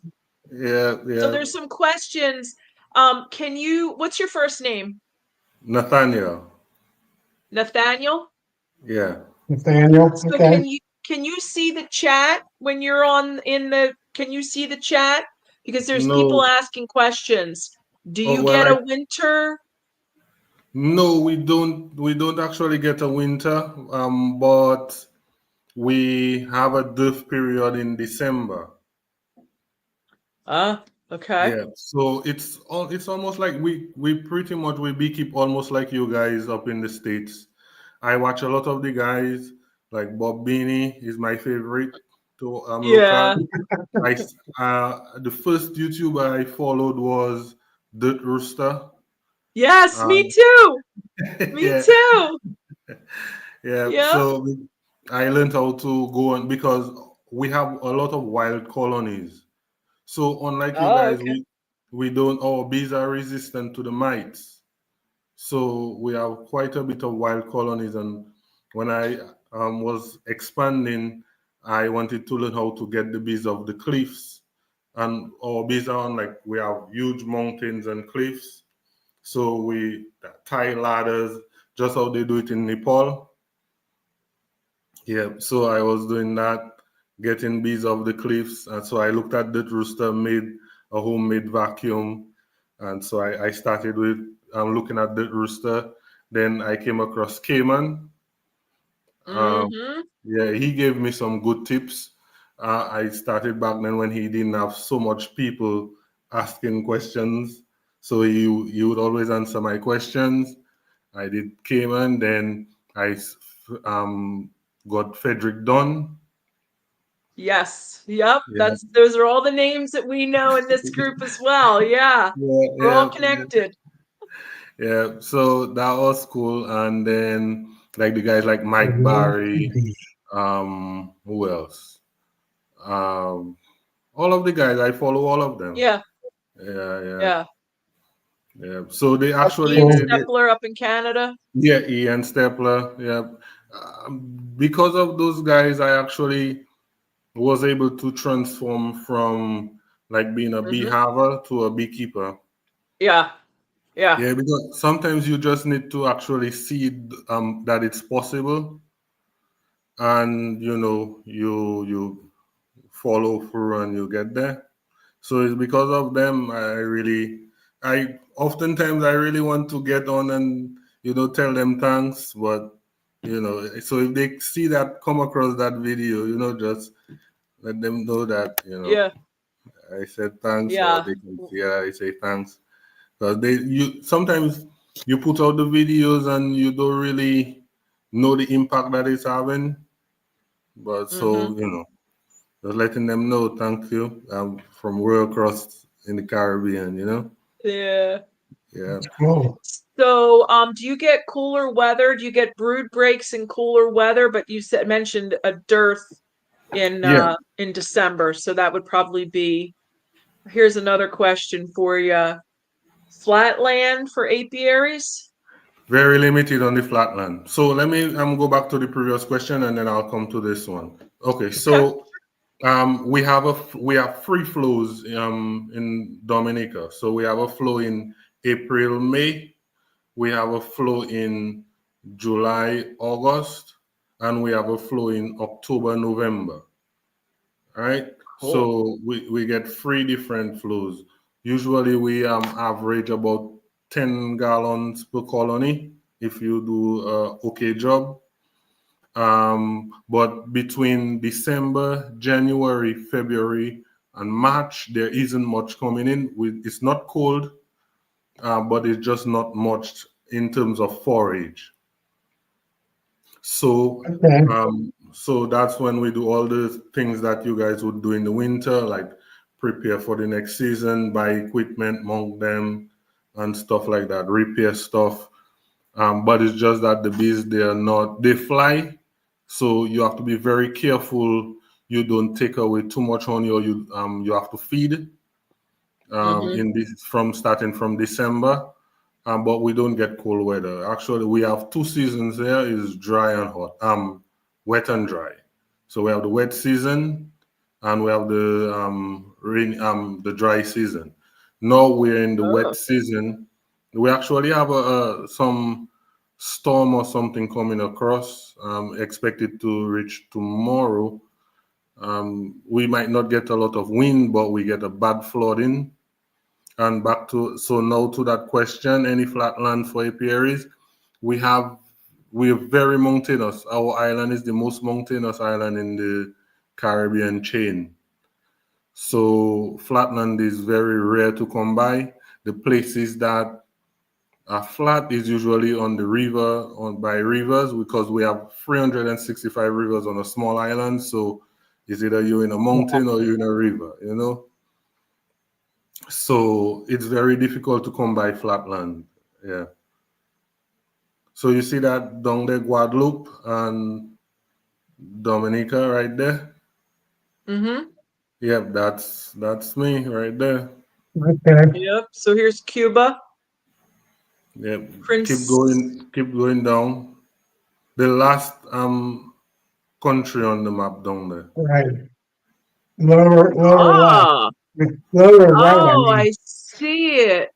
yeah, So yeah. there's some questions. What's your first name? Nathaniel. Nathaniel? Yeah. Nathaniel. So Okay. can you see the chat when you're can you see the chat? Because there's people No. asking questions. Do Oh you well, get a winter? no, we don't. We don't actually get a winter. But we have a dearth period in December. Okay. Yeah, so it's almost like we pretty much we beekeep almost like you guys up in the States. I watch a lot of the guys like Bob Beanie is my favorite to look at. Yeah. The first YouTuber I followed was Dirt Rooster. Yes, me Um, too. Me yeah, too. yeah. Yep. So I learned how to go on because we have a lot of wild colonies. So unlike you Oh, guys, okay. we don't our bees are resistant to the mites. So we have quite a bit of wild colonies. And when I was expanding, I wanted to learn how to get the bees off the cliffs. And our bees are on like we have huge mountains and cliffs. So we tie ladders, just how they do it in Nepal. Yeah, so I was doing that, getting bees off the cliffs. And so I looked at the rooster, made a homemade vacuum. And so I started with looking at the rooster. Then I came across Cayman. Um, Mm-hmm. yeah, he gave me some good tips. I started back then when he didn't have so much people asking questions. So he would always answer my questions. I did Cayman, then um, got Frederick Dunn. Yes. Yep. Yeah, Those are all the names that we know in this group as well. Yeah. yeah, We're all yeah, connected. yeah. So that was cool. And then like the guys like The Mike way to Barry, be. who else? Um, all of the guys, I follow all of them. Yeah. Yeah, yeah, Yeah. yeah. So they That's actually Ian cool. Stepler up in Canada. yeah, Ian Stepler, yeah. Because of those guys, I actually was able to transform from like being a Mm-hmm. beehiver to a beekeeper. Yeah. Yeah. Yeah, because sometimes you just need to actually see that it's possible, and you follow through and you get there. So it's because of them I oftentimes I really want to get on and tell them thanks, but so if they see that come across that video, just let them know that Yeah. I said thanks, or Yeah. they can see I say thanks. Because you sometimes you put out the videos and you don't really know the impact that it's having. But so, just letting them know, thank you, from way across in the Caribbean, Yeah. Yeah. Cool. So, do you get cooler weather? Do you get brood breaks in cooler weather? But you mentioned a dearth in December, so that would probably be. Here's another question for you. Flatland for apiaries? Very limited on the flatland. So let me go back to the previous question and then I'll come to this one. Okay, so we have free flows in Dominica. So we have a flow in April, May. We have a flow in July, August, and we have a flow in October, November. All right. Cool. So we get 3 different flows. Usually we average about 10 gallons per colony if you do a okay job. But between December, January, February, and March, there isn't much coming in. It's not cold, but it's just not much in terms of forage. So, Okay. so that's when we do all the things that you guys would do in the winter, like prepare for the next season, buy equipment, mount them, and stuff like that, repair stuff. But it's just that the bees, they fly, so you have to be very careful you don't take away too much honey, or you have to feed starting from December. But we don't get cold weather. Actually, we have 2 seasons here: is dry and hot, wet and dry. So we have the wet season and we have the rain, the dry season. Now we're in the wet season. We actually have some storm or something coming across, expected to reach tomorrow. We might not get a lot of wind, but we get a bad flooding. And now to that question, any flatland for apiaries, we're very mountainous. Our island is the most mountainous island in the Caribbean chain. So flatland is very rare to come by. The places that are flat is usually on the river, by rivers, because we have 365 rivers on a small island. So it's either you're in a mountain or you're in a river, So it's very difficult to come by flatland. Yeah. So you see that down there, Guadeloupe and Dominica right there? Mm-hmm. Yep, that's me right there. Okay. Yep. So here's Cuba. Yep. Prince. Keep going down. The last country on the map down there. Right. Lower Ah. left. Lower right, I mean. I see it.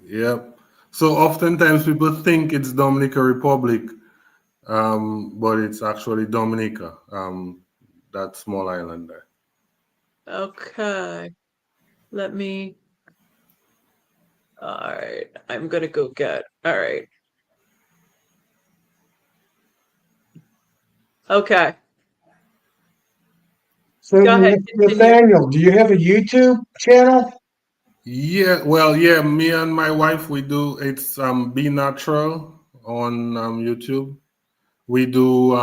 Yep. So oftentimes people think it's Dominica Republic, but it's actually Dominica, that small island there. Okay. All right. I'm gonna go get. All right. Okay. So Go ahead. Nathaniel, do you have a YouTube channel? Yeah, well, yeah, me and my wife, we do, it's Be Natural on YouTube. We do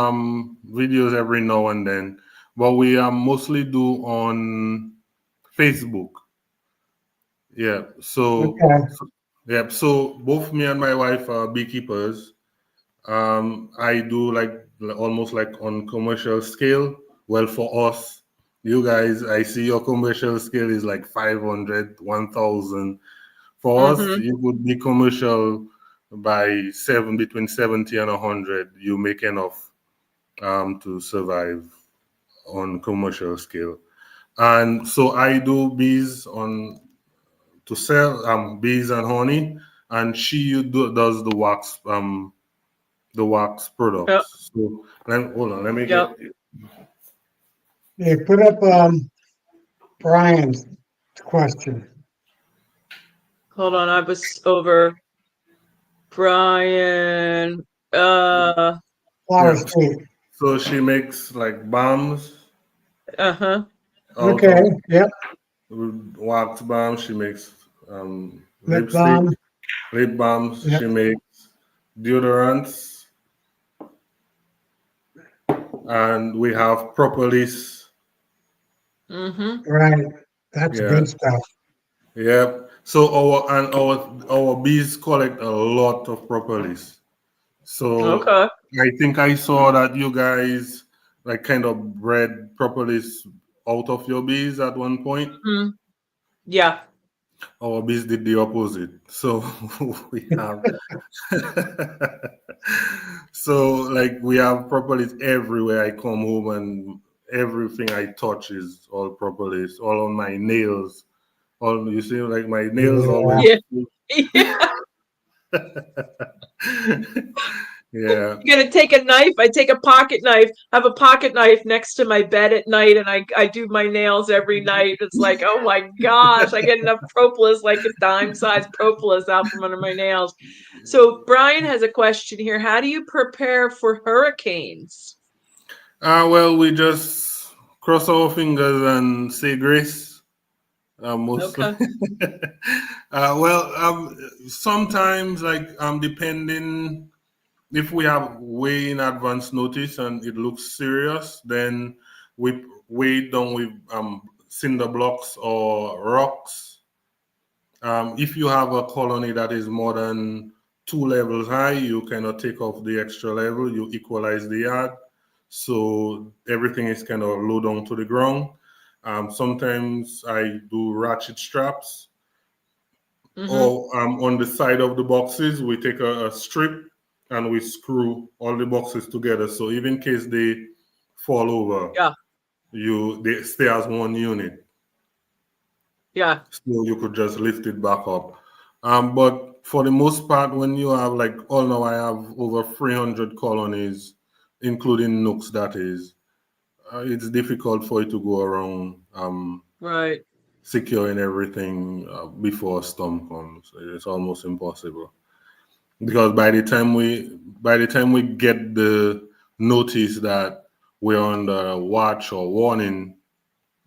videos every now and then, but we mostly do on Facebook. Yeah, Okay. so both me and my wife are beekeepers. I do like almost like on commercial scale. Well, for us, you guys, I see your commercial scale is like 500, 1,000. For us, you would be commercial by between 70 and 100. You make enough to survive on commercial scale. And so I do bees to sell bees and honey, and she does the wax products. So hold on, let me get it. Yeah, put up Brian's question. Hold on, I was over Brian. Flower Yeah. Street. So she makes like balms Uh-huh. out Okay. of Yep. wax balms. She makes Lip lipstick, balm. lip balms. Yep. She makes deodorants. and we have propolis. Mm-hmm. Right. That's Yeah, good stuff. yeah. So our bees collect a lot of propolis. So Okay. I think I saw that you guys like kind of bred propolis out of your bees at one point. Hmm. Yeah. Our bees did the opposite. So we have so like we have propolis everywhere. I come home and everything I touch is all propolis, all on my nails. All you see, like my nails Yeah. always. Yeah. Yeah. Yeah. You gotta take a knife. I take a pocket knife. I have a pocket knife next to my bed at night, and I do my nails every night. It's like, oh my gosh, I get enough propolis, like a dime-sized propolis out from under my nails. So Brian has a question here. How do you prepare for hurricanes? Well, we just cross our fingers and say grace. Mostly. Okay. Well, sometimes like depending if we have way in advance notice and it looks serious, then we weigh it down with cinder blocks or rocks. If you have a colony that is more than 2 levels high, you cannot take off the extra level. You equalize the yard, so everything is kind of low down to the ground. Sometimes I do ratchet straps, Mm-hmm. or on the side of the boxes, we take a strip and we screw all the boxes together. So even in case they fall over, Yeah. they stay as one unit. Yeah. So you could just lift it back up. But for the most part, when you have like, oh no, I have over 300 colonies, including nooks, that is, it's difficult for it to go around Right. securing everything before a storm comes. It's almost impossible because by the time we get the notice that we're under watch or warning,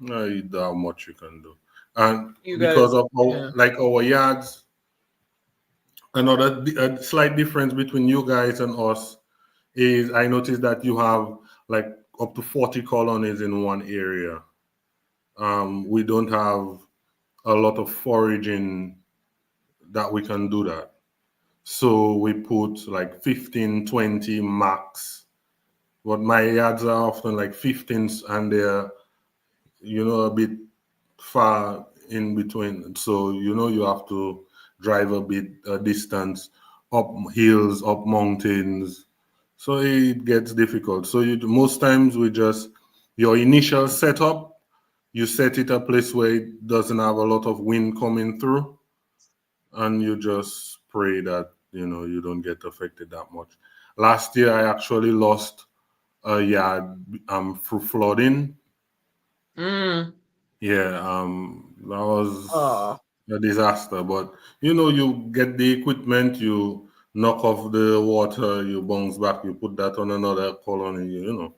you don't have much you can do. And You because guys. of Yeah. our yards, another a slight difference between you guys and us is I noticed that you have like up to 40 colonies in one area. We don't have a lot of foraging that we can do that. So we put like 15, 20 max. But my yards are often like 15s and they're, a bit far in between. So, you have to drive a bit distance up hills, up mountains. So it gets difficult. So most times your initial setup, you set it a place where it doesn't have a lot of wind coming through, and you just pray that you don't get affected that much. Last year, I actually lost a yard through flooding. Mm. Yeah, that was Oh. a disaster. But you get the equipment, you knock off the water, you bounce back, you put that on another colony.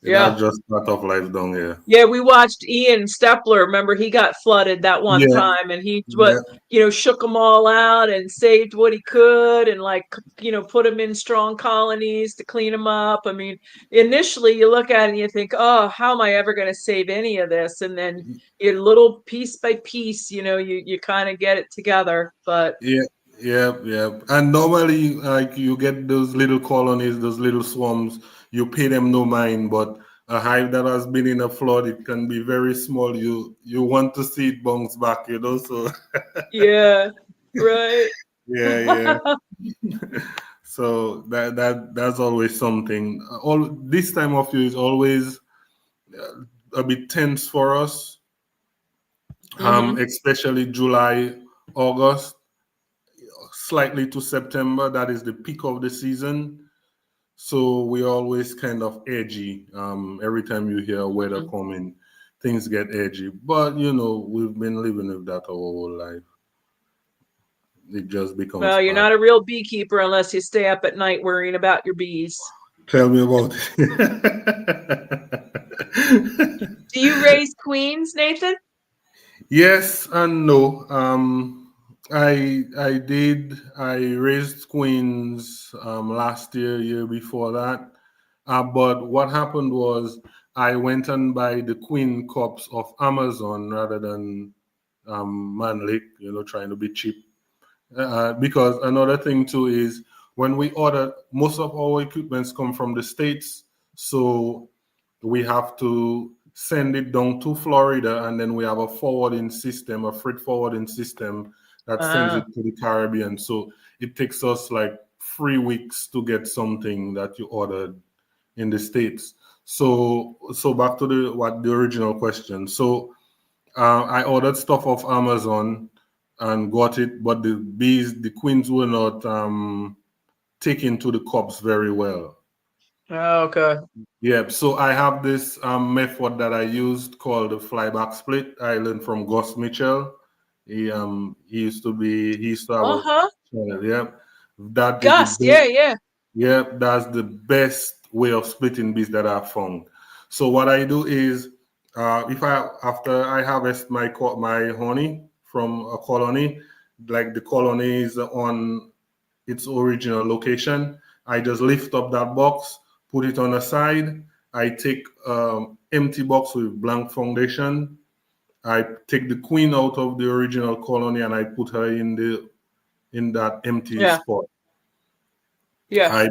Yeah. That's just part of life down here. Yeah, we watched Ian Stepler. Remember, he got flooded that one Yeah, time, and he yeah, shook them all out and saved what he could, and like put them in strong colonies to clean them up. I mean, initially you look at it and you think, oh, how am I ever going to save any of this? And then you little piece by piece, you kind of get it together. But yeah, yeah, yeah. And normally, like you get those little colonies, those little swarms, you pay them no mind. But a hive that has been in a flood, it can be very small. You want to see it bounce back. So yeah, right. yeah, yeah. So that's always something. All this time of year is always a bit tense for us, Hmm. especially July, August, slightly to September. That is the peak of the season. So we always kind of edgy. Every time you hear weather coming, things get edgy. But we've been living with that our whole life. It just becomes Well, you're part. not a real beekeeper unless you stay up at night worrying about your bees. Tell me about it. Do you raise queens, Nathan? Yes and no. I did. I raised queens last year, year before that. But what happened was I went and buy the queen cups of Amazon rather than Manlick, trying to be cheap. Because another thing too is when we order, most of our equipments come from the States. So we have to send it down to Florida, and then we have a forwarding system, a freight forwarding system that sends it to the Caribbean. So it takes us like 3 weeks to get something that you ordered in the States. So back to the original question. So I ordered stuff off Amazon and got it, but the queens were not taken to the cups very well. Oh, okay. Yep. So I have this method that I used called the flyback split. I learned from Gus Mitchell. He used to have a Uh-huh. channel. Yep. That is the Gus, best. yeah. Yep. That's the best way of splitting bees that I've found. So what I do is, after I harvest my honey from a colony, like the colony is on its original location, I just lift up that box, put it on the side. I take empty box with blank foundation. I take the queen out of the original colony and I put her in that empty Yeah. spot. Yeah.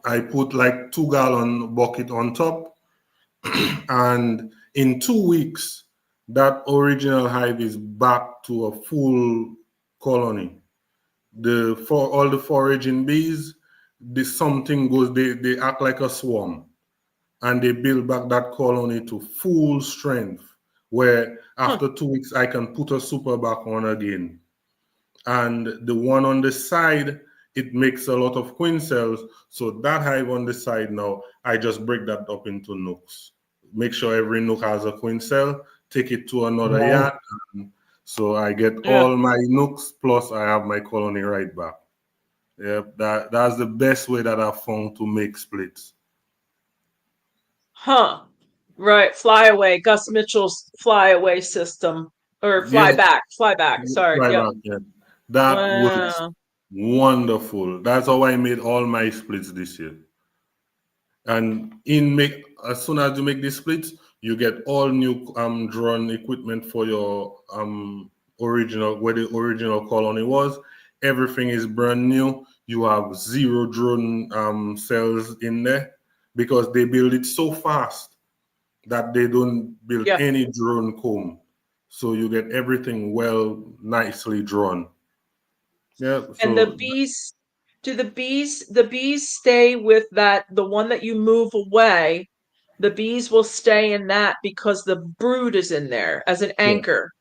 I put like 2 gallon bucket on top, and in 2 weeks, that original hive is back to a full colony. For all the foraging bees, they act like a swarm, and they build back that colony to full strength, where Huh. after 2 weeks I can put a super back on again. And the one on the side, it makes a lot of queen cells. So that hive on the side now, I just break that up into nooks. Make sure every nook has a queen cell, take it to another Right. yard. So I get Yeah. all my nooks, plus I have my colony right back. Yep, that's the best way that I've found to make splits. Huh. Right. Flyaway. Gus Mitchell's flyaway system. Or Yeah, flyback. Sorry. right Yep. back. Yeah, that works Wow. wonderful. That's how I made all my splits this year. And as soon as you make the splits, you get all new drone equipment for your where the original colony was. Everything is brand new. You have zero drone cells in there because they build it so fast that they don't build Yeah. any drone comb. So you get everything nicely drawn. Yeah. And the So bees, do the bees stay with the one that you move away? The bees will stay in that because the brood is in there as an yeah. anchor,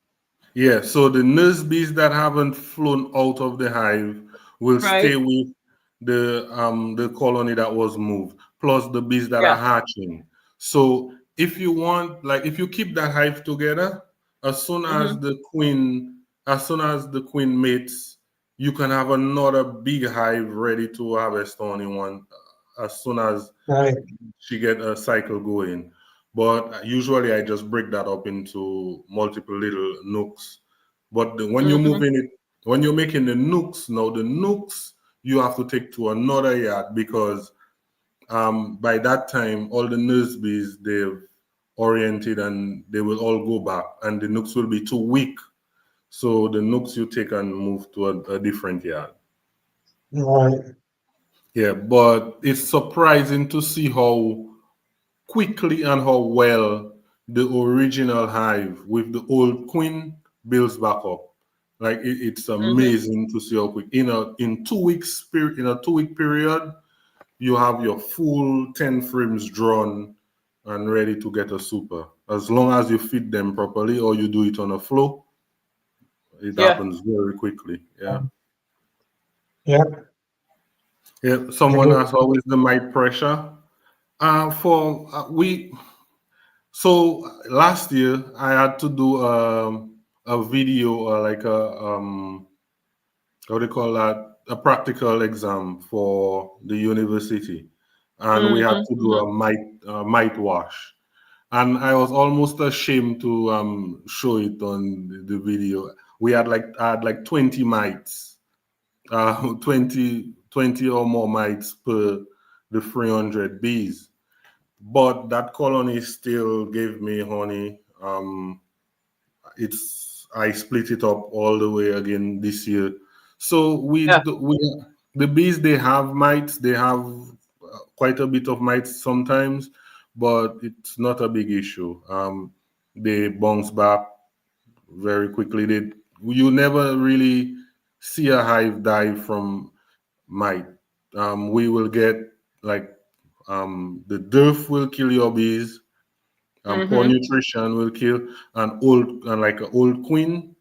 Yeah, so the nurse bees that haven't flown out of the hive will stay right? with the colony that was moved, plus the bees that are Yeah. hatching. So if you keep that hive together, Hmm. as soon as the queen mates, you can have another big hive ready to harvest on in one as soon as Right. she get a cycle going. But usually I just break that up into multiple little nooks. But Hmm. when you're making the nooks, now the nooks you have to take to another yard because by that time all the nurse bees they've oriented and they will all go back, and the nooks will be too weak. So the nooks you take and move to a different yard. Right. Yeah, but it's surprising to see how quickly and how well the original hive with the old queen builds back up. Like it's Hmm. amazing to see how quick in 2 weeks in a 2 week period you have your full 10 frames drawn and ready to get a super. As long as you feed them properly or you do it on a flow, it Yeah. happens very quickly. Yeah. Yep. Yeah. I Someone do. asked how is the mite pressure? For we So last year I had to do a video or like a what do you call that? A practical exam for the university, and we had Hmm. to do Hmm. a mite wash, and I was almost ashamed to show it on the video. I had like 20 mites, 20 or more mites per the 300 bees. but that colony still gave me honey. I split it up all the way again this year. So Yeah. the bees, they have mites. They have quite a bit of mites sometimes, but it's not a big issue. They bounce back very quickly. You never really see a hive die from mite. We will get like the dearth will kill your bees. Poor Mm-hmm. nutrition will kill an old queen,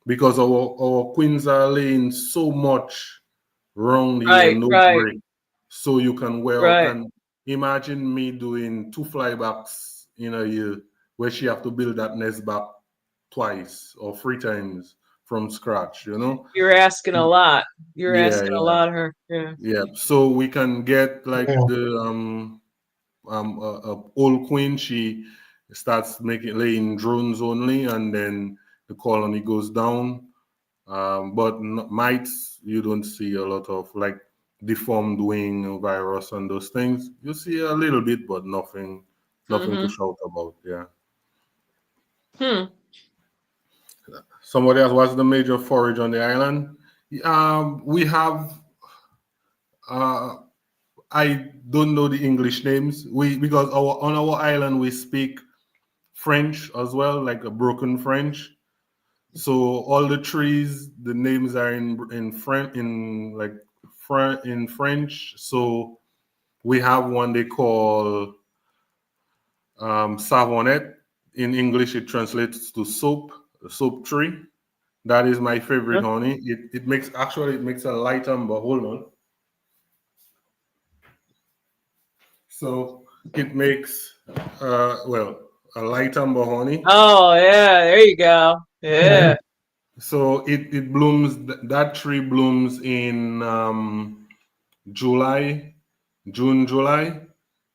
because our queens are laying so much round here, Right, no right, break. So you can wear out. right. And imagine me doing 2 flybacks in a year, where she have to build that nest back twice or 3 times from scratch, You're asking a lot. You're Yeah, asking a yeah, lot of her. Yeah. yeah. So we can get like Yeah. the old queen. She starts laying drones only, and then the colony goes down. But mites, you don't see a lot of, like deformed wing virus and those things. You see a little bit, but nothing to Mm-hmm. shout about. Yeah. Hmm. Somebody else, what's the major forage on the island? We have. Uh, I don't know the English names. Because on our island we speak French as well, like a broken French. So all the trees, the names are in French, in French. So we have one they call savonnette. In English, it translates to soap, a soap tree. That is my favorite Yeah. honey. It makes a light amber. Hold on. So it makes a light amber honey. Oh, yeah. There you go. Yeah. Yeah. So it blooms. That tree blooms in July, June, July.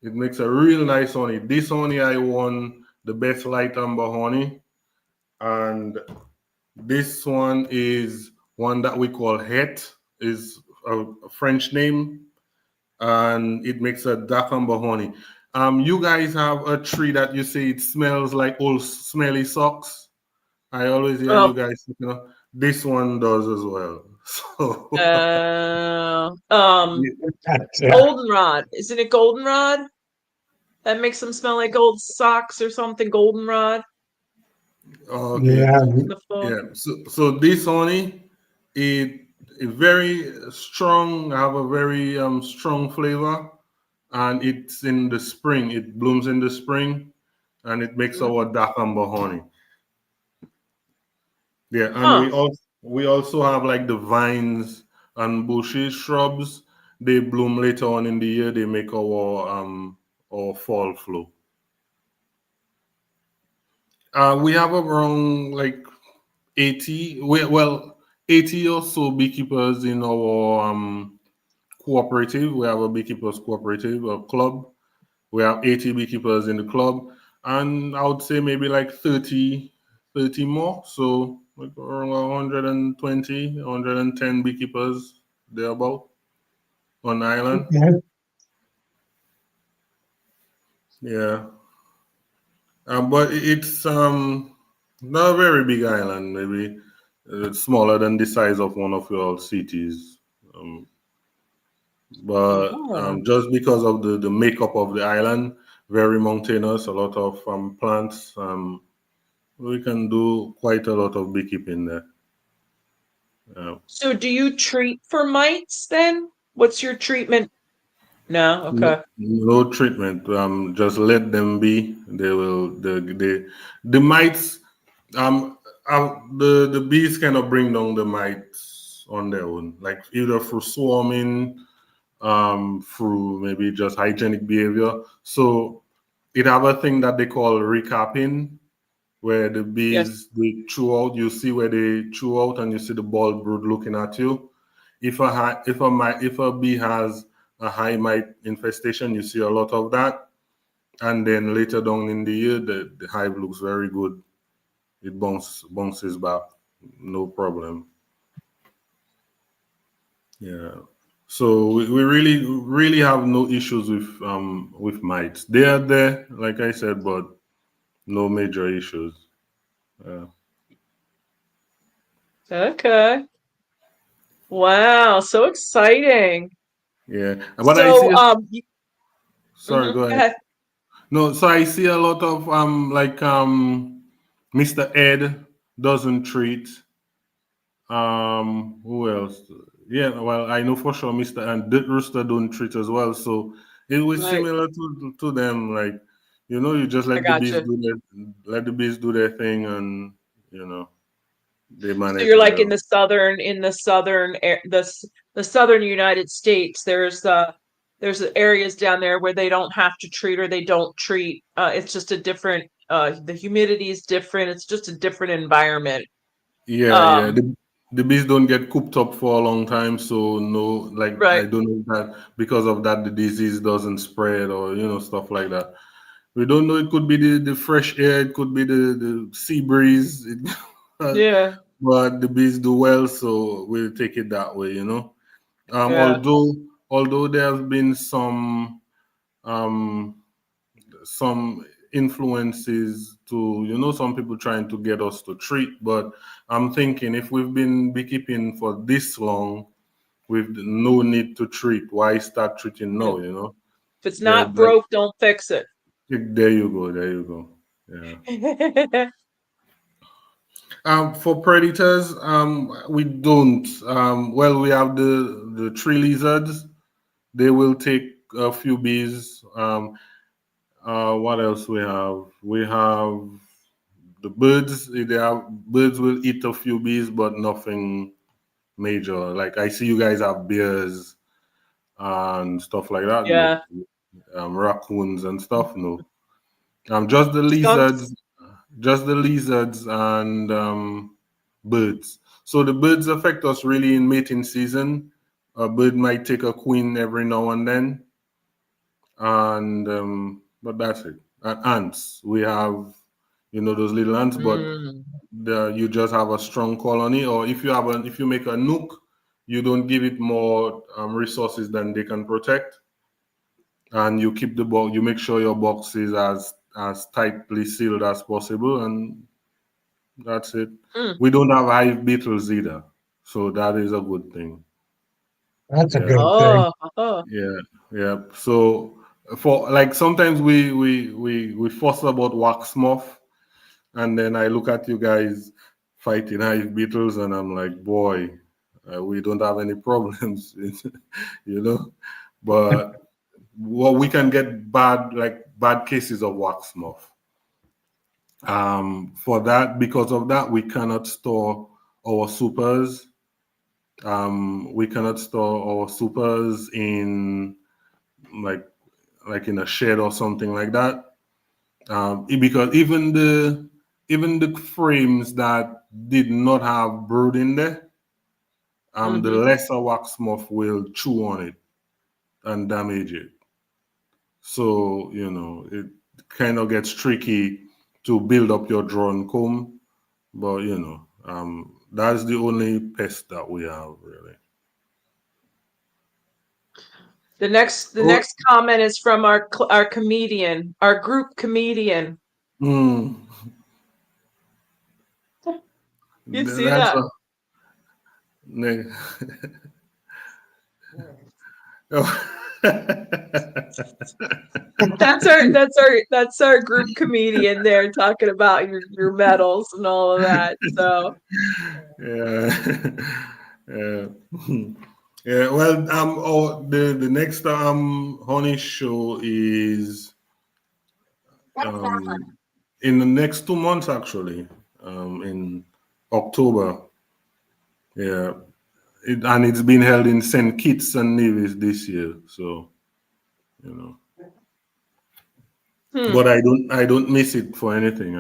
It makes a real nice honey. This honey I won the best light amber honey, and this one is one that we call het, is a French name, and it makes a dark amber honey. You guys have a tree that you say it smells like old smelly socks. I always hear you Oh, guys, this one does as well. So uh, That's it. goldenrod. Isn't it goldenrod? That makes them smell like old socks or something. Goldenrod okay, Yeah. in the fall. yeah. So this honey, it it very strong. Have a very strong flavor, and it's in the spring. It blooms in the spring, and it makes Mhm. our dark amber honey. Yeah, and Huh. we also have like the vines and bushes, shrubs. They bloom later on in the year. They make our fall flow. We have around like 80 or so beekeepers in our cooperative. We have a beekeepers cooperative, a club. We have 80 beekeepers in the club, and I would say maybe like 30 more. So like around 120, 110 beekeepers thereabout on the island. Okay. Yeah, but it's not a very big island. Maybe smaller than the size of one of your cities. Um, but Oh. just because of the makeup of the island, very mountainous, a lot of plants. We can do quite a lot of beekeeping there. So do you treat for mites then? What's your treatment? No. No, Okay. no treatment. Just let them be. They will. The mites. The bees cannot bring down the mites on their own. Like either through swarming, through maybe just hygienic behavior. So it have a thing that they call recapping, where the Yes. bees they chew out. You see where they chew out, and you see the bald brood looking at you. If a bee has a high mite infestation, you see a lot of that, and then later down in the year, the hive looks very good. It bounces back, no problem. Yeah. So we really have no issues with mites. They are there, like I said, but no major issues. Okay. Wow, so exciting. Yeah, but I see. So, Sorry, go go ahead. ahead. No, so I see a lot of Mr. Ed doesn't treat. Who else? Yeah, well, I know for sure Mr. and Dick Rooster don't treat as well. So it was Right. similar to them. Like, you just I let the got bees you. do their thing, and they So manage you're on like their in own. the southern United States. There's areas down there where they don't have to treat or they don't treat. It's just a different. The humidity is different. It's just a different environment. Yeah, yeah. Um, The bees don't get cooped up for a long time, so no, like I right. don't know that because of that the disease doesn't spread or stuff like that. We don't know. It could be the fresh air. It could be the sea breeze. Yeah. But the bees do well, so we'll take it that way. Yeah. Although there have been um, some influences to some people trying to get us to treat, but I'm thinking if we've been beekeeping for this long with no need to treat, why start treating Yeah. now? If it's Yeah, not like broke, don't fix it. there you go, there you go. Yeah. For predators, we don't. Well, we have the tree lizards. They will take a few bees. What else we have? We have the birds. Birds will eat a few bees, but nothing major. Like I see you guys have bears and stuff like that. No, Yeah. raccoons and stuff. No, just the Skunks. lizards. Just the lizards and birds. So the birds affect us really in mating season. A bird might take a queen every now and then, and but that's it. And ants, we have those little ants, but Mm. you just have a strong colony. Or if you make a nuke, you don't give it more resources than they can protect, and you keep the box. You make sure your box is as tightly sealed as possible, and that's it. Mm. We don't have hive beetles either, so that is a good thing. That's a Yeah, good thing. Oh. yeah, yeah. So for like sometimes we fuss about wax moth, and then I look at you guys fighting hive beetles, and I'm like, boy, we don't have any problems, you know. But well, we can get bad cases of wax moth. For that, because of that, we cannot store our supers. We cannot store our supers in like in a shed or something like that. Because even the frames that did not have brood in there, the Mm-hmm. lesser wax moth will chew on it and damage it. So it kind of gets tricky to build up your drone comb, but that's the only pest that we have really. The next comment is from our comedian, our group comedian. Mm, You see that's that? a That's our group comedian there talking about your medals and all of that. So yeah, yeah, yeah. Well, the next honey show is um in the next 2 months actually, in October. Yeah, and it's been held in St. Kitts and Nevis this year. So you know, but I don't miss it for anything.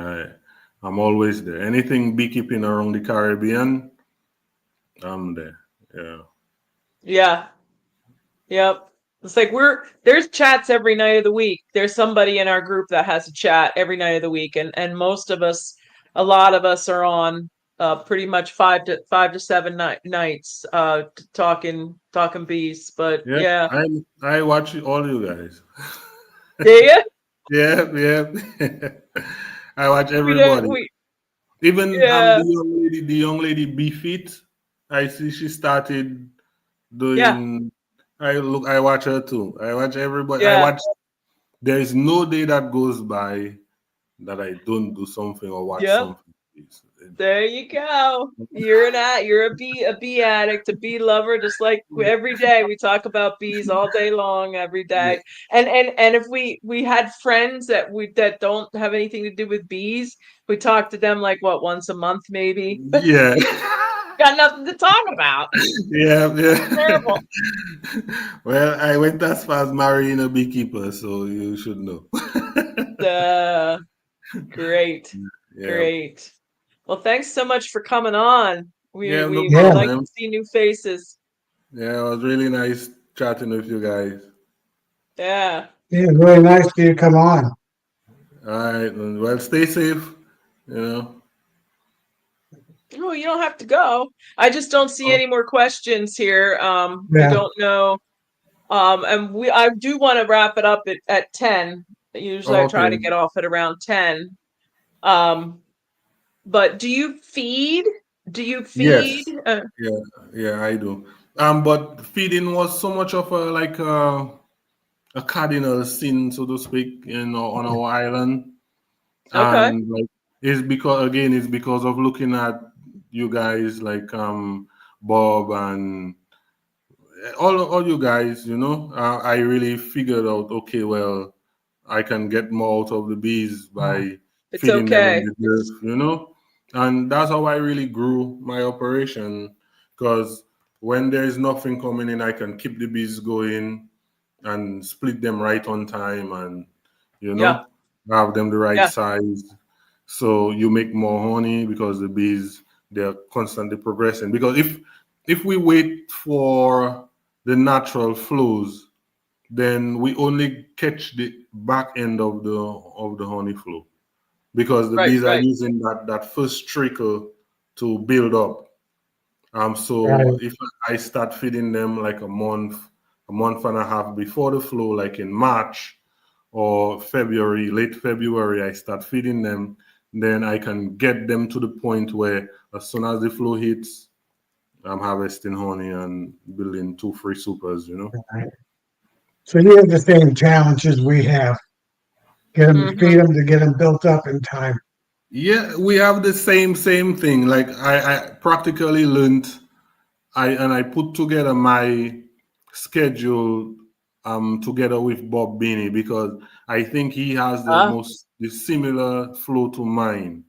I'm always there. Anything beekeeping around the Caribbean, I'm there. Yeah. yeah, yep. It's like there's chats every night of the week. There's somebody in our group that has a chat every night of the week, and most of us, a lot of us are on pretty much 5 to 7 nights talking bees. But Yeah, yeah, I watch all you guys. yeah, Yeah. I watch we don't everybody. we Even yeah the young lady Beefit, I see she started yeah doing. I watch her too. I watch everybody. I yeah. watch. There is no day that goes by that I don't do something or watch Yep. something. There you go. You're a bee addict, a bee lover, just like every day we talk about bees all day long, every Yeah. day. And if we had friends that don't have anything to do with bees, we talk to them like what, once a month maybe. Yeah. Got nothing to talk about. Yeah. Terrible. Well, I went as far as marrying a beekeeper, so you should know. Uh, great. Yeah. Great. Well, thanks so much for coming on. We Yeah, no we we Yeah, like to problem. see new faces. Yeah, it was really nice chatting with you guys. Yeah. yeah, really nice for you to come on. All right. Well, stay safe. You know. Oh, you don't have to go. I just don't see Oh, any more questions here. I Yeah, don't know. And I do want to wrap it up at 10. Usually I try okay. to get off at around 10. Um, but do you feed? Do you feed? Yes. Yeah. Yeah, I do. But feeding was so much of a cardinal sin, so to speak, on our island. Okay. And like it's because of looking at you guys like Bob and all you guys, I really figured out, okay, well, I can get more out of the bees by It's feeding them in okay. the dirt. And that's how I really grew my operation, because when there is nothing coming in, I can keep the bees going and split them right on time, and you Yeah. know have them the right Yeah. size, so you make more honey because the bees, they're constantly progressing. Because if we wait for the natural flows, then we only catch the back end of the honey flow, because the Right. bees are Right. using that first trickle to build up. So right. if I start feeding them like a month and a half before the flow, like in March or February, late February, I start feeding them, then I can get them to the point where as soon as the flow hits, I'm harvesting honey and building 2 free supers. Right. So you have the same challenges we have. Get them to feed Mm-hmm. them to get them built up in time. Yeah, we have the same thing. Like I practically learned. I put together my schedule together with Bob Beanie, because I think he has Ah. the similar flow to mine.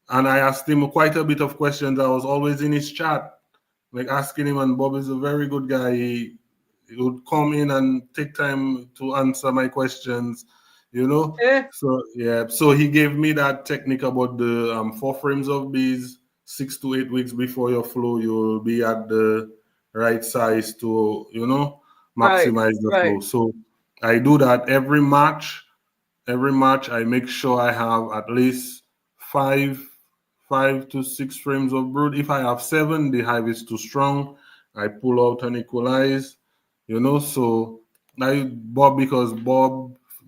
And I asked him quite a bit of questions. I was always in his chat, like asking him, and Bob is a very good guy. He would come in and take time to answer my questions. Eh. So yeah, so he gave me that technique about the 4 frames of bees, 6 to 8 weeks before your flow, you'll be at the right size to Right. maximize the Right. flow. So I do that every March. Every March, I make sure I have at least five 5 to 6 frames of brood. If I have 7, the hive is too strong. I pull out and equalize. So because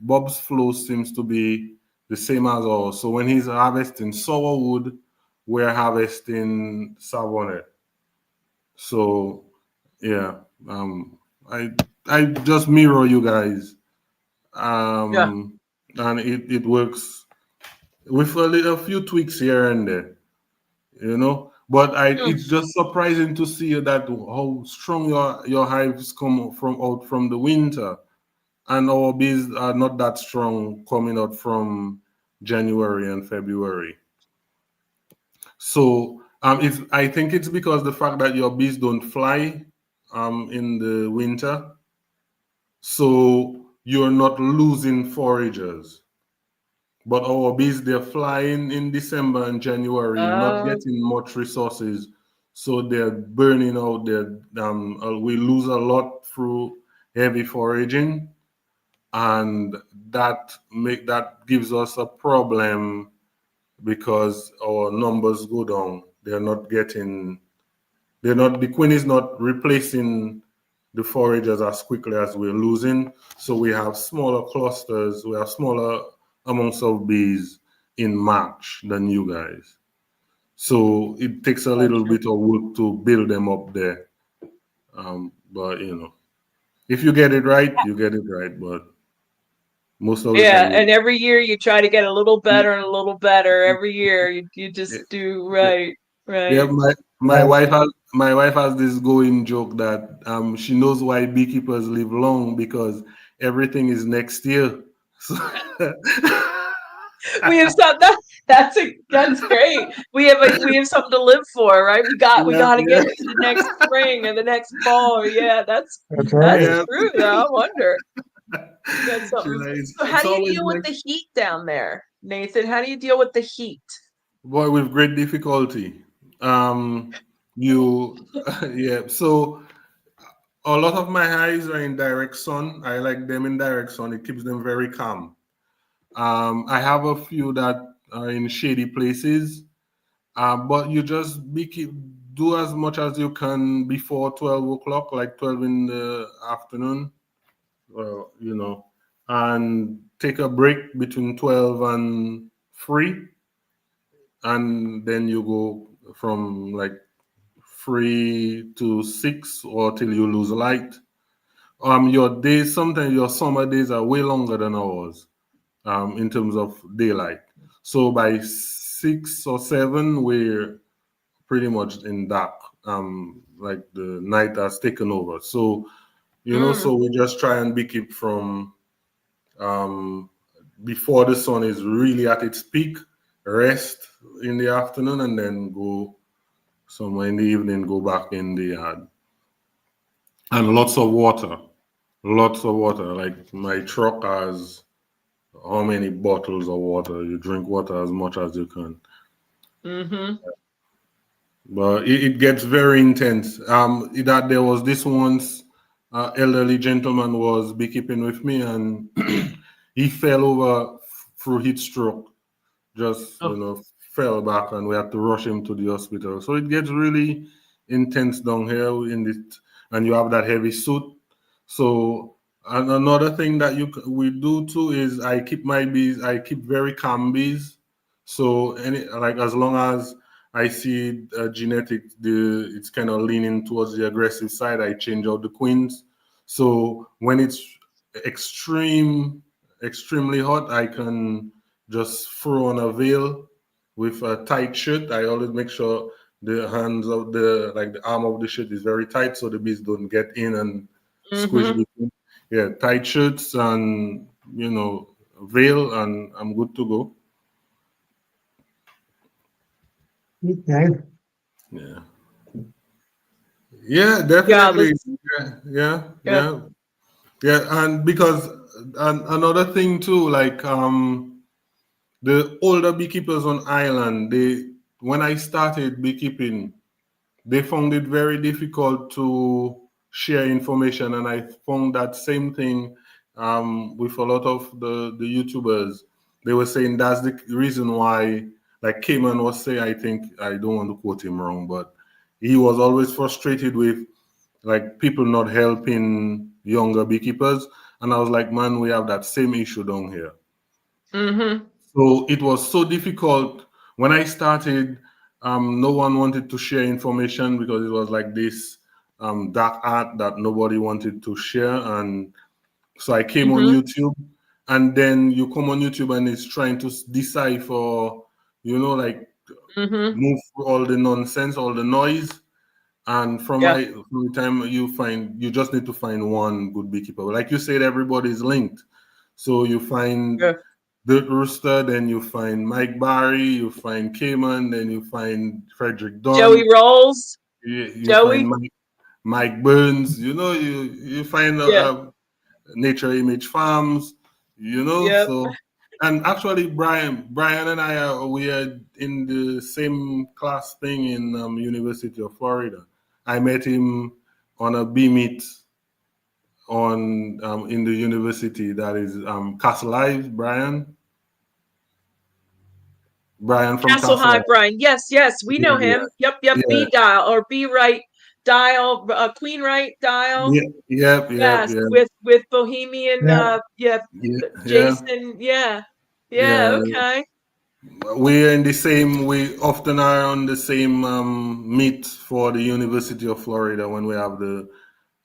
Bob's flow seems to be the same as ours. So when he's harvesting sourwood, we're harvesting savonette. So yeah, I I just mirror you guys, Yeah. and it works with a few tweaks here and there. But Mm. it's just surprising to see that how strong your hives come from out from the winter, and our bees are not that strong coming out from January and February. So I think it's because the fact that your bees don't fly in the winter, so you're not losing foragers. But our bees, they're flying in December and January, not Uh, getting much resources, so they're burning out. We lose a lot through heavy foraging, and that gives us a problem because our numbers go down. the queen is not replacing the foragers as quickly as we're losing. So we have smaller clusters, we have smaller amounts of bees in March than you guys. So it takes a little bit of work to build them up there. But if you get it right, you get it right. But most of the time, and every year you try to get a little better and a little better. Every year you just do right. yeah. My Yeah. wife has this going joke that she knows why beekeepers live long because everything is next year. So We have some that's great. We have something to live for, right? We got to yeah, get to the next spring and the next fall. Yeah, that's right. yeah. true. Though. I wonder. That's She's something. like, So how it's do you always deal with next. the heat down there, Nathan? How do you deal with the heat? Boy, with great difficulty. You, yeah. So a lot of my hives are in direct sun. I like them in direct sun. It keeps them very calm. I have a few that are in shady places, but you just do as much as you can before 12 o'clock, like 12 in the afternoon, well, and take a break between 12 and 3, and then you go from like 3 to 6 or till you lose light. Your days, sometimes your summer days are way longer than ours, in terms of daylight. So by 6 or 7, we're pretty much in dark. Like the night has taken over. So so we just try and beekeep from um, before the sun is really at its peak, rest in the afternoon, and then go somewhere in the evening, go back in the yard. And lots of water. Lots of water. Like my truck has how many bottles of water? You drink water as much as you can. Mm-hmm. But it gets very intense. That there was this once elderly gentleman was beekeeping with me, and he fell over through heat stroke. Just Oh. fell back, and we had to rush him to the hospital. So it gets really intense down here and you have that heavy suit. So and another thing that we do too is I keep very calm bees. So as long as I see it's kind of leaning towards the aggressive side, I change out the queens. So when it's extremely hot, I can just throw on a veil with a tight shirt. I always make sure the hands of the arm of the shirt is very tight so the bees don't get in and squish Mm-hmm. between. Yeah, tight shirts and veil, and I'm good to go. Okay. Yeah. Yeah, Yeah. definitely. Yeah. And because another thing too, like the older beekeepers on island, when I started beekeeping, they found it very difficult to share information, and I found that same thing with a lot of the YouTubers. They were saying that's the reason why, like Cayman was saying, I think I don't want to quote him wrong, but he was always frustrated with like people not helping younger beekeepers, and I was like, man, we have that same issue down here. Mm-hmm. So it was so difficult when I started. No one wanted to share information because it was like this dark art that nobody wanted to share. And so I came on Mm-hmm. YouTube, and then you come on YouTube and it's trying to decipher, like Mm-hmm. move through all the nonsense, all the noise. And from Yeah. the time you just need to find one good beekeeper. Like you said, everybody's linked. So you find Yeah. Dirt Rooster, then you find Mike Barry, you find Cayman, then you find Frederick Dunn, Joey Rolls. you find Joey. Mike Burns, you find Yeah. Nature Image Farms, Yep. so. And actually, Brian and we are in the same class thing in University of Florida. I met him on a bee meet on in the university that is Castle Live, Brian. Brian from Castle Castle. Hive, Brian. Yes, we know Yeah, him. Yep. yeah, B dial or B right dial, Queen right dial. yeah, Yes, yeah, with Bohemian. Yeah. Yeah, yeah. Jason. Yeah. Yeah, Okay. we're in the same. We often are on the same meet for the University of Florida when we have the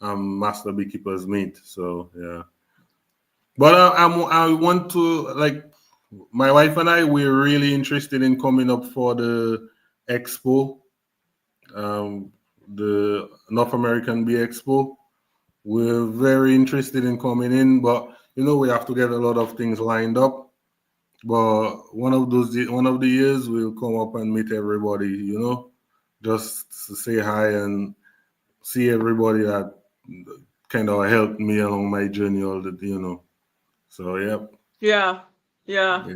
Master Beekeepers meet. So yeah, but I want to like my wife and I. We're really interested in coming up for the expo, um, the North American Bee Expo. We're very interested in coming in, but we have to get a lot of things lined up. But one of the years, we'll come up and meet everybody. Just to say hi and see everybody that kind of helped me along my journey all the. So Yeah. yeah.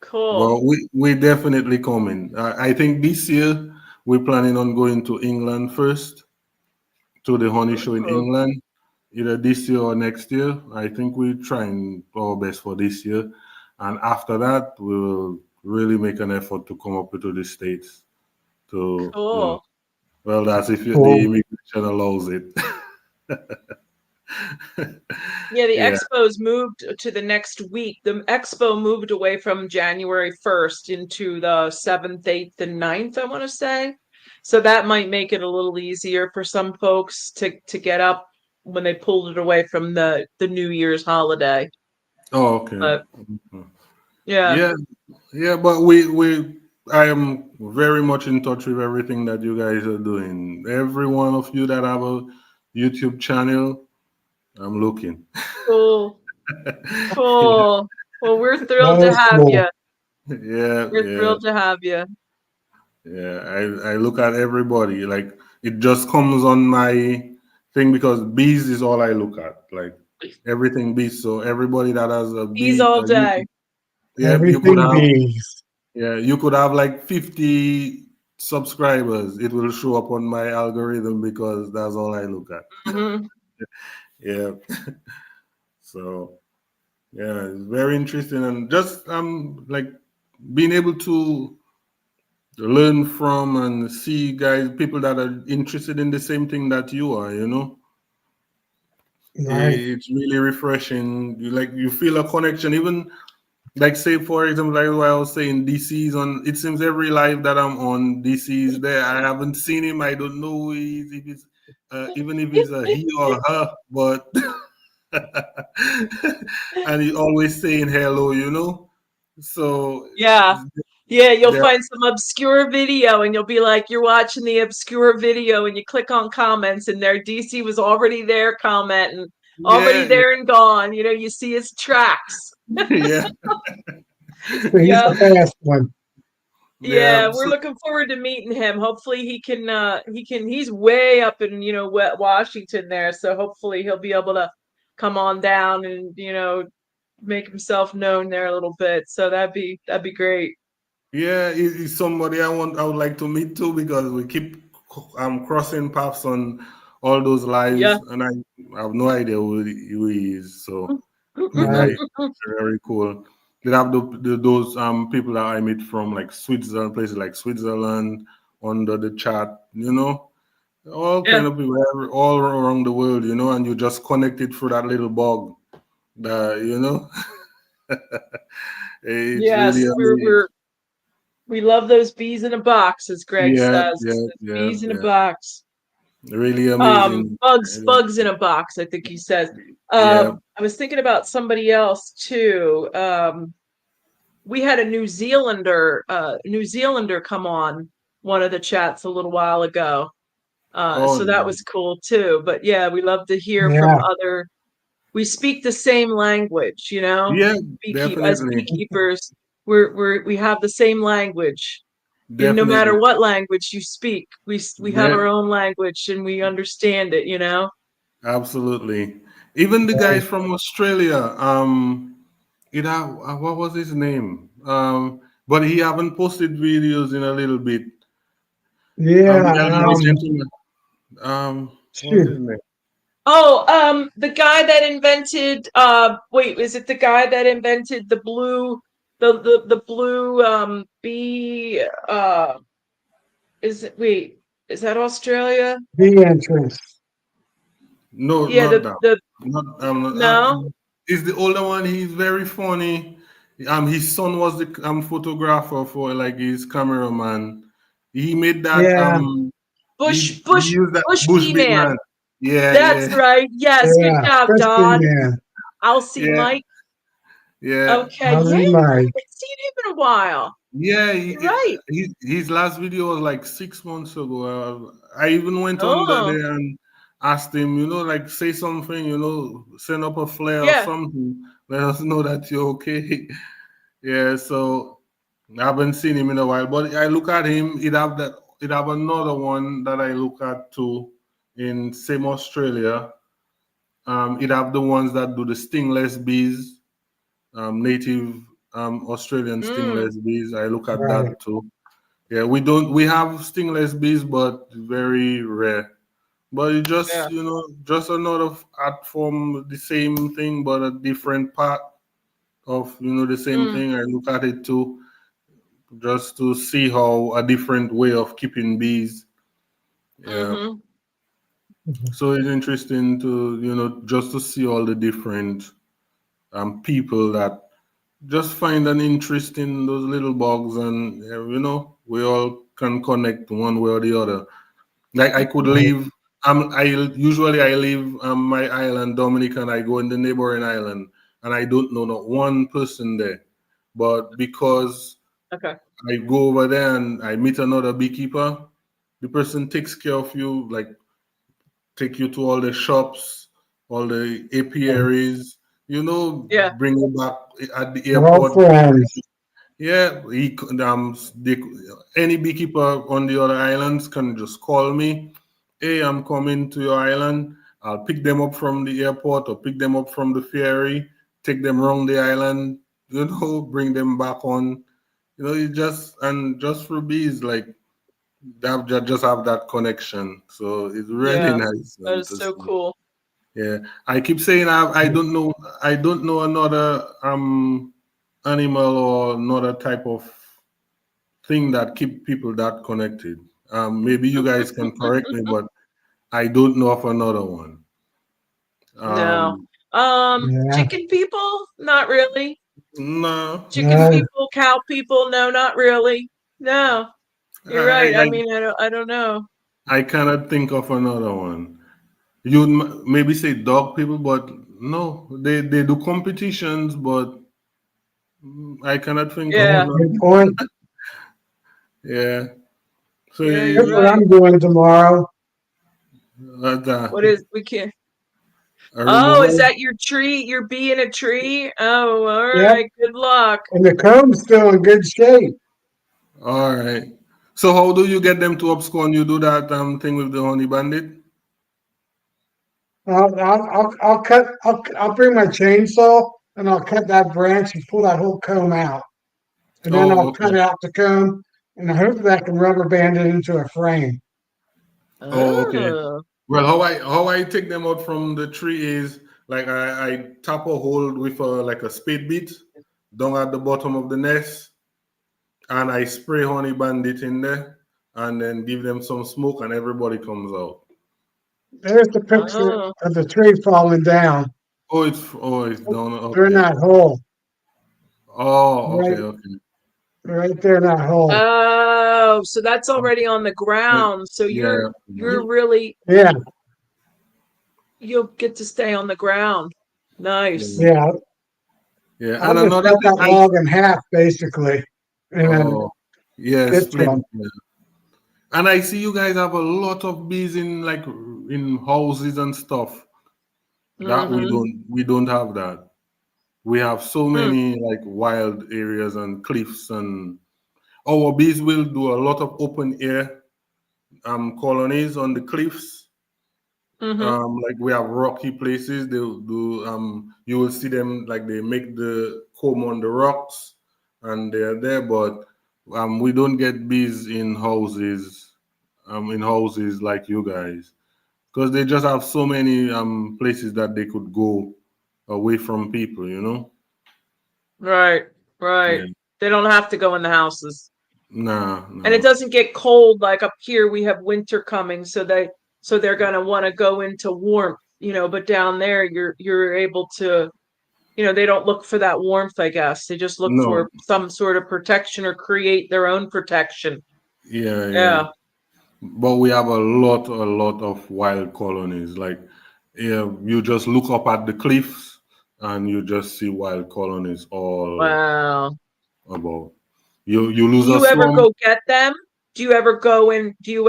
Cool. Well, we definitely coming. I think this year we're planning on going to England first, to the honey show in Oh, England, either this year or next year. I think we're trying our best for this year. And after that, we will really make an effort to come up to the States. cool. Well, that's if the Cool. immigration allows it. Yeah, the Yeah. expos moved to the next week. The expo moved away from January 1st into the 7th, 8th, and 9th, I want to say. So that might make it a little easier for some folks to get up when they pulled it away from the New Year's holiday. Oh, okay. But yeah. Yeah, yeah, but I am very much in touch with everything that you guys are doing. Every one of you that have a YouTube channel, I'm looking. Cool. Yeah, Cool. Well, we're thrilled That to is have you. cool. yeah, We're yeah, thrilled to have you. yeah. I look at everybody. Like it just comes on my thing because bees is all I look at. Like everything bees. So everybody that has a Bees bee, all day. yeah, Everything bees. you could have like 50 subscribers. It will show up on my algorithm because that's all I look at. Hmm. Yeah. So yeah, it's very interesting and just like being able to learn from and see guys, people that are interested in the same thing that you are. Right. It's really refreshing. You feel a connection, even like say for example, like what I was saying, DC's on. It seems every live that I'm on, DC's there. I haven't seen him. I don't know who he is, if it's even if it's a he or her, but and he's always saying hello. So Yeah. Yeah, you'll there, find some obscure video and you'll be like, you're watching the obscure video and you click on comments and their DC was already there commenting, already yeah, there and gone. You see his tracks. yeah, So he's Yeah. the fast one. Yeah, yeah. we're So looking forward to meeting him. Hopefully he's way up in, Washington there. So hopefully he'll be able to come on down and, make himself known there a little bit. So that'd be great. yeah, he's somebody I would like to meet too because we keep crossing paths on all those lives, Yeah. and I have no idea who he is. So be Right. nice, very cool. They have those people that I meet from like Switzerland, places like Switzerland, under the chat. All Yeah. kind of people all around the world, and you just connected through that little bug. That. It's Yes, really amazing. we love those bees in a box, as Greg Yeah, says. yeah, Those yeah, bees in a yeah. box. Really amazing. Bugs in a box, I think he says. Yeah. I was thinking about somebody else too. We had a New Zealander come on one of the chats a little while ago. Oh, So that was cool too. But yeah, we love to hear from Yeah. we speak the same language, yeah, as definitely, beekeepers, we have the same language. And no definitely. matter what language you speak, we have Yeah, our own language and we understand it. absolutely. Even the guys Right. from Australia, what was his name? But he haven't posted videos in a little bit. Yeah. The elderly gentleman. What was his Shoot. name? Oh, the guy that invented wait, is it the guy that invented the blue The blue bee is that Australia? Bee entrance. No, Yeah, not that. the Not no? is the older one. He's very funny. His son was the photographer for like his cameraman. He made that Yeah, he used that Bush bush bee big man. man. Yeah, That's yeah, right. Yes, good yeah. job, First bee Don. man. I'll see yeah, Mike. yeah. Okay, I'll yeah, be I Mike. haven't seen him in a while. Yeah, You're right. his last video was like 6 months ago. I even went on that Oh, day and asked him, like say something, send up a flare or yeah. something. Let us know that you're okay. Yeah, so I haven't seen him in a while, but I look at him. It have another one that I look at too in same Australia. It have the ones that do the stingless bees, native Australian Mm, stingless bees. I look at Right. that too. Yeah, we have stingless bees, but very rare. But it just yeah. just another art form, the same thing, but a different part of the same Mm, thing. I look at it too, just to see how a different way of keeping bees. Yeah. mm-hmm. So it's interesting to just to see all the different people that just find an interest in those little bugs, and we all can connect one way or the other. Like I could Right. leave. I leave my island, Dominica, and I go in the neighboring island, and I don't know not one person there. But because Okay. I go over there and I meet another beekeeper, the person takes care of you, like take you to all the shops, all the apiaries, Yeah. bring you back at the We're all airport. friends. Yeah, any beekeeper on the other islands can just call me. Hey, I'm coming to your island. I'll pick them up from the airport or pick them up from the ferry, take them around the island, bring them back on. You just for bees, like just have that connection. So it's really Yeah. nice That is to so see. cool. Yeah, I keep saying I don't know another animal or another type of thing that keep people that connected. Maybe you guys can correct me, but I don't know of another one. No. Um, Yeah. Chicken people? Not really. no, Chicken No, people, cow people? No, not really. No. You're right. I, I I mean, I don't know. I cannot think of another one. You maybe say dog people, but no, they do competitions, but I cannot think of yeah, Yeah. another. good point. Yeah. So Yeah, That's you're what right. I'm doing tomorrow. that's What is we can't a Oh, is removal. that your tree? Your bee in a tree? Oh, all Yep. right. Good luck. And the comb's still in good shape. All right. So how do you get them to upscore? You do that thing with the honey bandit? I'll bring my chainsaw and I'll cut that branch and pull that whole comb out. And then Oh, I'll okay. cut out the comb and hopefully I can rubber band it into a frame. Oh, okay. Oh. Well, how I take them out from the tree is like I tap a hole with a spade bit down at the bottom of the nest, and I spray honey bandit in there, and then give them some smoke, and everybody comes out. There's the picture Oh. of the tree falling down. Oh, it's down. They're in Okay. that hole. Oh, okay, Right okay. right there in that hole. Oh, so that's already on the But, ground. So you're yeah, you're yeah, really Yeah, you'll get to stay on the ground. Nice. yeah. yeah. Yeah. I'll And just another cut thing, that log in half basically and then oh, yeah, stitch split. them. Yeah. And I see you guys have a lot of bees in in houses and stuff. That we Mm-hmm. don't have that. We have so Hmm. many like wild areas and cliffs, and our bees will do a lot of open air colonies on the cliffs. Mm-hmm. Like we have rocky places. They'll do you will see them like they make the comb on the rocks and they're there, but we don't get bees in houses like you guys. Because they just have so many places that they could go away from people. Right. Right. Yeah. They don't have to go in the houses. Nah, And it no. doesn't get cold like up here. We have winter coming, so they're gonna want to go into warmth, but down there you're able to, they don't look for that warmth, I guess. They just look No. for some sort of protection or create their own protection. Yeah, yeah. Yeah. But we have a lot of wild colonies. Like, yeah, you just look up at the cliffs and you just see wild colonies all Wow. about. You lose Do a you ever swarm. go get them? Do you ever go and go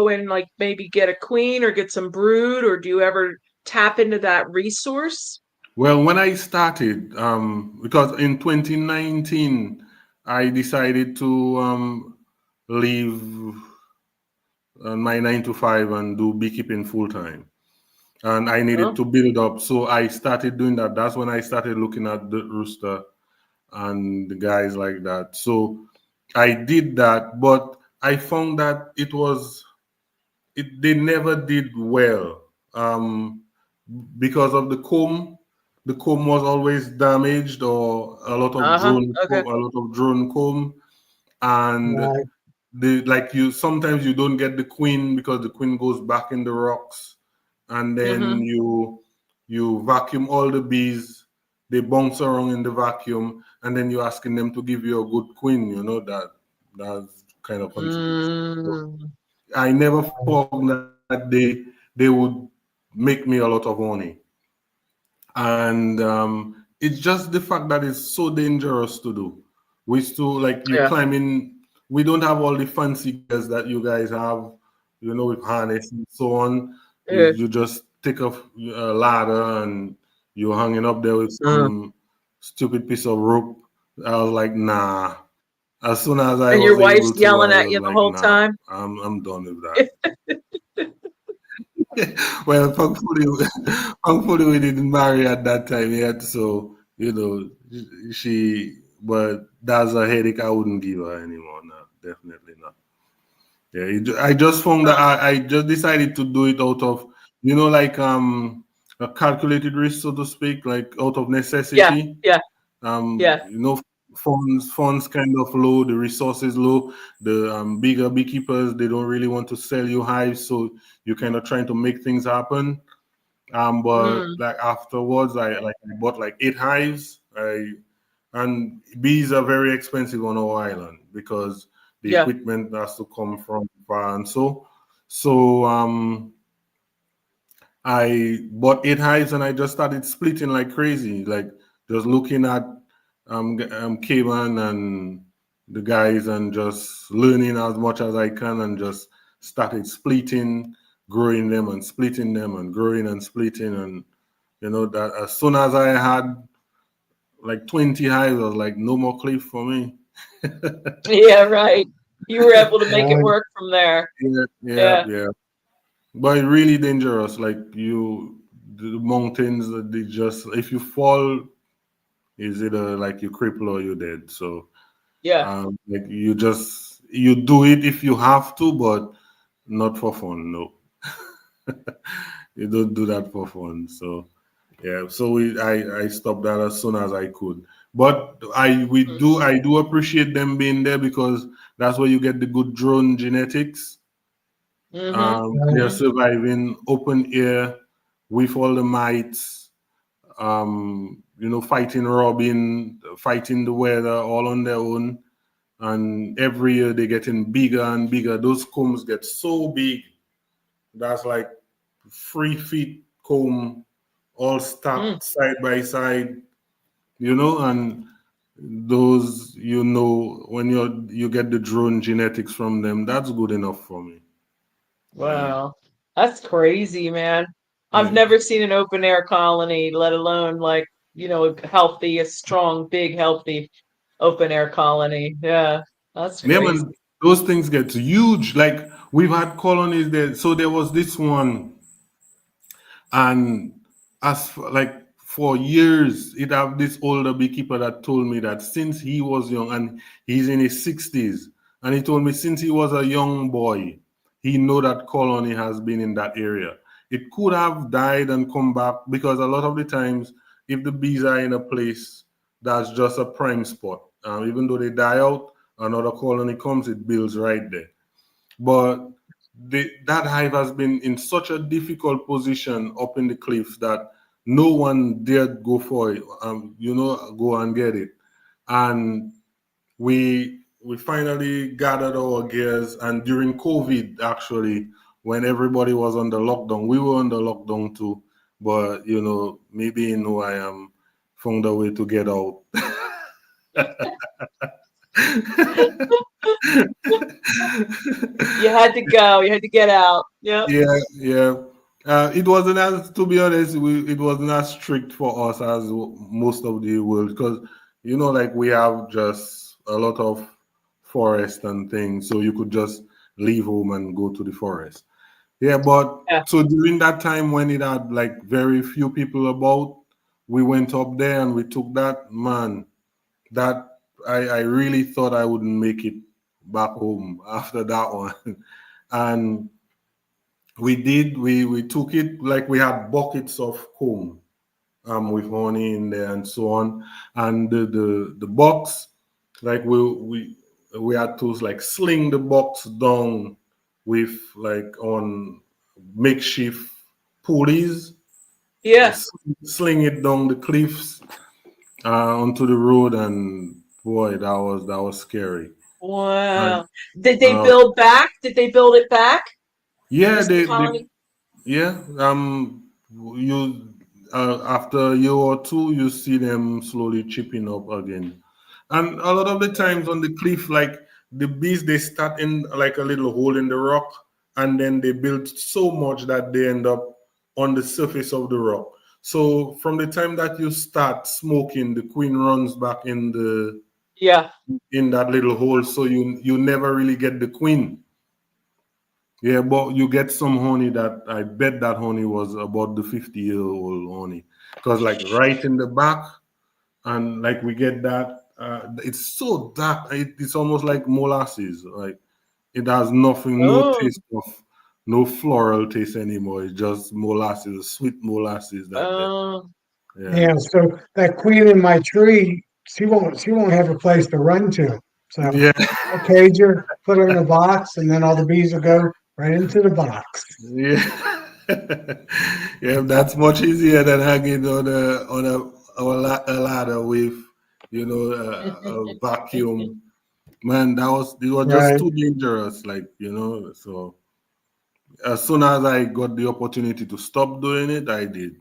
and like maybe get a queen or get some brood, or do you ever tap into that resource? Well, when I started, because in 2019, I decided to leave my 9 to 5 and do beekeeping full time. And I needed Oh. to build up. So I started doing that. That's when I started looking at the rooster and the guys like that. So I did that, but I found that they never did well. Because of the comb. The comb was always damaged, or a lot of Uh-huh. Okay. drone comb, and Right. you sometimes you don't get the queen because the queen goes back in the rocks, and then Mm-hmm. you vacuum all the bees, they bounce around in the vacuum, and then you're asking them to give you a good queen. That's kind of contradiction. So Mm, I never found that they would make me a lot of money. And it's just the fact that it's so dangerous to do. We still, like, you yeah. climbing. We don't have all the fancy gears that you guys have, with harness and so on. You, Yeah. you just take a ladder and you're hanging up there with Mm. some stupid piece of rope. I was like, nah. As soon as I And your was wife's able to, yelling I at was you the like, whole nah, time? I'm done with that. Well, thankfully we didn't marry at that time yet, so but that's a headache I wouldn't give her anymore. No, definitely not. Yeah, I just found that Huh. I just decided to do it out of, like a calculated risk, so to speak, like out of Yeah. necessity. Yeah. Um, Yeah. you know, funds kind of low, the resources low. The bigger beekeepers, they don't really want to sell you hives, so you're kind of trying to make things happen. But Mm, like afterwards, I bought like 8 hives. And bees are very expensive on our island because the yeah. equipment has to come from far, and so I bought 8 hives and I just started splitting like crazy, like just looking at Cayman and the guys and just learning as much as I can, and just started splitting, growing them and splitting them and growing and splitting. And that as soon as I had like 20 hives, I was like, no more cliff for me. Yeah, right. You were able to make it Right. work from there. Yeah, yeah, Yeah. yeah. But it's really dangerous. Like the mountains, they just, if you fall, is either like you cripple or you're dead. So Yeah. like you do it if you have to, but not for fun. No, you don't do that for fun. So yeah, so I stopped that as soon as I could. But I do appreciate them being there because that's where you get the good drone genetics. Mm-hmm. They're Mm-hmm. surviving open air with all the mites, fighting robin, fighting the weather all on their own. And every year they're getting bigger and bigger. Those combs get so big. That's like 3 feet comb, all Mm. stacked side by side, and those, when you get the drone genetics from them, that's good enough for me. Yeah. Wow. That's crazy, man. I've Yeah. never seen an open air colony, let alone like, a healthy, a strong, big, healthy open air colony. Yeah. That's Yeah, crazy. man, those things get huge. Like, we've had colonies there. So there was this one, and like for years, it have this older beekeeper that told me that since he was young, and he's in his 60s, and he told me since he was a young boy, he know that colony has been in that area. It could have died and come back because a lot of the times, if the bees are in a place that's just a prime spot. Even though they die out, another colony comes, it builds right there. But that hive has been in such a difficult position up in the cliffs that no one dared go for it, go and get it. And we finally gathered our gears, and during COVID, actually, when everybody was under lockdown, we were under lockdown too. But maybe I am found a way to get out. You had to go. You had to get out. Yep. Yeah. It wasn't as, to be honest, it wasn't as strict for us as most of the world, because like we have just a lot of forest and things, so you could just leave home and go to the forest. Yeah, but Yeah. so during that time when it had like very few people about, we went up there and we took that. Man, that I really thought I wouldn't make it back home after that one. And we did. We took it, like we had buckets of comb, with honey in there and so on. And the box, like we had to like sling the box down with like on makeshift pulleys. Yeah. Sling it down the cliffs onto the road, and boy, that was scary. And Wow. Did they build back? Did they build it back? yeah, The colony? yeah. You after a year or two, you see them slowly chipping up again. And a lot of the times on the cliff, like the bees, they start in like a little hole in the rock, and then they build so much that they end up on the surface of the rock. So from the time that you start smoking, the queen runs back Yeah. in that little hole, so you never really get the queen. Yeah, but you get some honey that I bet that honey was about the 50-year-old honey, because like right in the back, and like we get that. It's so dark. It's almost like molasses. Like it has nothing, no Oh. taste of, no floral taste anymore. It's just molasses, sweet molasses that there. Oh. Yeah. Yeah, so that queen in my tree, she won't have a place to run to. So Yeah. I'll cage her, put her in a box, and then all the bees will go right into the box. Yeah. Yeah, that's much easier than hanging a ladder with, a vacuum. Man, it was just Right. too dangerous. Like, so as soon as I got the opportunity to stop doing it, I did.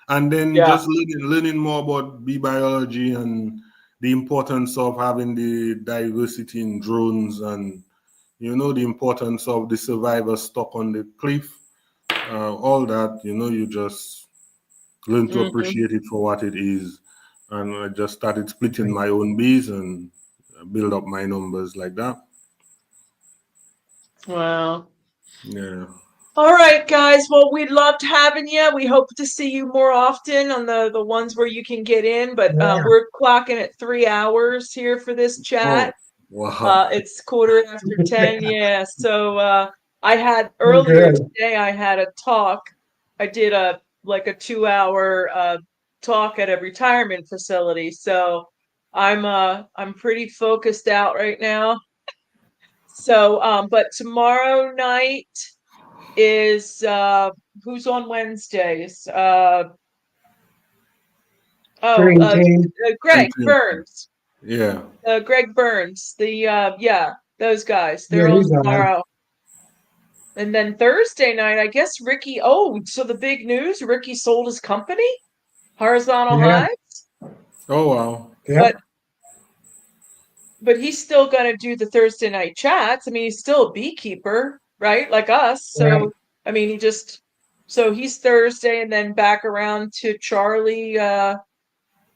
And then Yeah. just learning more about bee biology and the importance of having the diversity in drones, and the importance of the survivor stock on the cliff, all that, you just learn to Hmm. appreciate it for what it is. And I just started splitting my own bees and build up my numbers like that. Wow. Yeah. All right, guys. Well, we loved having you. We hope to see you more often on the ones where you can get in. But Yeah. we're clocking at 3 hours here for this Oh, chat. wow. It's 10:15. Yeah. So I had We're earlier good. today. I had a talk. I did a 2 hour talk at a retirement facility. So I'm pretty focused out right now. So but tomorrow night is who's on Wednesdays? Oh, Green team. Greg Continue. Burns. Yeah. Greg Burns. Yeah, those guys. Yeah, They're on he's on. tomorrow. And then Thursday night, I guess Ricky. Oh, so the big news: Ricky sold his company, Horizontal Yeah. Hives. Oh, wow. Yep. But he's still gonna do the Thursday night chats. I mean, he's still a beekeeper, right? Like us. Right. So I mean, he's Thursday and then back around to Charlie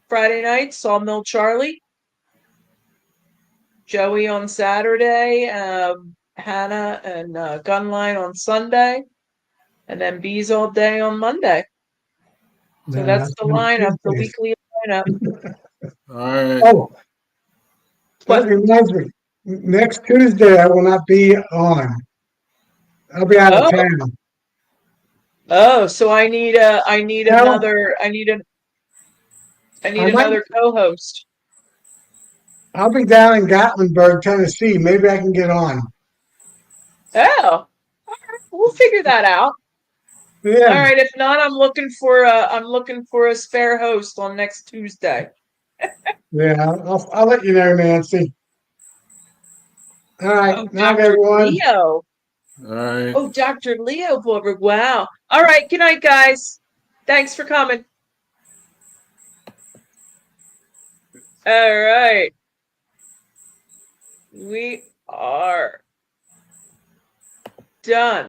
Friday night, Sawmill Charlie. Joey on Saturday, Hannah and Gunline on Sunday, and then bees all day on Monday. So Then that's that's the on lineup, the Tuesdays. weekly lineup. All right. Oh, that But reminds me. Next Tuesday, I will not be on. I'll be out of oh, town. so I need Tell, another, I need I might, another co-host. I'll be down in Gatlinburg, Tennessee. Maybe I can get on. Oh, all right, we'll figure that out. Yeah, All right, if not, I'm looking for a spare host on next Tuesday. yeah. I'll let you know, Nancy. All right, Oh, night, Dr. everyone. Leo. All right. Oh, Dr. Leo Borberg. Wow. All right, good night, guys. Thanks for coming. All right. We are done.